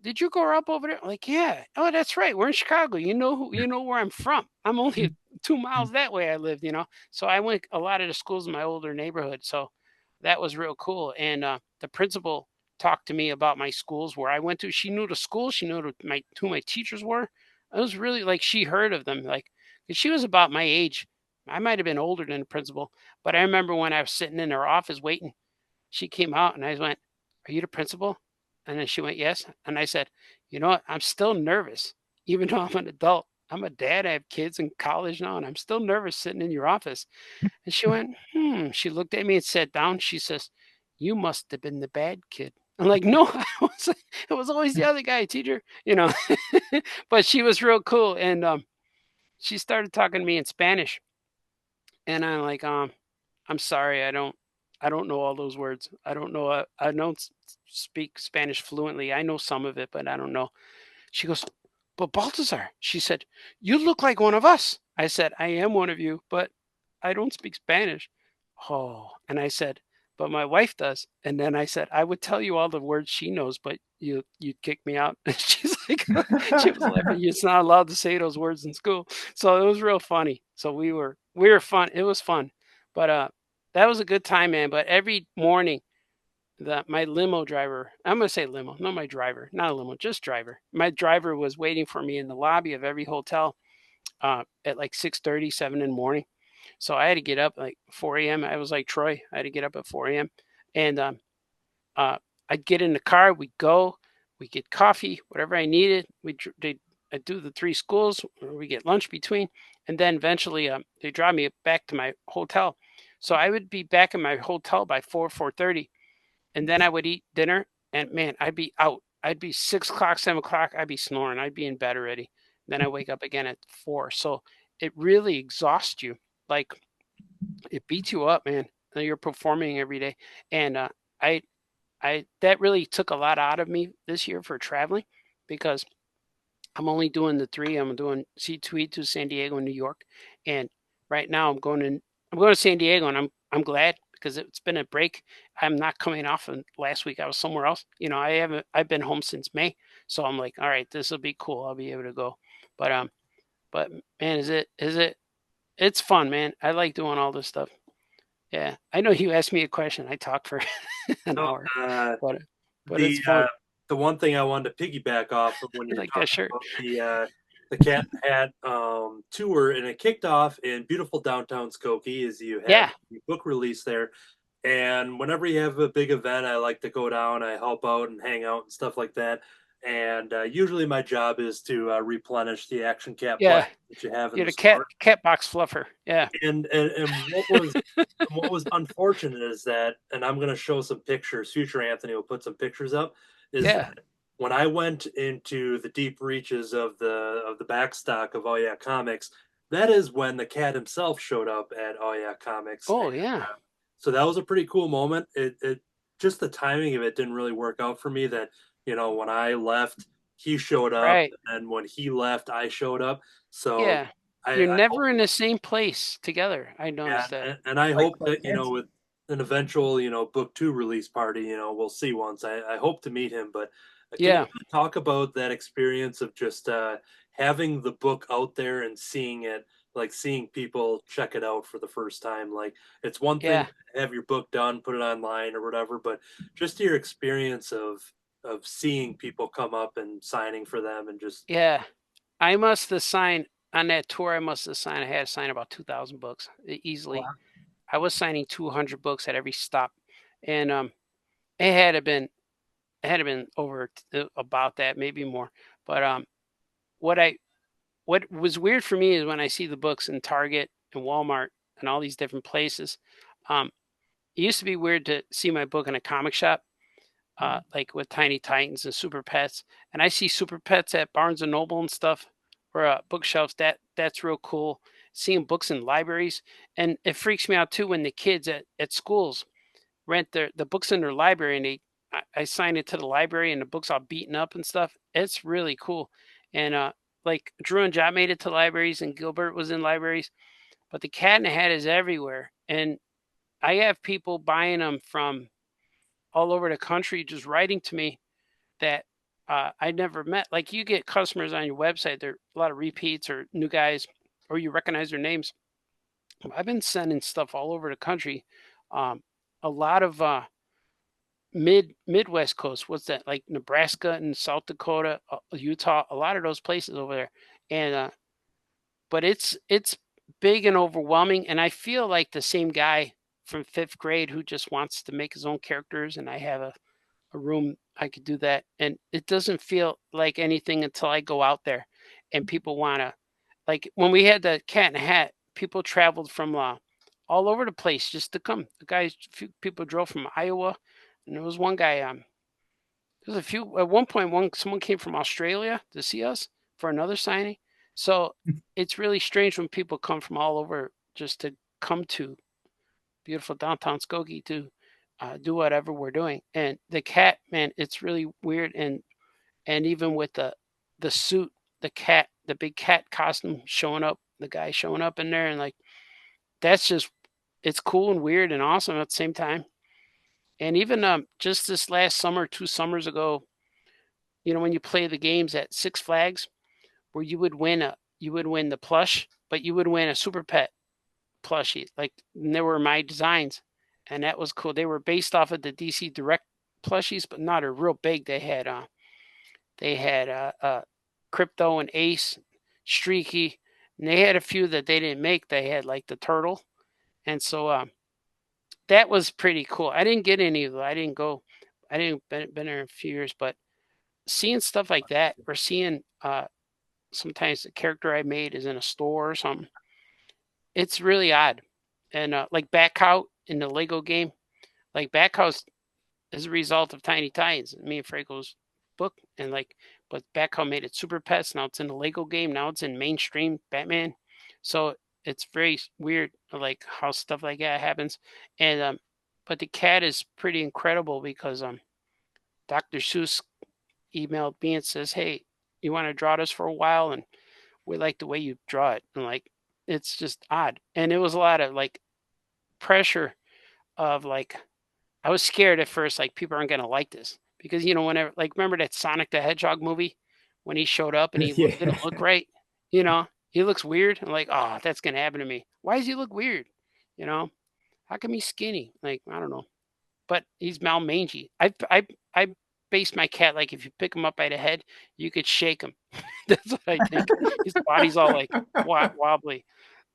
did you grow up over there? Like, yeah. Oh, that's right. We're in Chicago. You know where I'm from. I'm only 2 miles that way I lived, you know. So I went a lot of the schools in my older neighborhood. So that was real cool. And the principal talked to me about my schools where I went to. She knew the school. She knew who my teachers were. It was really like she heard of them. Like, 'cause she was about my age. I might have been older than the principal, but I remember when I was sitting in her office waiting, she came out and I went, "Are you the principal?" And then she went, "Yes." And I said, "You know what? I'm still nervous, even though I'm an adult. I'm a dad. I have kids in college now, and I'm still nervous sitting in your office." And she went, "Hmm." She looked at me and sat down. She says, "You must have been the bad kid." I'm like, "No, it was always the other guy, teacher, you know." But she was real cool. And she started talking to me in Spanish. And I'm like, I'm sorry, I don't know all those words. I don't know. I don't speak Spanish fluently. I know some of it, but I don't know. She goes, "But Baltazar," she said, "you look like one of us." I said, "I am one of you, but I don't speak Spanish." Oh, and I said, "But my wife does." And then I said, "I would tell you all the words she knows, but you'd kick me out." And she's like, she was laughing. "You're not allowed to say those words in school." So it was real funny. So we were fun. It was fun, but that was a good time, man. But every morning, my limo driver, I'm gonna say limo, not my driver, not a limo, just driver. My driver was waiting for me in the lobby of every hotel at like 6:30, 7 in the morning. So I had to get up like 4 a.m. I was like Troy. I had to get up at 4 a.m. And I'd get in the car. We'd go. We get coffee, whatever I needed. I'd do the 3 schools. We get lunch between, and then eventually they drive me back to my hotel. So I would be back in my hotel by 4:30, and then I would eat dinner. And man, I'd be out. I'd be 6 o'clock, 7 o'clock. I'd be snoring. I'd be in bed already. Then I wake up again at 4. So it really exhausts you. Like it beats you up, man. You're performing every day, and I that really took a lot out of me this year for traveling because I'm only doing the 3. I'm doing C2E2 San Diego and New York, and right now I'm going to San Diego, and I'm glad because it's been a break. I'm not coming off. And last week I was somewhere else. You know, I've been home since May, so I'm like, all right, this will be cool. I'll be able to go. But man, it's fun, man. I like doing all this stuff. Yeah, I know you asked me a question. I talked for an hour, but it's fun. The one thing I wanted to piggyback off of when you're like that shirt. About the Cat and Hat tour, and it kicked off in beautiful downtown Skokie, as you had the book release there. And whenever you have a big event, I like to go down. I help out and hang out and stuff like that. And usually my job is to replenish the action cat that you have in the cat box fluffer. Yeah. And what was unfortunate is that, and I'm going to show some pictures. Future Anthony will put some pictures up. That when I went into the deep reaches of the backstock of Oh Yeah Comics, that is when the cat himself showed up at Oh Yeah Comics. Oh yeah. So that was a pretty cool moment. It just the timing of it didn't really work out for me. That when I left, he showed up, Right. and when he left, I showed up. So Yeah. You're I hope, never in the same place together. I yeah, noticed that. and I Like hope that with an eventual book 2 release party, we'll see once. I hope to meet him, but can you Yeah. talk about that experience of just having the book out there and seeing it, like seeing people check it out for the first time? Like, it's one thing Yeah. to have your book done, put it online or whatever, but just your experience of seeing people come up and signing for them and just Yeah. I must have signed on that tour. I had to sign about 2,000 books easily. wow. I was signing 200 books at every stop, and it had to been over about that, maybe more. But what I what was weird for me is when I see the books in Target and Walmart and all these different places. Um, it used to be weird to see my book in a comic shop, like with Tiny Titans and Super Pets, and I see Super Pets at Barnes and Noble and stuff, or bookshelves. That's real cool. Seeing books in libraries, and it freaks me out too when the kids at schools rent the books in their library, and I sign it to the library, and the book's all beaten up and stuff. It's really cool, and like Drew and Jot made it to libraries, and Gilbert was in libraries, but the Cat in the Hat is everywhere, and I have people buying them from all over the country, just writing to me that I never met. Like, you get customers on your website, there are a lot of repeats or new guys, or you recognize their names. I've been sending stuff all over the country. Um, a lot of Midwest coast. What's that? Like Nebraska and South Dakota, Utah. A lot of those places over there, and but it's big and overwhelming. And I feel like the same guy from fifth grade who just wants to make his own characters, and I have a room I could do that, and it doesn't feel like anything until I go out there, and people want to, like when we had the Cat in the Hat, people traveled from all over the place just to come. The guys, few people drove from Iowa, and there was one guy. There's a few at one point. Someone came from Australia to see us for another signing. So it's really strange when people come from all over just to come to beautiful downtown Skokie to do whatever we're doing. And the cat, man, it's really weird. And even with the suit, the cat, the big cat costume showing up, the guy showing up in there, and like that's just it's cool and weird and awesome at the same time. And even just this last summer, 2 summers ago, when you play the games at Six Flags, where you would win the plush, but you would win a Super Pet plushie. Like, and they were my designs, and that was cool. They were based off of the DC Direct plushies, but not a real big. They had Crypto and Ace, Streaky, and they had a few that they didn't make. They had like the turtle, and so that was pretty cool. I didn't get any of them. I didn't go. I didn't been there in a few years, but seeing stuff like that, or seeing sometimes the character I made is in a store or something, it's really odd. And like Backhout in the Lego game, like Backhouse is a result of Tiny Titans, me and Franco's book, and like, but Backhout made it Super Pets. Now it's in the Lego game. Now it's in mainstream Batman. So it's very weird, like how stuff like that happens. And but the cat is pretty incredible because Dr. Seuss emailed me and says, "Hey, you want to draw this for a while, and we like the way you draw it." And like, it's just odd. And it was a lot of like pressure of like, I was scared at first, like people aren't gonna like this because whenever, like, remember that Sonic the Hedgehog movie when he showed up and he didn't look Yeah. right, he looks weird. I'm like, oh, that's gonna happen to me. Why does he look weird? You know, how come he's skinny? Like, I don't know, but he's malmangy. I base my cat like if you pick him up by the head, you could shake him. That's what I think. His body's all like wobbly.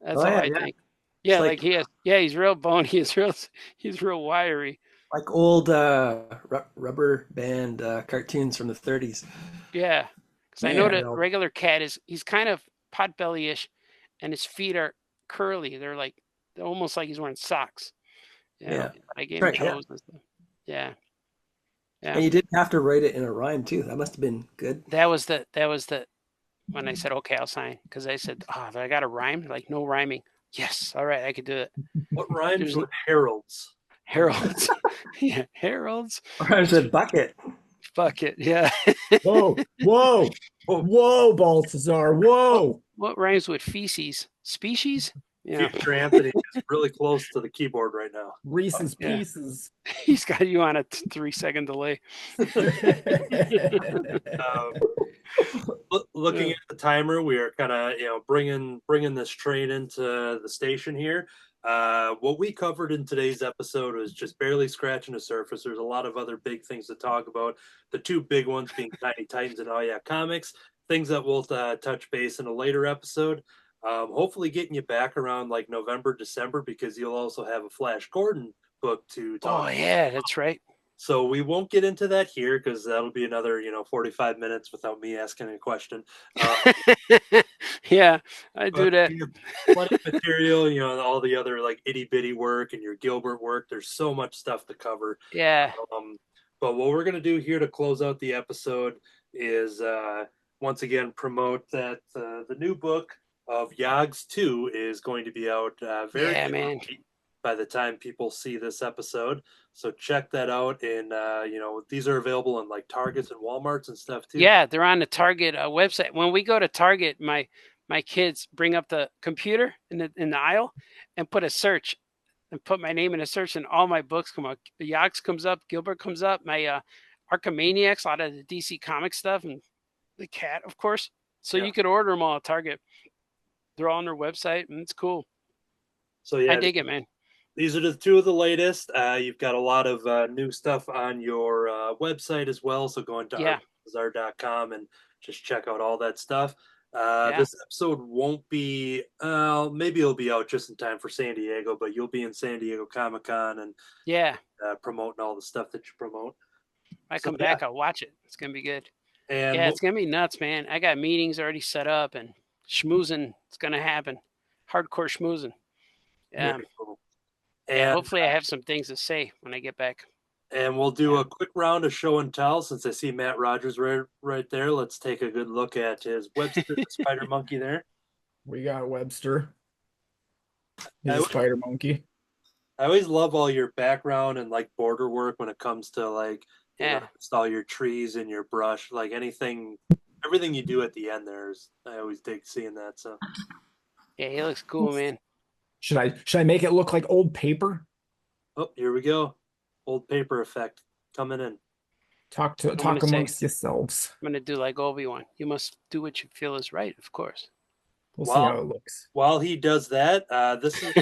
That's Oh all yeah, I yeah. think. It's Yeah, like he has. Yeah, he's real bony. He's real wiry. like old rubber band cartoons from the 30s. Yeah, because I know Man, that regular cat he's kind of potbelly-ish, and his feet are curly. They're almost like he's wearing socks. yeah. I gave him Right, yeah. toes and stuff. Yeah. Yeah. And you didn't have to write it in a rhyme too. That must have been good. That was the when I said, okay, I'll sign. Because I said, oh, I got a rhyme? Like, no rhyming. Yes. All right, I could do it. What rhymes There's with heralds? Heralds. Yeah, Heralds. Rhymes with bucket. Bucket. Yeah. Whoa, whoa, whoa, Baltazar, whoa. What rhymes with feces? Species? Yeah. Future Anthony is really close to the keyboard right now. Reese's Yeah. Pieces. He's got you on a 3-second delay. Looking at the timer, we are kind of bringing this train into the station here. What we covered in today's episode was just barely scratching the surface. There's a lot of other big things to talk about. The two big ones being Tiny Titans and Oh Yeah Comics, things that we'll touch base in a later episode. Hopefully getting you back around like November, December, because you'll also have a Flash Gordon book to talk about. Yeah, that's right. So we won't get into that here because that'll be another 45 minutes without me asking a question. Yeah, I do that. Plenty of material, all the other like itty bitty work and your Gilbert work. There's so much stuff to cover. Yeah. But what we're gonna do here to close out the episode is once again promote that the new book of Yogg's 2 is going to be out very by the time people see this episode. So check that out. And, these are available in like Targets and Walmarts and stuff too. Yeah, they're on the Target website. When we go to Target, my kids bring up the computer in the aisle and put a search and put my name in a search, and all my books come up. Yogg's comes up, Gilbert comes up, my Archimaniacs, a lot of the DC comic stuff, and the Cat, of course. So you could order them all at Target. They're all on their website, and it's cool. So yeah, I dig it, man. These are the two of the latest. You've got a lot of new stuff on your website as well. So go into artbaltazar.com and just check out all that stuff. This episode won't be, maybe it'll be out just in time for San Diego, but you'll be in San Diego Comic-Con and promoting all the stuff that you promote. I come back, I'll watch it. It's going to be good. And it's going to be nuts, man. I got meetings already set up and schmoozing is going to happen. Hardcore schmoozing. Cool. And hopefully I have some things to say when I get back. And we'll do a quick round of show and tell. Since I see Matt Rodgers right there, let's take a good look at his Webster the Spider Monkey there. We got Webster. He's a Spider Monkey. I always love all your background and like border work when it comes to like install your trees and your brush, like everything you do at the end there is, I always dig seeing that. So yeah, he looks cool, man. Should I make it look like old paper? Oh, here we go. Old paper effect coming in. Talk amongst yourselves. I'm gonna do like Obi-Wan. You must do what you feel is right, of course. We'll see how it looks. While he does that, this is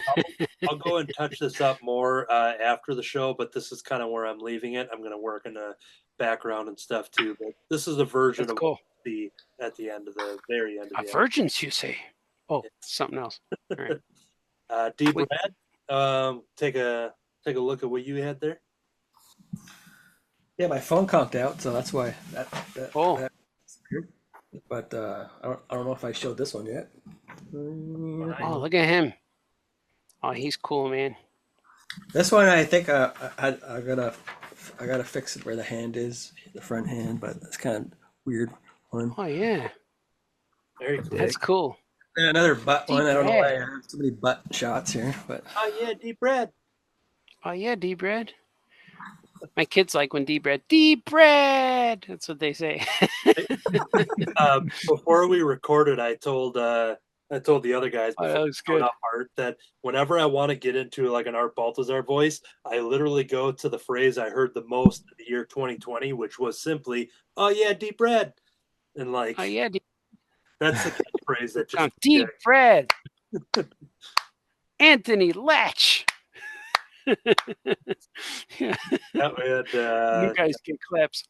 I'll go and touch this up more after the show, but this is kind of where I'm leaving it. I'm gonna work in the background and stuff too. But this is a version of the at the end of the very end of the virgins, you say? Oh, something else. All right. D. Brad, take a look at what you had there. Yeah, my phone conked out, so that's why that but I don't know if I showed this one yet. Oh, look at him. Oh, he's cool, man. This one I think I gotta fix it where the hand is, the front hand, but it's kind of weird one. Oh yeah. Very cool. That's cool. Another butt one. I don't know why I have so many butt shots here, but D. Brad. Oh yeah, D. Brad. My kids like when D. Brad. That's what they say. Before we recorded, I told the other guys that whenever I want to get into like an Art Baltazar voice, I literally go to the phrase I heard the most in the year 2020, which was simply, "Oh yeah, D. Brad," and like, "Oh yeah, D." That's the phrase that just D. Brad. Anthony Laatsch. You guys can claps.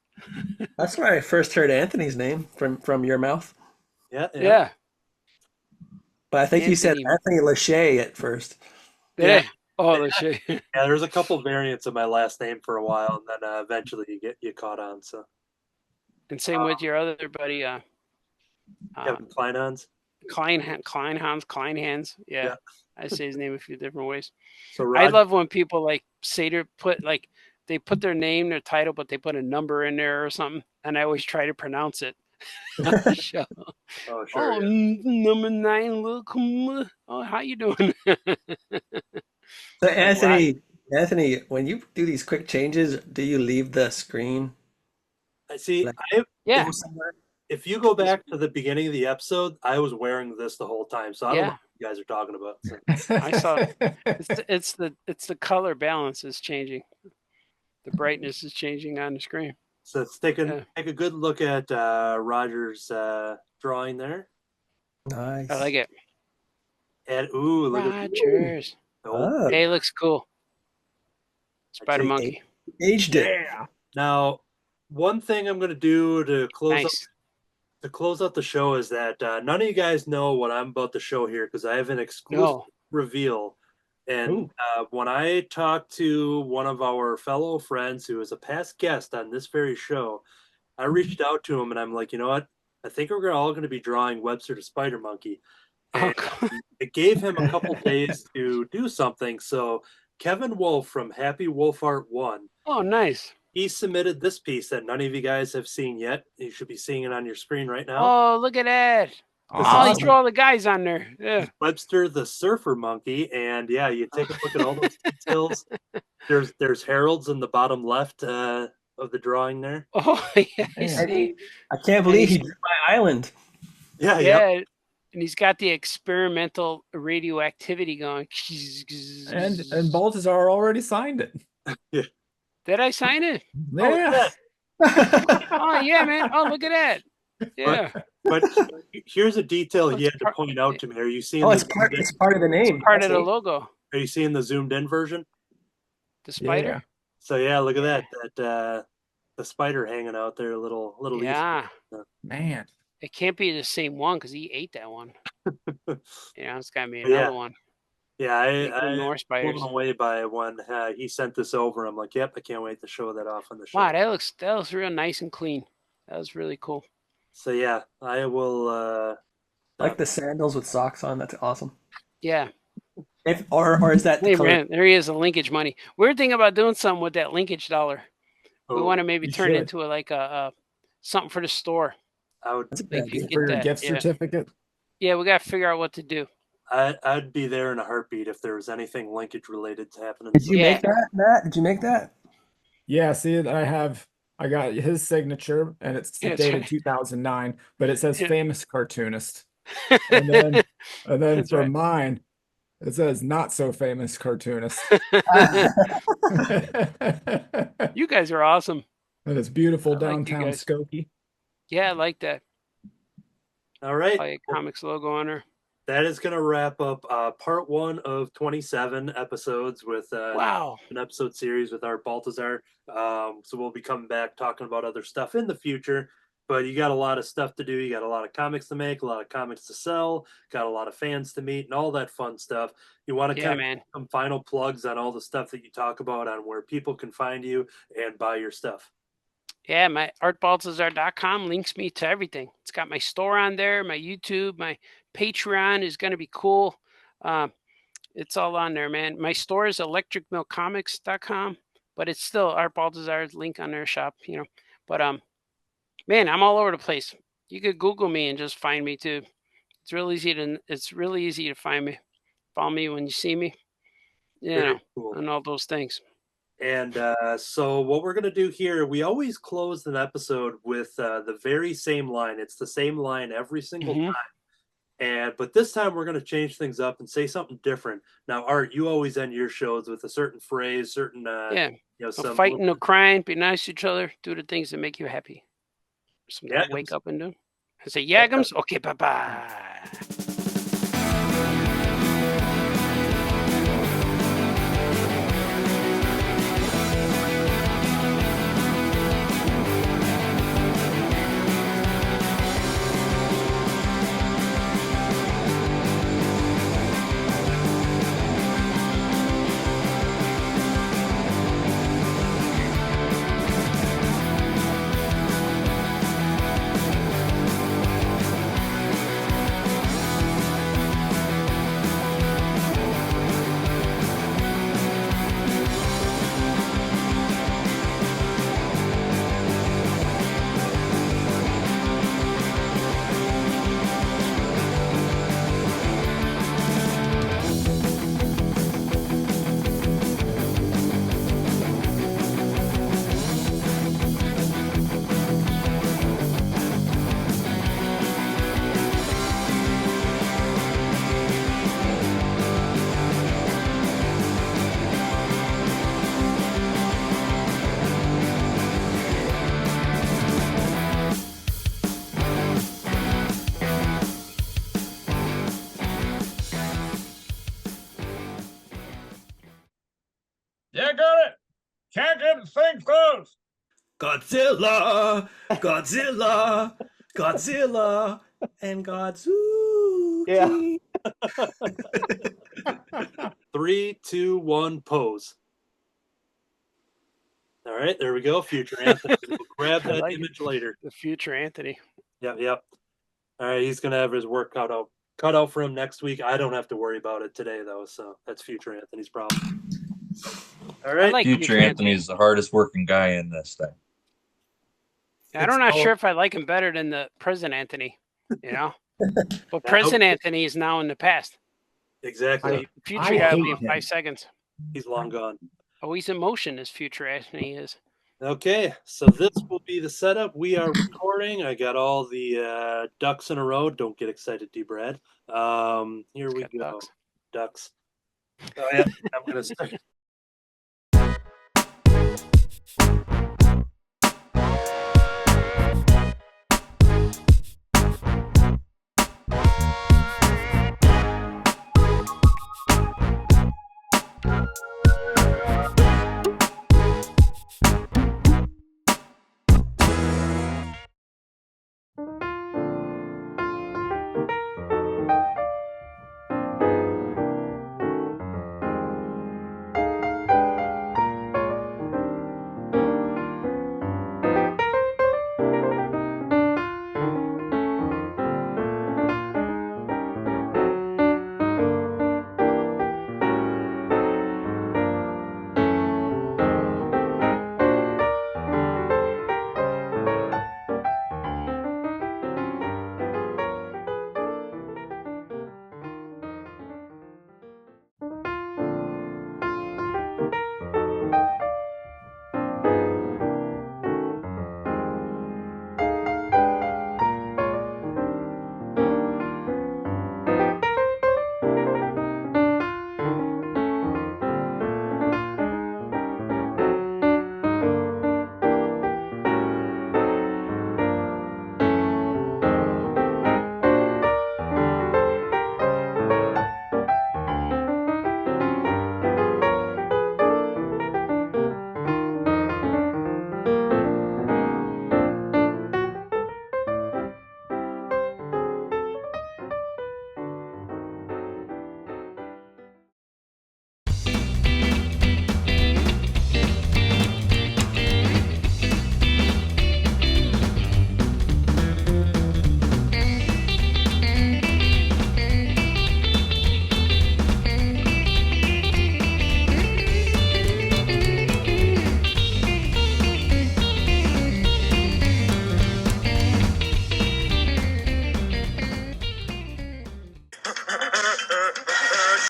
That's where I first heard Anthony's name from your mouth. Yeah. But I think you said Anthony Lachey at first. Yeah. Oh, Lachey. Yeah, there's a couple variants of my last name for a while, and then eventually you caught on. So. And same with your other buddy. Kevin Kleinhans. Kleinhans. Yeah. I say his name a few different ways. So I love when people like say to put like they put their name, their title, but they put a number in there or something, and I always try to pronounce it. Oh, sure. Oh, number 9, look. Oh, how you doing? So Anthony, when you do these quick changes, do you leave the screen? I see. Like, Yeah. go somewhere? If you go back to the beginning of the episode, I was wearing this the whole time, so I don't know what you guys are talking about. So. I saw it's the color balance is changing. The brightness is changing on the screen. So let's take a good look at Roger's drawing there. Nice. I like it. And look Rogers. at oh. Hey, it looks cool. Spider Monkey. Aged it. Yeah. Now, one thing I'm going to do to close out the show is that none of you guys know what I'm about to show here because I have an exclusive reveal. And when I talked to one of our fellow friends who is a past guest on this very show, I reached out to him and I'm like, you know what? I think we're all going to be drawing Webster the Spider Monkey. And it gave him a couple days to do something. So Kevin Wolf from Happy Wolf Art 1. Oh, nice. He submitted this piece that none of you guys have seen yet. You should be seeing it on your screen right now. Oh, look at that. Awesome. He drew all the guys on there. Yeah. Webster the Surfer Monkey. And yeah, you take a look at all those details. There's heralds in the bottom left of the drawing there. Oh, yeah. I can't believe he drew my island. Yeah. And he's got the experimental radioactivity going. And Baltazar already signed it. Yeah. Did I sign it? Yeah. Oh, yeah, man. Oh, look at that. Yeah. But here's a detail he had to point out to me. Are you seeing? Oh, it's part of the name. It's part of the logo. Are you seeing the zoomed in version? The spider. Yeah. So yeah, look at that. The spider hanging out there, a little. Yeah. Man. It can't be the same one because he ate that one. It's got to be another one. Yeah, I more spiders. blown away by when he sent this over. I'm like, yep, I can't wait to show that off on the show. Wow, that looks real nice and clean. That was really cool. So yeah, I will. Like the sandals with socks on. That's awesome. Yeah. Or is that the color? Man, there he is, the linkage money. Weird thing about doing something with that linkage dollar. We want to maybe turn it into a something for the store. I would for your gift certificate. Yeah, we got to figure out what to do. I'd be there in a heartbeat if there was anything linkage related to happening. Did you make that, Matt? Did you make that? Yeah, see, I got his signature, and it's dated 2009, but it says famous cartoonist. And then for mine, it says not so famous cartoonist. You guys are awesome. And it's beautiful downtown Skokie. Yeah, I like that. All right. Like a comics logo on her. That is going to wrap up part 1 of 27 episodes with an episode series with Art Baltazar. So we'll be coming back talking about other stuff in the future. But you got a lot of stuff to do. You got a lot of comics to make, a lot of comics to sell, got a lot of fans to meet, and all that fun stuff. You want to kind of some final plugs on all the stuff that you talk about on where people can find you and buy your stuff. Yeah, my artbaltazar.com links me to everything. It's got my store on there, my YouTube, my Patreon is going to be cool. It's all on there, man. My store is electricmillcomics.com, but it's still Art Baltazar's link on their shop, But man, I'm all over the place. You could Google me and just find me too. It's really easy to find me. Follow me when you see me. Cool. And all those things. And so what we're going to do here, we always close an episode with the very same line. It's the same line every single time. But this time we're going to change things up and say something different. Now, Art, you always end your shows with a certain phrase, certain no fighting, no crying, be nice to each other, do the things that make you happy. Something to wake up and do. I say, Yagams? Okay, bye-bye. Yeah, got it. Can't get the thing closed. Godzilla, Godzilla, Godzilla, and Godzuki. Yeah. 3, 2, 1, pose. All right, there we go. Future Anthony. We'll grab that like image later. The future Anthony. Yep. All right, he's gonna have his work cut out for him next week. I don't have to worry about it today though, so that's future Anthony's problem. All right, like future Anthony is the hardest working guy in this thing. I'm not sure if I like him better than the present Anthony, you know. But present Anthony is now in the past. Exactly. Future guy will be in 5 seconds. He's long gone. Oh, he's in motion as future Anthony is. Okay, so this will be the setup. We are recording. I got all the ducks in a row. Don't get excited, D. Brad. Here we go. Ducks. Oh, yeah, I'm going to start.